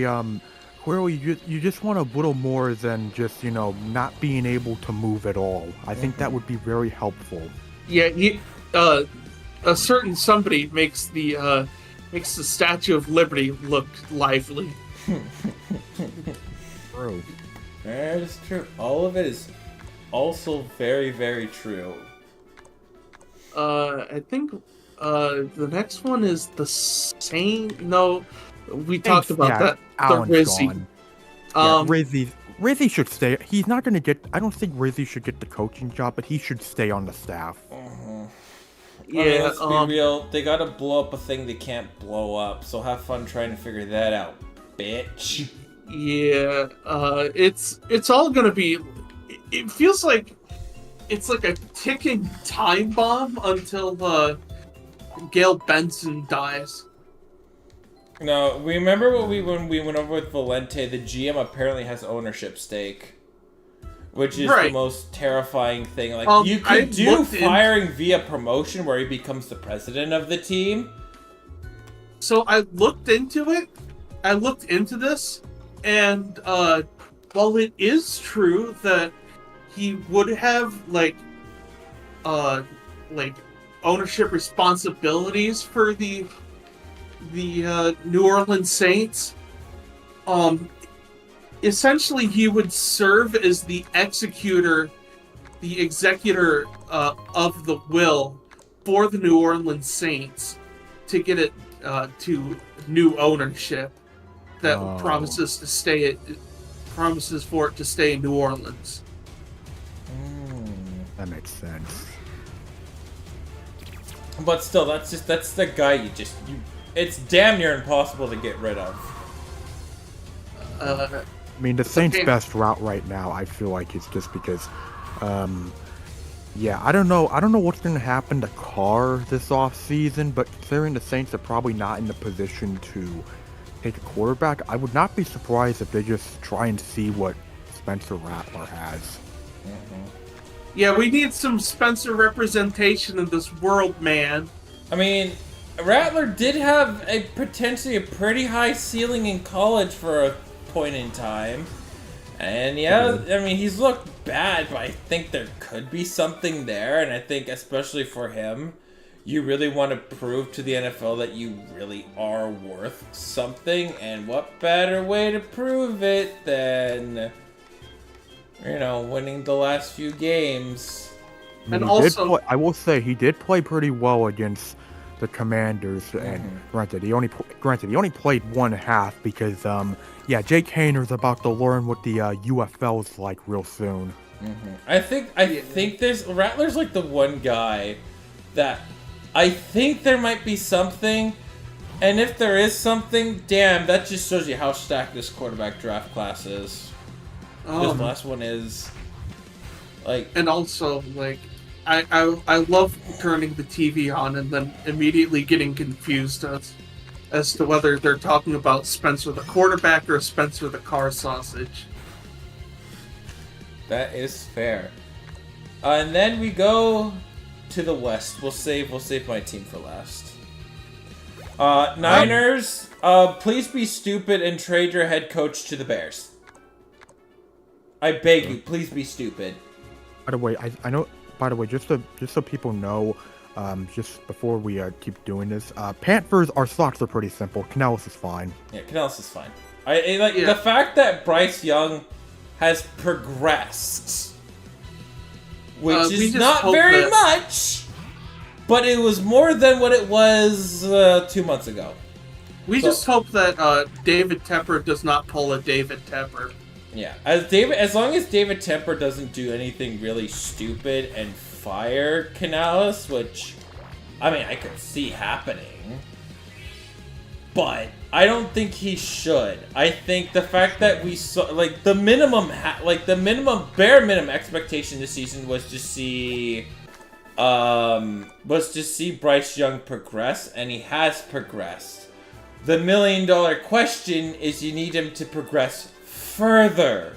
you just want a little more than just, not being able to move at all. I think that would be very helpful. Yeah, a certain somebody makes the Statue of Liberty look lively. True. That is true. All of it is also very, very true. I think the next one is the Saint. No, we talked about that. Allen's the Rizzy. gone. Rizzy should stay. He's not going to get. I don't think Rizzy should get the coaching job, but he should stay on the staff. Yeah, I mean, let's be real. They gotta blow up a thing they can't blow up, so have fun trying to figure that out, bitch. Yeah, it's all gonna be. It feels like it's like a ticking time bomb until Gail Benson dies. No, remember when we went over with Valente, the GM apparently has ownership stake. Which is the most terrifying thing. Like, you could do firing via promotion where he becomes the president of the team. So I looked into it. I looked into this, and while it is true that he would have like ownership responsibilities for the New Orleans Saints, essentially he would serve as the executor, the executor of the will for the New Orleans Saints to get it to new ownership that promises for it to stay in New Orleans. That makes sense. But still, that's the guy it's damn near impossible to get rid of. I mean, the Saints' best route right now, I feel like, is just because, I don't know what's going to happen to Carr this off season, but considering the Saints are probably not in the position to take a quarterback, I would not be surprised if they just try and see what Spencer Rattler has. Yeah, we need some Spencer representation in this world, man. I mean, Rattler did have potentially a pretty high ceiling in college for a point in time. And I mean, he's looked bad, but I think there could be something there. And I think, especially for him, you really want to prove to the NFL that you really are worth something. And what better way to prove it than, winning the last few games. And also, I will say he did play pretty well against the Commanders, and granted he only played one half because Jake Hayner's about to learn what the UFL's like real soon. I think there's Rattler's like the one guy that I think there might be something, and if there is something, damn, that just shows you how stacked this quarterback draft class is. This last one is like, and also like I love turning the TV on and then immediately getting confused as to whether they're talking about Spencer the quarterback or Spencer the Carsausage. that is fair. And then we go to the West. We'll save my team for last. Niners, please be stupid and trade your head coach to the Bears. I beg you, please be stupid. By the way, I know. By the way, just so people know, just before we keep doing this, Panthers, our stocks are pretty simple. Canales is fine. Yeah, Canales is fine. The fact that Bryce Young has progressed, which is not very much, but it was more than what it was 2 months ago. We just hope that David Tepper does not pull a David Tepper. Yeah, as long as David Tepper doesn't do anything really stupid and fire Canales, which, I mean, I could see happening, but I don't think he should. I think the fact that we saw, like, the bare minimum expectation this season was to see Bryce Young progress, and he has progressed. The $1 million question is you need him to progress further.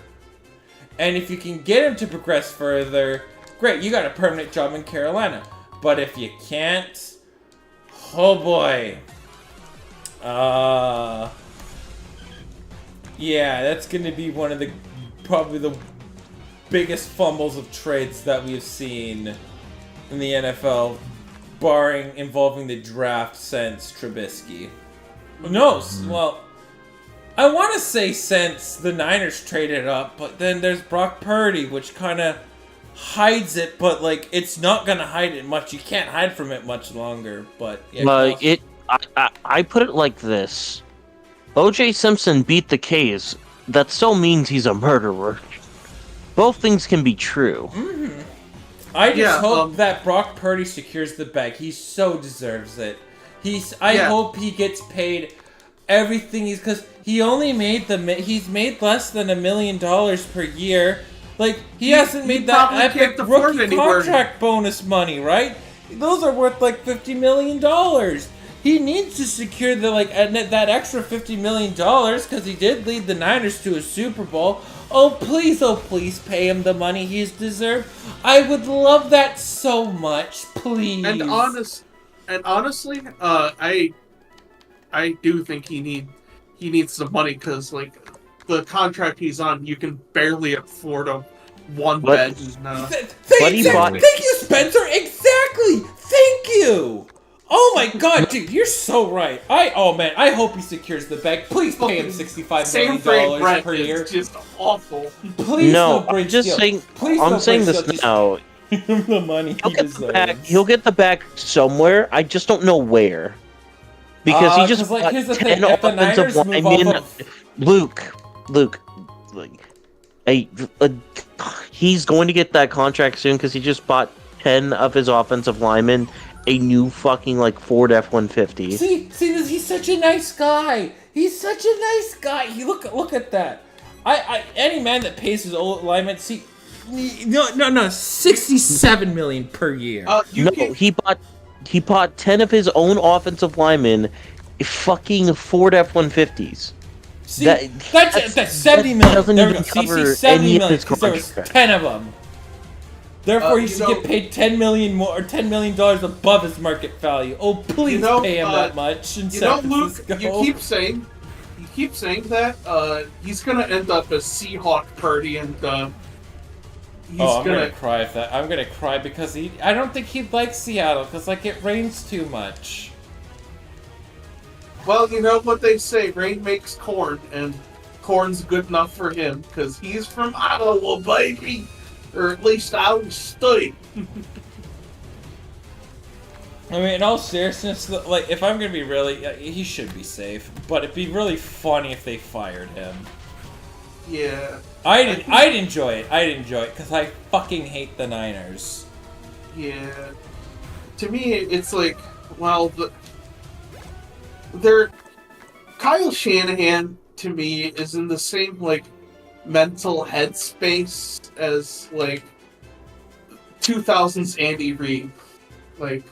And if you can get him to progress further, great, you got a permanent job in Carolina. But if you can't, oh boy. Yeah, that's going to be one of probably the biggest fumbles of trades that we've seen in the NFL, barring involving the draft since Trubisky. No, well, I want to say since the Niners traded up, but then there's Brock Purdy, which kind of hides it, but like it's not gonna hide it much. You can't hide from it much longer. But yeah, I put it like this: O.J. Simpson beat the K's. That still means he's a murderer. Both things can be true. Mm-hmm. I just hope that Brock Purdy secures the bag. He so deserves it. I hope he gets paid everything because he only made he's made less than $1 million per year. Like he hasn't made that epic rookie contract bonus money, right? Those are worth like $50 million. He needs to secure that extra $50 million because he did lead the Niners to a Super Bowl. Oh please pay him the money he's deserved. I would love that so much, please. And honestly, I do think he needs the money because like the contract he's on, you can barely afford a one bed now. Thank you, Spencer. Exactly. Thank you. Oh my God, dude, you're so right. I hope he secures the bag. Please pay him $65 million per year. It's just awful. Please no, I'm just saying. I'm saying this now. The money he deserves. He'll get the bag somewhere. I just don't know where. Because he just got here's the 10 offensive linemen. Luke, he's going to get that contract soon because he just bought 10 of his offensive linemen a new fucking Ford F-150. See, he's such a nice guy. He's such a nice guy. Look at that. Any man that pays his old linemen, no, $67 million per year. He bought 10 of his own offensive linemen fucking Ford F-150s. See, that's $70 million. There we go. $70 million because there was 10 of them. Therefore, he should get paid $10 million more, or $10 million above his market value. Oh, please pay him that much. Luke, you keep saying that he's gonna end up as Seahawk Purdy, and I'm gonna cry if that. I'm gonna cry because I don't think he'd like Seattle because it rains too much. Well, you know what they say: rain makes corn, and corn's good enough for him because he's from Iowa, baby. Or at least Iowa State. I mean, in all seriousness, like, if I'm gonna be really, he should be safe. But it'd be really funny if they fired him. Yeah. I'd enjoy it. I'd enjoy it because I fucking hate the Niners. Yeah. To me, it's like, well, they're Kyle Shanahan. To me, is in the same like mental headspace as like 2000s Andy Reid. Like.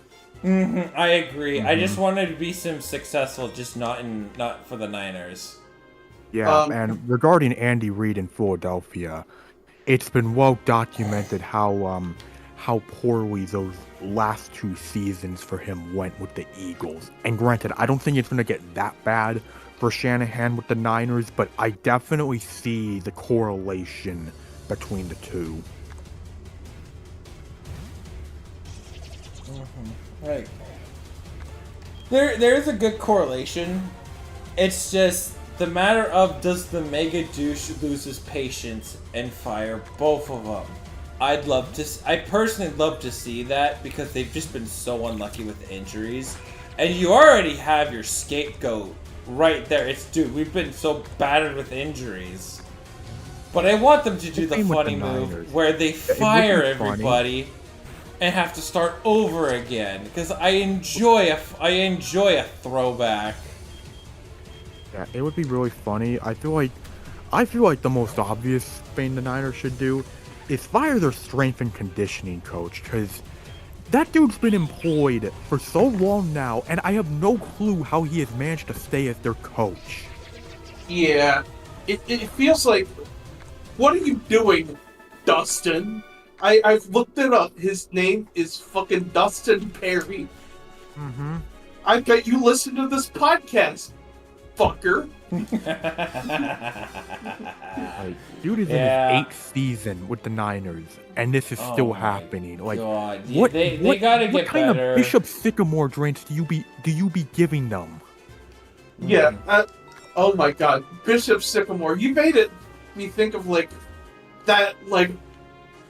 I agree. I just wanted to be some successful, just not for the Niners. Yeah, and regarding Andy Reid in Philadelphia, it's been well documented how poorly those last 2 seasons for him went with the Eagles. And granted, I don't think it's going to get that bad for Shanahan with the Niners, but I definitely see the correlation between the two. Right. There's a good correlation. It's just the matter of, does the mega douche lose his patience and fire both of them? I personally love to see that because they've just been so unlucky with injuries. And you already have your scapegoat right there. It's, dude, we've been so battered with injuries. But I want them to do the funny move where they fire everybody and have to start over again, because I enjoy a throwback. Yeah, it would be really funny. I feel like the most obvious thing the Niners should do is fire their strength and conditioning coach, because that dude's been employed for so long now, and I have no clue how he has managed to stay as their coach. Yeah, it feels like, what are you doing, Dustin? I've looked it up. His name is fucking Dustin Perry. Mm-hmm. I bet you listen to this podcast, fucker. Like, dude is in his 8th season with the Niners, and this is still happening. Like, God. what? They what, gotta what get kind better. of Bishop Sycamore drinks do you be giving them? Yeah. Oh my God, Bishop Sycamore. You made me think of like that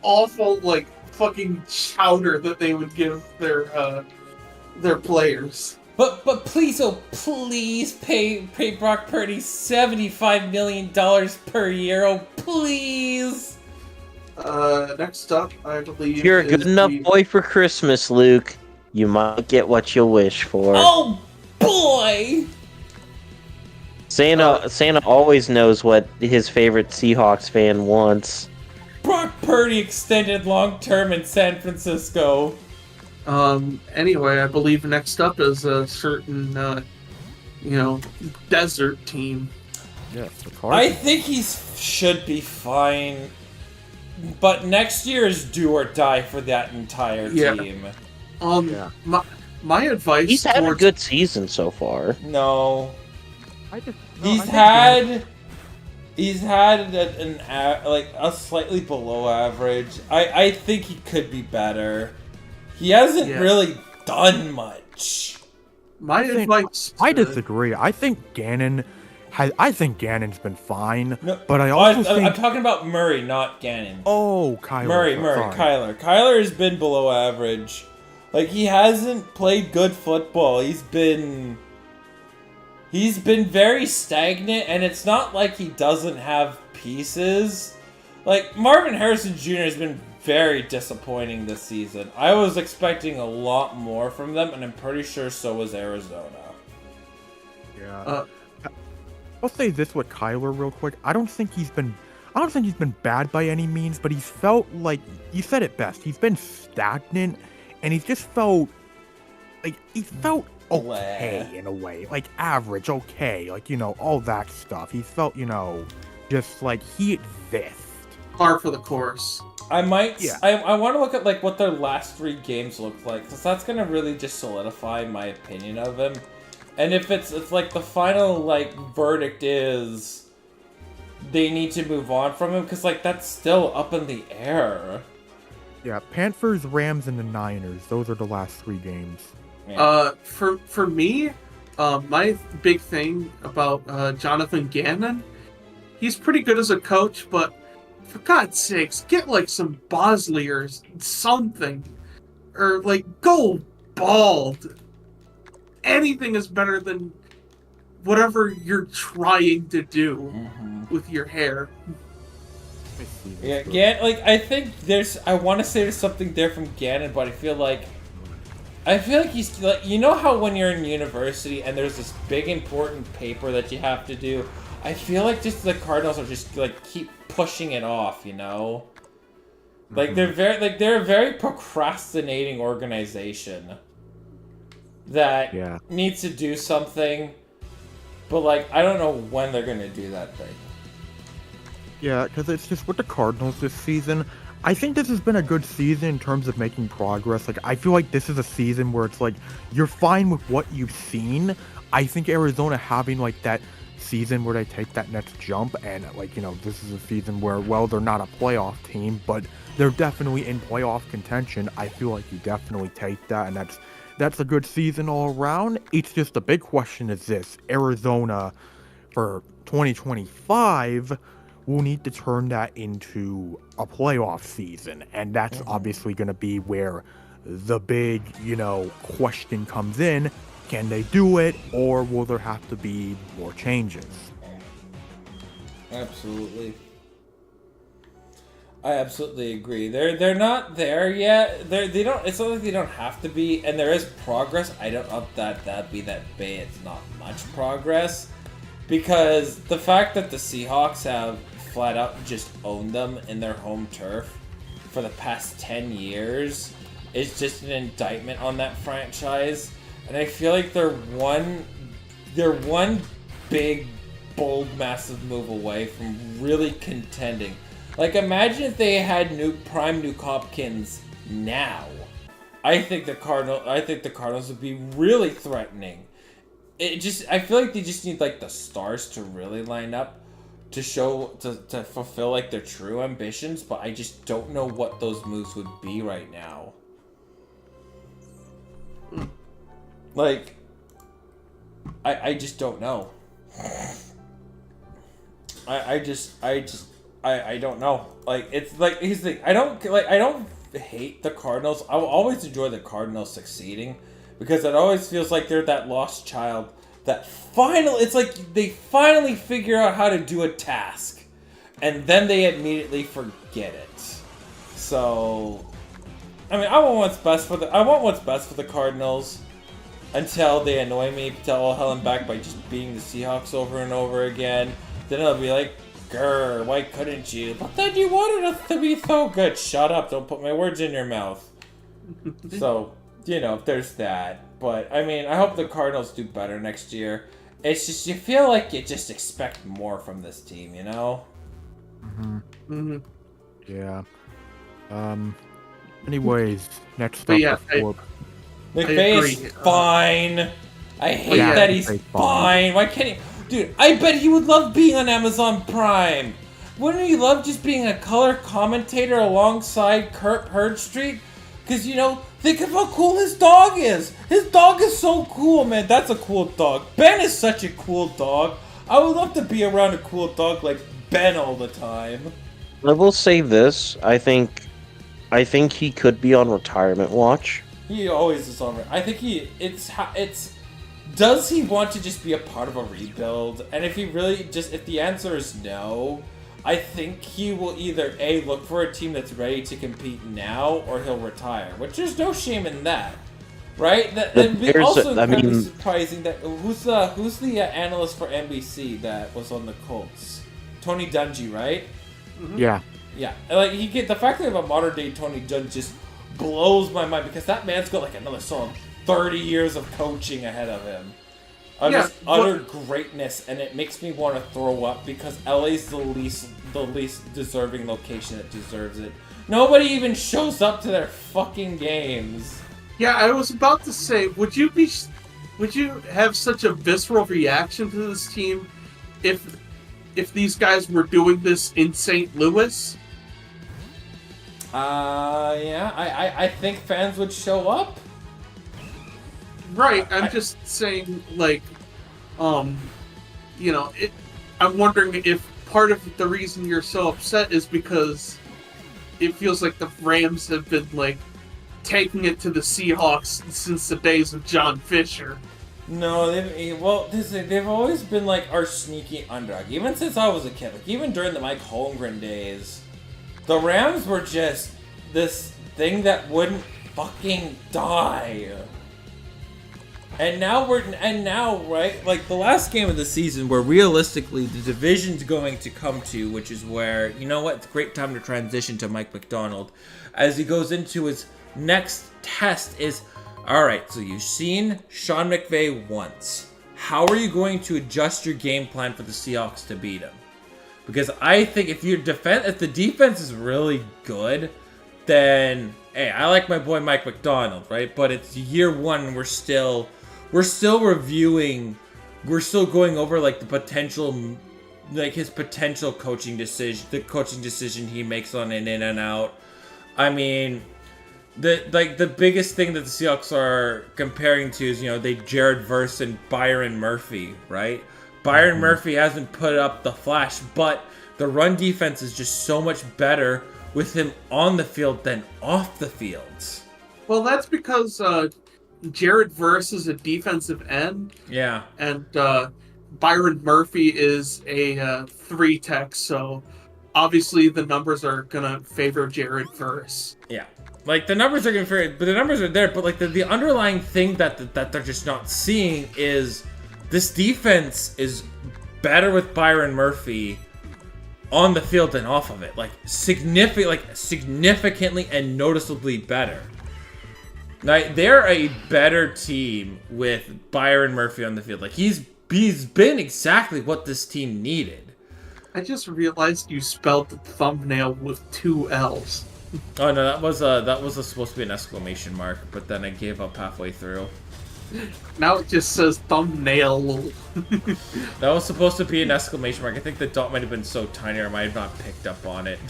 awful fucking chowder that they would give their players. But please, oh please, pay Brock Purdy $75 million per year, oh please. Next up, I believe. If you're a good enough boy for Christmas, Luke, you might get what you wish for. Oh boy! Santa always knows what his favorite Seahawks fan wants. Brock Purdy extended long term in San Francisco. Anyway, I believe next up is a certain, desert team. Yes, the I think he should be fine, but next year is do or die for that entire team. My advice. He's had a good season so far. No. He's had a slightly below average. I think he could be better. He hasn't really done much. I disagree. I think Gannon's been fine, but I'm talking about Murray, not Gannon. Oh, Kyler. Murray, Kyler. Kyler has been below average. Like, he hasn't played good football. He's been very stagnant, and it's not like he doesn't have pieces. Like, Marvin Harrison Jr. has been very disappointing this season. I was expecting a lot more from them, and I'm pretty sure so was Arizona. Yeah. I'll say this with Kyler real quick. I don't think he's been bad by any means, but he's felt like, you said it best, he's been stagnant, and he's just felt okay in a way, like average, okay, all that stuff. He felt, just like he exists. Par for the course. I want to look at what their last 3 games look like, because that's gonna really just solidify my opinion of him. And if it's like the final verdict is they need to move on from him, because that's still up in the air. Yeah, Panthers, Rams, and the Niners. Those are the last 3 games. Yeah. For me, my big thing about Jonathan Gannon, he's pretty good as a coach, but for God's sakes, get some Bosley or something, or go bald, anything is better than whatever you're trying to do with your hair. Yeah, Gan, I think I want to say there's something there from Ganon, but I feel like he's you know how when you're in university and there's this big important paper that you have to do, I feel like just the Cardinals are just keep pushing it off, you know? They're a very procrastinating organization that needs to do something, but I don't know when they're gonna do that thing. Yeah, because it's just with the Cardinals this season, I think this has been a good season in terms of making progress. I feel like this is a season where it's you're fine with what you've seen. I think Arizona having that season where they take that next jump, and this is a season where, well, they're not a playoff team, but they're definitely in playoff contention. I feel like you definitely take that, and that's a good season all around. It's just the big question is this: Arizona for 2025 will need to turn that into a playoff season, and that's obviously going to be where the big, question comes in. Can they do it, or will there have to be more changes? Absolutely. I absolutely agree. They're not there yet. They don't. It's not like they don't have to be, and there is progress. I don't know that'd be that big. It's not much progress, because the fact that the Seahawks have flat out just owned them in their home turf for the past 10 years is just an indictment on that franchise. And I feel like they're one big, bold, massive move away from really contending. Imagine if they had prime Nuke Hopkins now. I think the Cardinals would be really threatening. I feel like they just need the stars to really line up to fulfill their true ambitions, but I just don't know what those moves would be right now. I just don't know. I don't know. Here's the thing. I don't hate the Cardinals. I will always enjoy the Cardinals succeeding, because it always feels like they're that lost child that they finally figure out how to do a task, and then they immediately forget it. So, I mean, I want what's best for the Cardinals until they annoy me till all hell and back by just beating the Seahawks over and over again. Then I'll be like, grr, why couldn't you? But then you wanted us to be so good. Shut up, don't put my words in your mouth. So, there's that. But, I mean, I hope the Cardinals do better next year. It's just, you feel like you just expect more from this team, you know? Yeah. Anyways, next up. McVay is fine. I hate that he's fine. Why can't he? Dude, I bet he would love being on Amazon Prime. Wouldn't he love just being a color commentator alongside Kurt Herdstreet? Because, think of how cool his dog is. His dog is so cool, man. That's a cool dog. Ben is such a cool dog. I would love to be around a cool dog like Ben all the time. I will say this. I think he could be on retirement watch. He always is on. I think does he want to just be a part of a rebuild? And if the answer is no, I think he will either look for a team that's ready to compete now, or he'll retire. Which there's no shame in that, right? It'd be also incredibly surprising that who's the analyst for NBC that was on the Colts? Tony Dungy, right? Mm-hmm. Yeah. Yeah, the fact that we have a modern day Tony Dungy just blows my mind, because that man's got another solid 30 years of coaching ahead of him. Just utter greatness, and it makes me want to throw up, because LA's the least deserving location that deserves it. Nobody even shows up to their fucking games. Yeah, I was about to say, would you have such a visceral reaction to this team if these guys were doing this in St. Louis? Yeah, I think fans would show up. Right, I'm just saying, I'm wondering if part of the reason you're so upset is because it feels like the Rams have been, taking it to the Seahawks since the days of John Fisher. No, they've always been like our sneaky underdog. Even since I was a kid, like even during the Mike Holmgren days, the Rams were just this thing that wouldn't fucking die. And now right, like the last game of the season, where realistically the division's going to come to, which is where, you know what, it's a great time to transition to Mike McDonald as he goes into his next test is. Alright, so you've seen Sean McVay once. How are you going to adjust your game plan for the Seahawks to beat him? Because I think if the defense is really good, then hey, I like my boy Mike McDonald, right? But it's year one and we're still reviewing, we're still going over like the potential, like his potential coaching decision, the coaching decision he makes on an in and out. I mean, the biggest thing that the Seahawks are comparing to is, you know, Jared Verse and Byron Murphy, right? Byron Murphy hasn't put up the flash, but the run defense is just so much better with him on the field than off the field. Well, that's because Jared Verse is a defensive end. Yeah. And Byron Murphy is a 3-tech, so obviously the numbers are going to favor Jared Verse. Yeah. Like, the numbers are going to, but the numbers are there, but like the underlying thing that they're just not seeing is this defense is better with Byron Murphy on the field than off of it. Like, significantly and noticeably better. Like, they're a better team with Byron Murphy on the field. Like, he's been exactly what this team needed. I just realized you spelled the thumbnail with 2 L's. Oh no, that was supposed to be an exclamation mark, but then I gave up halfway through. Now it just says thumbnail. That was supposed to be an exclamation mark. I think the dot might have been so tiny, or I might have not picked up on it.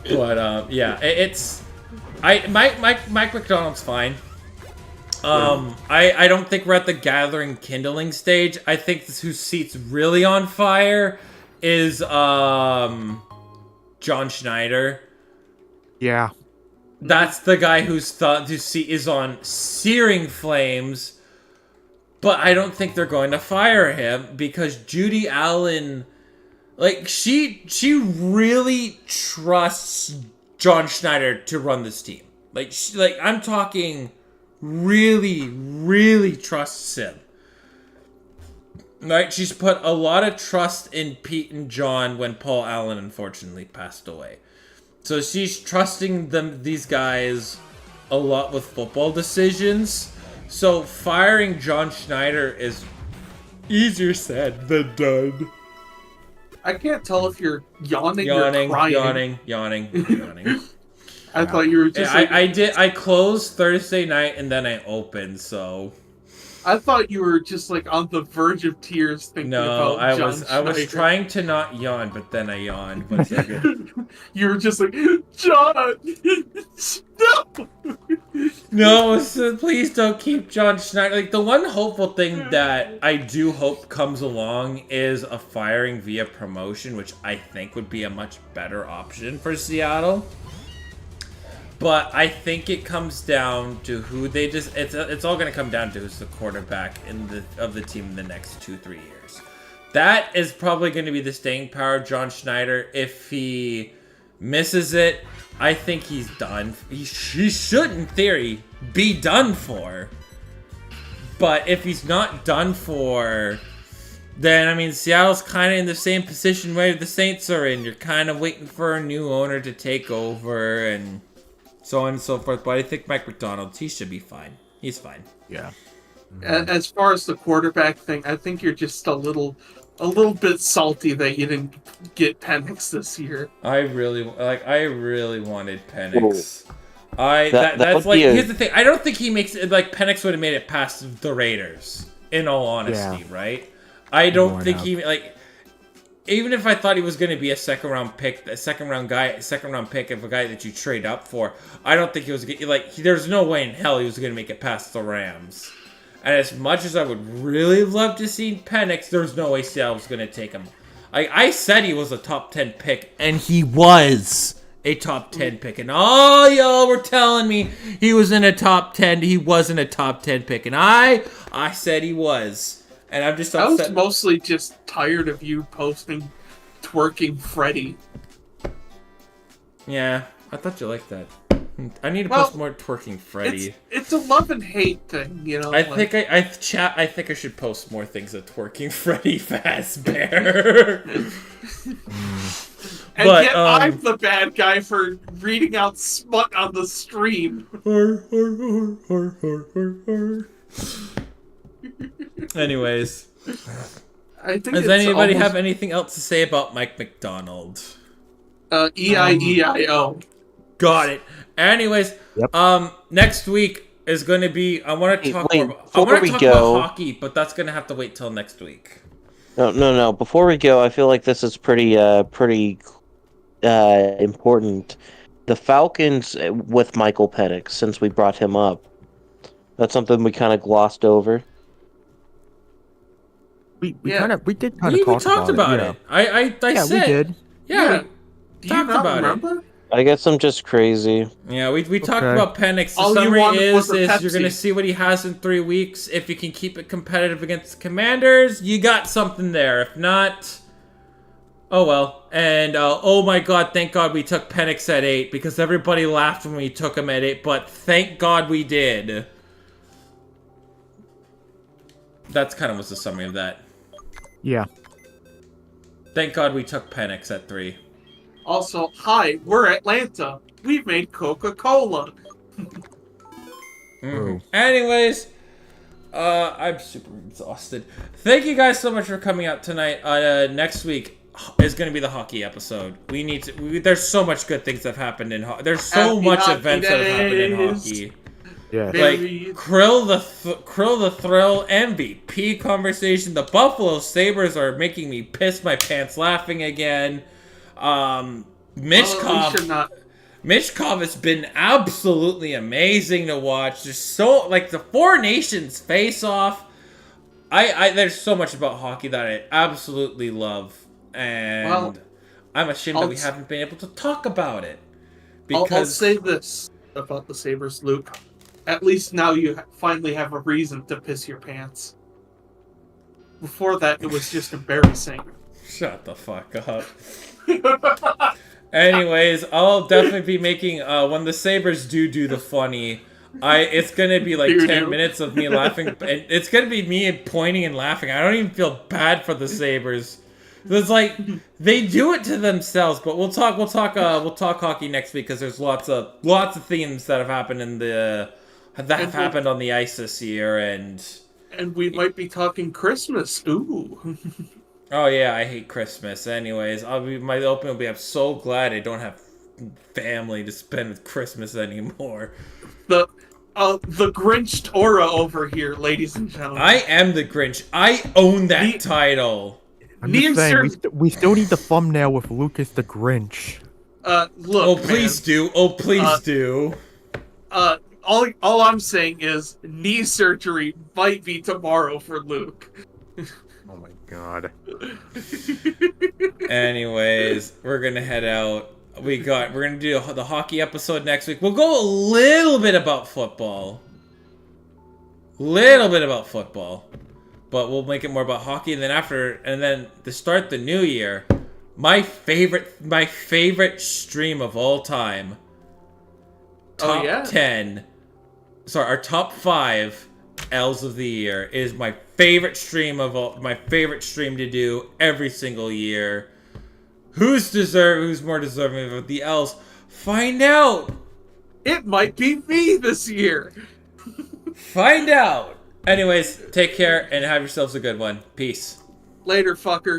But yeah, Mike McDonald's fine. I don't think we're at the gathering kindling stage. I think whose seat's really on fire is John Schneider. Yeah. That's the guy whose seat is on searing flames. But I don't think they're going to fire him because Judy Allen, like, she really trusts John Schneider to run this team. Like, I'm talking really, really trusts him. Right? She's put a lot of trust in Pete and John when Paul Allen unfortunately passed away. So she's trusting these guys a lot with football decisions. So firing John Schneider is easier said than done. I can't tell if you're yawning or crying. Yawning. I thought you were just. I closed Thursday night and then I opened, so. I thought you were just like on the verge of tears thinking about John Schneider. I was trying to not yawn, but then I yawned. But you were just like, John, stop! No, so please don't keep John Schneider. Like, the one hopeful thing that I do hope comes along is a firing via promotion, which I think would be a much better option for Seattle. But I think it comes down to who they just. It's all going to come down to who's the quarterback of the team in the next 2-3 years. That is probably going to be the staying power of John Schneider. If he misses it, I think he's done. He should, in theory, be done for. But if he's not done for, then, I mean, Seattle's kind of in the same position where the Saints are in. You're kind of waiting for a new owner to take over and so on and so forth. But I think Mike McDonald, he should be fine. He's fine. Yeah. As far as the quarterback thing, I think you're just a little bit salty that you didn't get Penix this year. I really wanted Penix. That's like, here's the thing. I don't think he makes it, like, Penix would have made it past the Raiders, in all honesty, right? I don't think he, like, even if I thought he was going to be a second round pick of a guy that you trade up for, I don't think he was, like, there's no way in hell he was going to make it past the Rams. And as much as I would really love to see Penix, there's no way Seattle was going to take him. I said he was a top 10 pick, and he was. a top 10 pick. And all y'all were telling me he was in a top 10. He wasn't a top 10 pick. And I said he was. And I'm just upset. I was mostly just tired of you posting twerking Freddy. Yeah, I thought you liked that. I need to post more twerking Freddy. It's a love and hate thing, you know. I think I should post more things of twerking Freddy Fazbear. And yet I'm the bad guy for reading out smut on the stream. Anyways, I think does anybody have anything else to say about Mike McDonald? E-I-E-I-O. Got it. Anyways, next week is going to be. I want to talk about hockey, but that's going to have to wait till next week. No. Before we go, I feel like this is pretty important. The Falcons with Michael Penix, since we brought him up. That's something we kind of glossed over. We did kind We of talked about it. I said we did. Yeah, Do you not remember? I guess I'm just crazy. Yeah, we talked about Penix. The All you summary wanted is was a you're going to Pepsi. see what he has in 3 weeks. If you can keep it competitive against the Commanders, you got something there. If not, oh well. And oh my God, thank God we took Penix at 8 because everybody laughed when we took him at 8. But thank God we did. That's kind of was the summary of that. Yeah. Thank God we took Penix at 3. Also, hi, we're Atlanta. We've made Coca-Cola. Anyways, I'm super exhausted. Thank you guys so much for coming out tonight. Next week is going to be the hockey episode. We need to. There's so much good things that have happened in hockey. There's so Happy much hockey events that have happened in days. hockey. Yeah. Like Krill the Thrill MVP conversation. The Buffalo Sabres are making me piss my pants laughing again. Mishkov has been absolutely amazing to watch. There's so the Four Nations face off. There's so much about hockey that I absolutely love, and I'm ashamed that we haven't been able to talk about it. Because I'll say this about the Sabres, Luke. At least now you finally have a reason to piss your pants. Before that, it was just embarrassing. Shut the fuck up. Anyways, I'll definitely be making when the Sabres do the funny. It's gonna be like 10 minutes of me laughing. And it's gonna be me pointing and laughing. I don't even feel bad for the Sabres. It's like they do it to themselves. But we'll talk hockey next week because there's lots of themes that have happened happened on the ice this year, and we might be talking Christmas. Ooh. Oh yeah, I hate Christmas. Anyways, my opening will be, I'm so glad I don't have family to spend with Christmas anymore. The Grinched Aura over here, ladies and gentlemen. I am the Grinch. I own that title. I'm just saying, we still need the thumbnail with Lucas the Grinch. Look, oh please do. Oh please do. All I'm saying is knee surgery might be tomorrow for Luke. Oh my God. Anyways, we're gonna head out. We're gonna do the hockey episode next week. We'll go a little bit about football. But we'll make it more about hockey, and then to start the new year, my favorite stream of all time. Top 10. Sorry, our top 5 L's of the year is my favorite stream to do every single year. Who's more deserving of the L's? Find out. It might be me this year. Find out. Anyways, take care and have yourselves a good one. Peace. Later, fucker.